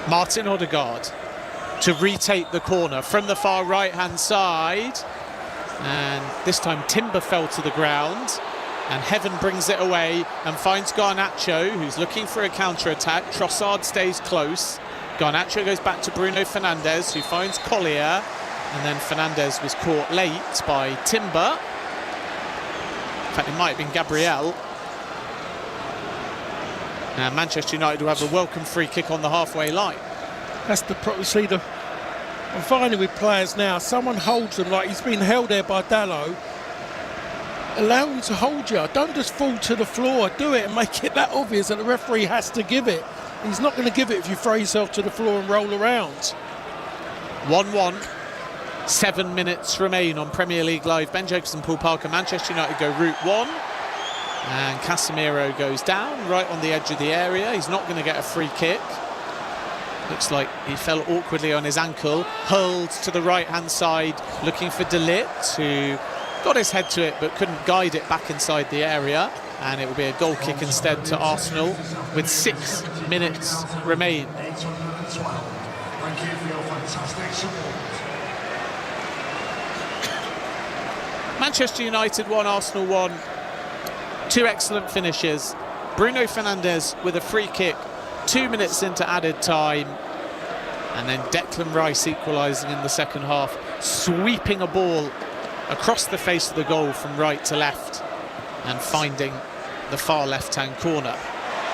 Martin Odegaard to retake the corner from the far right-hand side. And this time Timber fell to the ground. And Heaven brings it away and finds Garnacho, who's looking for a counter-attack. Trossard stays close. Garnacho goes back to Bruno Fernandes, who finds Collier. And then Fernandes was caught late by Timber. In fact, it might have been Gabriel. And Manchester United will have a welcome free kick on the halfway line. That's the problem. See, I'm finding with players now, someone holds them like he's been held there by Dalot. Allow him to hold you. Don't just fall to the floor. Do it and make it that obvious that the referee has to give it. He's not going to give it if you throw yourself to the floor and roll around. 1-1. 7 minutes remain on Premier League Live. Ben Jacobson, Paul Parker. Manchester United go route 1. And Casemiro goes down right on the edge of the area. He's not going to get a free kick. Looks like he fell awkwardly on his ankle. Hurled to the right-hand side, looking for De Ligt, who got his head to it but couldn't guide it back inside the area. And it will be a goal kick instead to Arsenal with 6 minutes remain. Thank you for your fantastic support. Manchester United 1, Arsenal 1. 2 excellent finishes. Bruno Fernandes with a free kick 2 minutes into added time. And then Declan Rice equalising in the second half, sweeping a ball across the face of the goal from right to left and finding the far left-hand corner.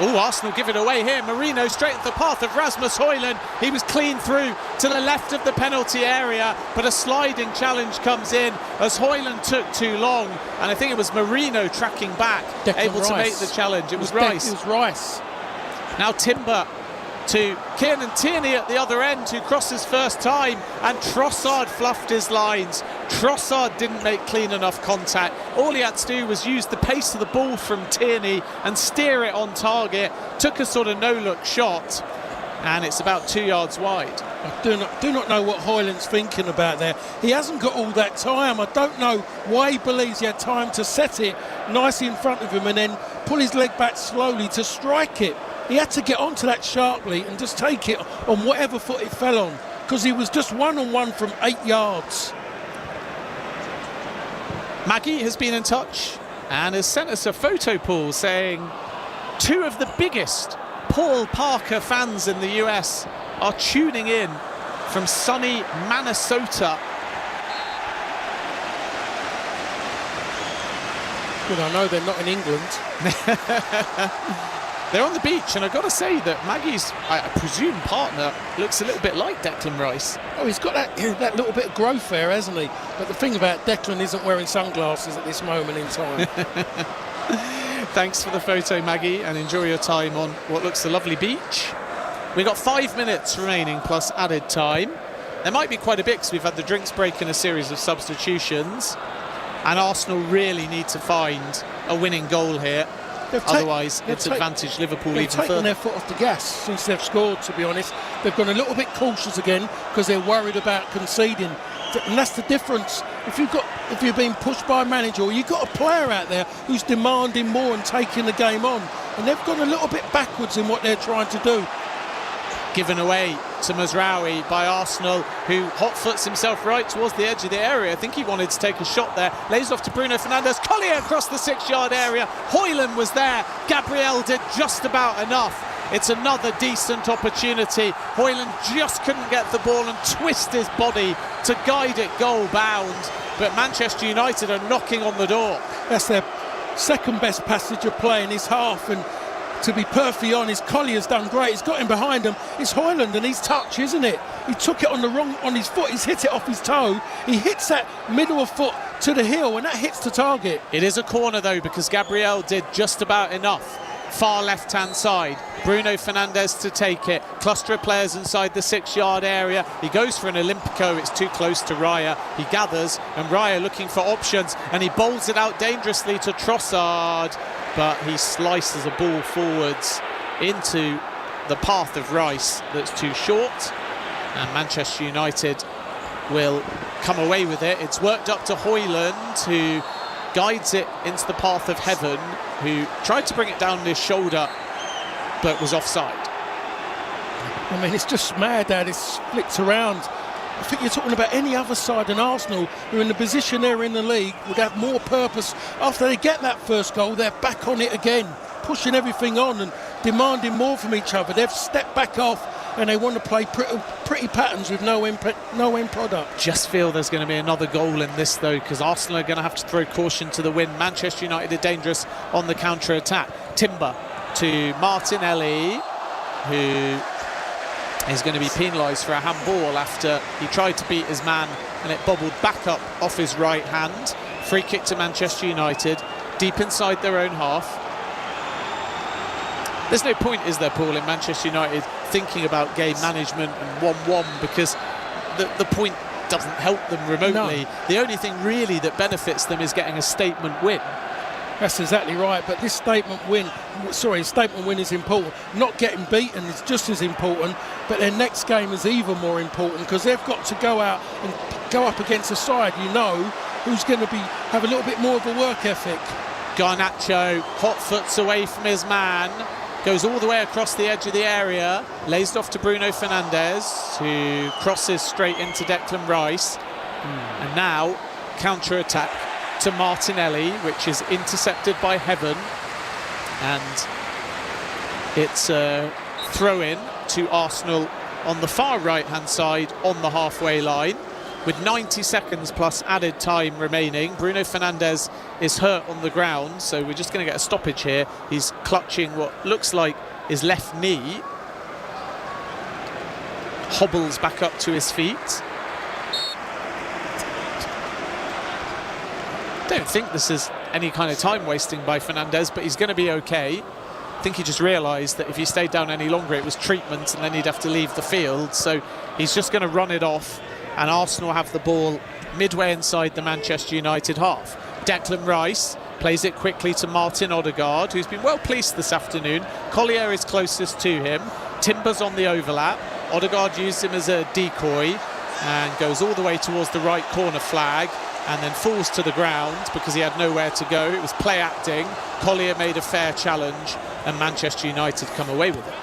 Oh, Arsenal give it away here. Marino straight into the path of Rasmus Højlund. He was clean through to the left of the penalty area, but a sliding challenge comes in as Højlund took too long. And I think it was Marino tracking back, able to make the challenge. It was Rice. It was Rice. Now Timber to Kieran Tierney at the other end, who crosses first time, and Trossard fluffed his lines. Trossard didn't make clean enough contact. All he had to do was use the pace of the ball from Tierney and steer it on target. Took a sort of no-look shot, and it's about 2 yards wide. I do not know what Højlund's thinking about there. He hasn't got all that time. I don't know why he believes he had time to set it nicely in front of him and then pull his leg back slowly to strike it. He had to get onto that sharply and just take it on whatever foot it fell on, because he was just one-on-one from 8 yards. Maggie has been in touch and has sent us a photo, Paul, saying 2 of the biggest Paul Parker fans in the US are tuning in from sunny Minnesota. Good, I know they're not in England. They're on the beach, and I've got to say that Maggie's, I presume, partner looks a little bit like Declan Rice. Oh, he's got that little bit of growth there, hasn't he? But the thing about Declan isn't wearing sunglasses at this moment in time. Thanks for the photo, Maggie, and enjoy your time on what looks a lovely beach. We've got 5 minutes remaining plus added time. There might be quite a bit because we've had the drinks break and a series of substitutions. And Arsenal really need to find a winning goal here. Otherwise, it's advantage Liverpool even further. They've taken their foot off the gas since they've scored, to be honest. They've gone a little bit cautious again because they're worried about conceding. And that's the difference. If you're being pushed by a manager, or you've got a player out there who's demanding more and taking the game on, and they've gone a little bit backwards in what they're trying to do. Given away to Mazraoui by Arsenal, who hot-foots himself right towards the edge of the area. I think he wanted to take a shot there. Lays off to Bruno Fernandes. Collier across the 6-yard area. Højlund was there. Gabriel did just about enough. It's another decent opportunity. Højlund just couldn't get the ball and twist his body to guide it goal bound. But Manchester United are knocking on the door. That's their second best passage of play in this half, and to be perfectly honest, Collier's done great. He's got him behind him. It's Højlund and his touch, isn't it? He took it on his foot. He's hit it off his toe. He hits that middle of foot to the heel, and that hits the target. It is a corner though, because Gabriel did just about enough. Far left-hand side, Bruno Fernandes to take it. Cluster of players inside the 6-yard area. He goes for an Olympico. It's too close to Raya. He gathers, and Raya looking for options, and he bowls it out dangerously to Trossard, but he slices a ball forwards into the path of Rice that's too short, and Manchester United will come away with it. It's worked up to Hoyland, who guides it into the path of Heaven, who tried to bring it down his shoulder but was offside. I mean, it's just mad how this flips around. I think you're talking about any other side than Arsenal, who in the position they're in the league would have more purpose. After they get that first goal, they're back on it again, pushing everything on and demanding more from each other. They've stepped back off and they want to play pretty patterns with no end product. Just feel there's going to be another goal in this, though, because Arsenal are going to have to throw caution to the wind. Manchester United are dangerous on the counter-attack. Timber to Martinelli, who is going to be penalised for a handball after he tried to beat his man and it bobbled back up off his right hand. Free kick to Manchester United, deep inside their own half. There's no point, is there, Paul, in Manchester United thinking about game management and 1-1, because the point doesn't help them remotely. No. The only thing really that benefits them is getting a statement win. That's exactly right, but this statement win is important. Not getting beaten is just as important, but their next game is even more important, because they've got to go out and go up against a side who's going to have a little bit more of a work ethic. Garnacho hot foots away from his man, goes all the way across the edge of the area, lays it off to Bruno Fernandes, who crosses straight into Declan Rice, and now counter-attack to Martinelli, which is intercepted by Heaven, and it's a throw-in to Arsenal on the far right-hand side on the halfway line, with 90 seconds plus added time remaining. Bruno Fernandes is hurt on the ground, so we're just going to get a stoppage here. He's clutching what looks like his left knee, hobbles back up to his feet. Don't think this is any kind of time wasting by Fernandes, but he's going to be okay. I think he just realised that if he stayed down any longer it was treatment and then he'd have to leave the field, so he's just going to run it off, and Arsenal have the ball midway inside the Manchester United half. Declan Rice plays it quickly to Martin Odegaard, who's been well placed this afternoon. Collier is closest to him. Timber's on the overlap. Odegaard used him as a decoy and goes all the way towards the right corner flag, and then falls to the ground because he had nowhere to go. It was play acting. Collier made a fair challenge and Manchester United come away with it.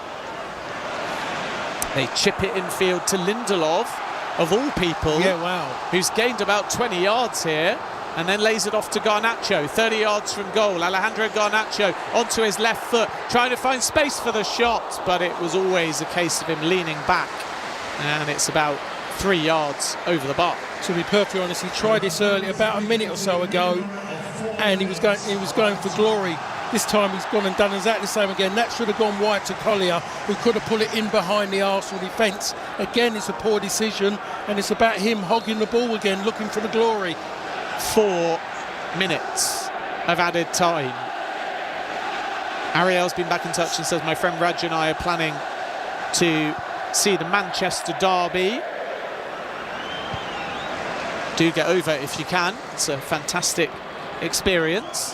They chip it infield to Lindelof, of all people, who's gained about 20 yards here, and then lays it off to Garnacho, 30 yards from goal. Alejandro Garnacho onto his left foot, trying to find space for the shot, but it was always a case of him leaning back, and it's about 3 yards over the bar. To be perfectly honest, he tried this earlier, about a minute or so ago, and he was going for glory. This time he's gone and done exactly the same again. That should have gone wide to Collier, who could have put it in behind the Arsenal defence. Again, it's a poor decision, and it's about him hogging the ball again, looking for the glory. 4 minutes of added time. Ariel's been back in touch and says, my friend Raj and I are planning to see the Manchester derby. Do get over if you can. It's a fantastic experience.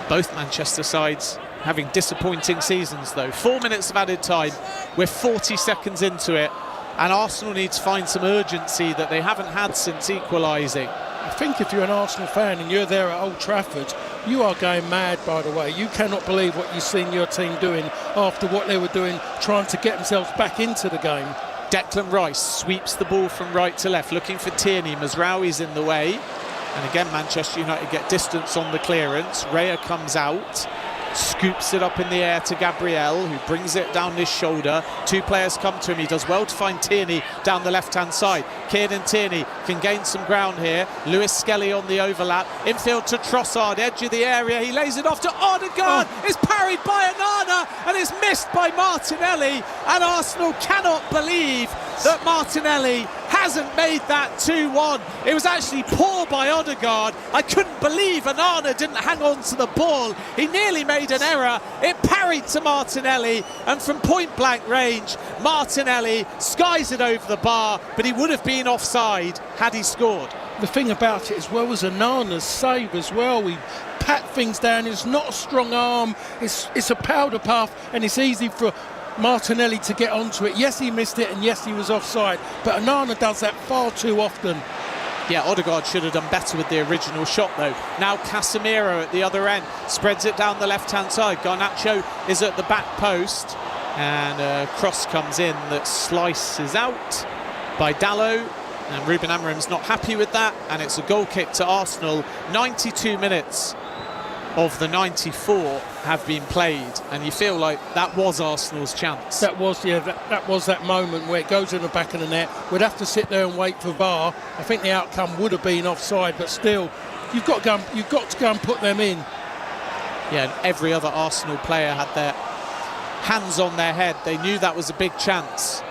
Both Manchester sides having disappointing seasons, though. 4 minutes of added time. We're 40 seconds into it, and Arsenal need to find some urgency that they haven't had since equalising. I think if you're an Arsenal fan and you're there at Old Trafford, you are going mad, by the way. You cannot believe what you've seen your team doing after what they were doing, trying to get themselves back into the game. Declan Rice sweeps the ball from right to left, looking for Tierney. Mazraoui's in the way. And again, Manchester United get distance on the clearance. Raya comes out, scoops it up in the air to Gabriel, who brings it down his shoulder. 2 players come to him. He does well to find Tierney down the left-hand side. Kieran Tierney can gain some ground here. Lewis Skelly on the overlap. Infield to Trossard, edge of the area. He lays it off to Odegaard. It's parried by Onana and it's missed by Martinelli. And Arsenal cannot believe that Martinelli hasn't made that 2-1. It was actually poor by Odegaard. I couldn't believe Onana didn't hang on to the ball. He nearly made an error. It parried to Martinelli, and from point-blank range, Martinelli skies it over the bar, but he would have been offside had he scored. The thing about it, as well as Onana's save as well, we pat things down. It's not a strong arm. It's a powder puff, and it's easy for Martinelli to get onto it. Yes, he missed it, and yes, he was offside, but Onana does that far too often. Yeah, Odegaard should have done better with the original shot, though. Now Casemiro at the other end spreads it down the left-hand side. Garnacho is at the back post, and a cross comes in that slices out by Dalot, and Ruben Amorim's not happy with that, and it's a goal kick to Arsenal. 92 minutes of the 94 have been played, and you feel like that was Arsenal's chance. That was that moment where it goes in the back of the net. We'd have to sit there and wait for VAR. I think the outcome would have been offside, but still, you've got to go and put them in. Yeah, and every other Arsenal player had their hands on their head. They knew that was a big chance.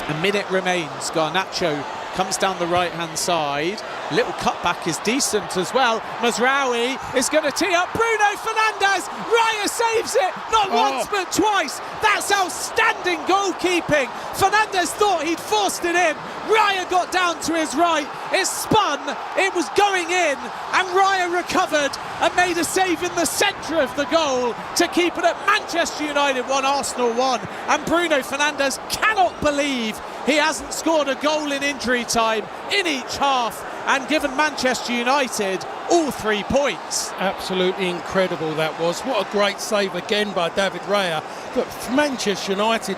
A minute remains. Garnacho comes down the right-hand side. Little cutback is decent as well. Mazraoui is going to tee up Bruno Fernandes. Raya saves it, not once but twice. That's outstanding goalkeeping. Fernandes thought he'd forced it in. Raya got down to his right. It spun, it was going in, and Raya recovered and made a save in the centre of the goal to keep it at Manchester United 1, Arsenal 1. And Bruno Fernandes cannot believe he hasn't scored a goal in injury time in each half and given Manchester United all 3 points. Absolutely incredible that was. What a great save again by David Raya. But for Manchester United,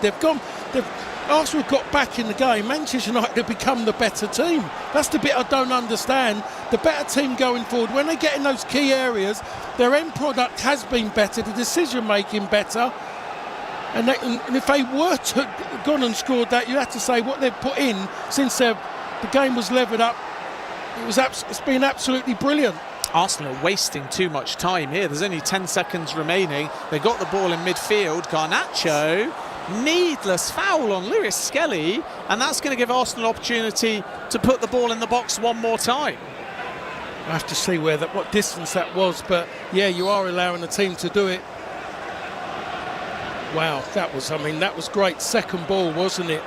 Arsenal got back in the game. Manchester United have become the better team. That's the bit I don't understand. The better team going forward, when they get in those key areas, their end product has been better, the decision making better. And if they were to gone and scored that, you have to say what they've put in since the game was levelled up. It's been absolutely brilliant. Arsenal wasting too much time here. There's only 10 seconds remaining. They got the ball in midfield. Garnacho, needless foul on Lewis Skelly, and that's going to give Arsenal opportunity to put the ball in the box one more time. I have to see what distance that was, but yeah, you are allowing the team to do it. Wow, that was great. Second ball, wasn't it?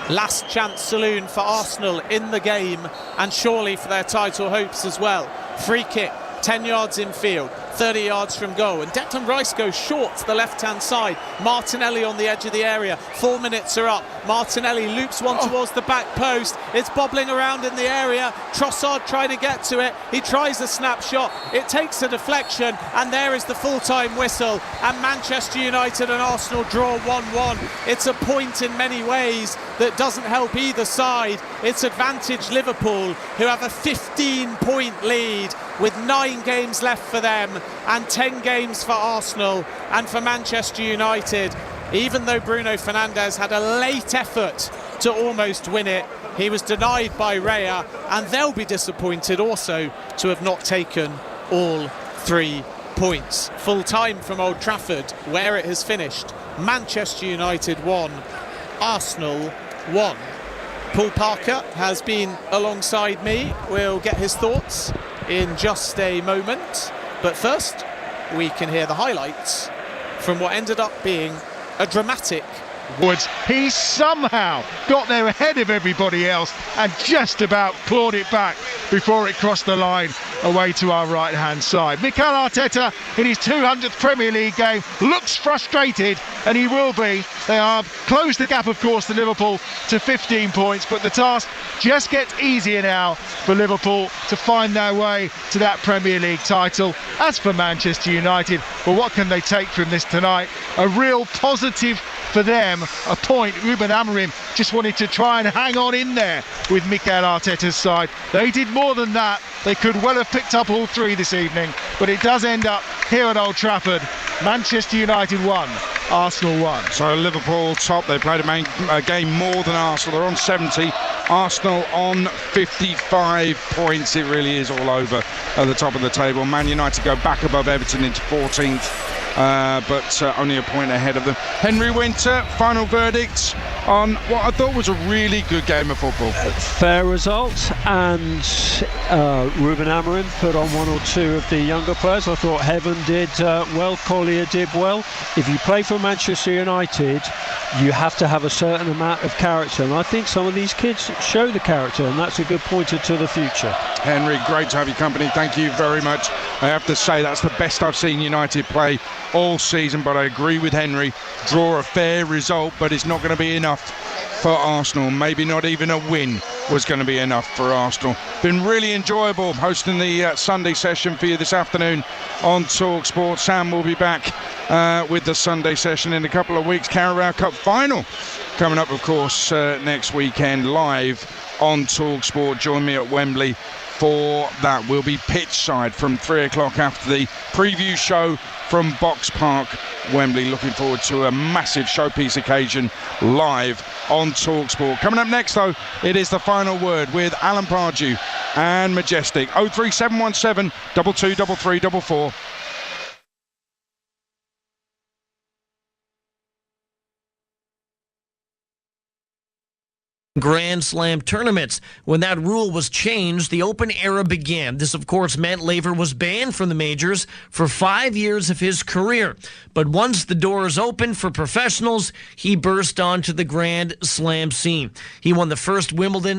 Last chance saloon for Arsenal in the game, and surely for their title hopes as well. Free kick, 10 yards in field, 30 yards from goal, and Declan Rice goes short to the left-hand side. Martinelli on the edge of the area. 4 minutes are up. Martinelli loops one towards the back post. It's bobbling around in the area. Trossard trying to get to it. He tries a snapshot. It takes a deflection, and there is the full-time whistle. And Manchester United and Arsenal draw 1-1. It's a point in many ways that doesn't help either side. It's advantage Liverpool, who have a 15-point lead with 9 games left for them and 10 games for Arsenal. And for Manchester United, even though Bruno Fernandes had a late effort to almost win it, he was denied by Raya, and they'll be disappointed also to have not taken all 3 points. Full time from Old Trafford, where it has finished. Manchester United 1, Arsenal 1. Paul Parker has been alongside me. We'll get his thoughts in just a moment, but first we can hear the highlights from what ended up being a dramatic Woods. He somehow got there ahead of everybody else and just about clawed it back before it crossed the line away to our right hand side. Mikel Arteta in his 200th Premier League game looks frustrated, and he will be. They are closed the gap, of course, to Liverpool to 15 points, but the task just gets easier now for Liverpool to find their way to that Premier League title. As for Manchester United, well, what can they take from this tonight? A real positive for them, a point. Ruben Amorim just wanted to try and hang on in there with Mikel Arteta's side. They did more than that. They could well have picked up all 3 this evening, but it does end up here at Old Trafford. Manchester United 1, Arsenal 1. So Liverpool top. They played a game more than Arsenal. They're on 70. Arsenal on 55 points. It really is all over at the top of the table. Man United go back above Everton into 14th. But only a point ahead of them. Henry Winter, final verdict on what I thought was a really good game of football. Fair result, and Ruben Amorim put on one or two of the younger players. I thought Heaven did well, Collier did well. If you play for Manchester United, you have to have a certain amount of character, and I think some of these kids show the character, and that's a good pointer to the future. Henry, great to have your company. Thank you very much. I have to say that's the best I've seen United play all season, but I agree with Henry. Draw a fair result, but it's not going to be enough for Arsenal. Maybe not even a win was going to be enough for Arsenal. Been really enjoyable hosting the Sunday session for you this afternoon on TalkSport. Sam will be back with the Sunday session in a couple of weeks. Carabao Cup final coming up, of course, next weekend live on TalkSport. Join me at Wembley for that. We'll be pitch side from 3 o'clock after the preview show from Box Park, Wembley. Looking forward to a massive showpiece occasion live on TalkSport. Coming up next, though, it is the final word with Alan Pardew and Majestic. 03717 223344. Grand Slam tournaments. When that rule was changed, the Open era began. This, of course, meant Laver was banned from the majors for 5 years of his career. But once the doors opened for professionals, he burst onto the Grand Slam scene. He won the first Wimbledon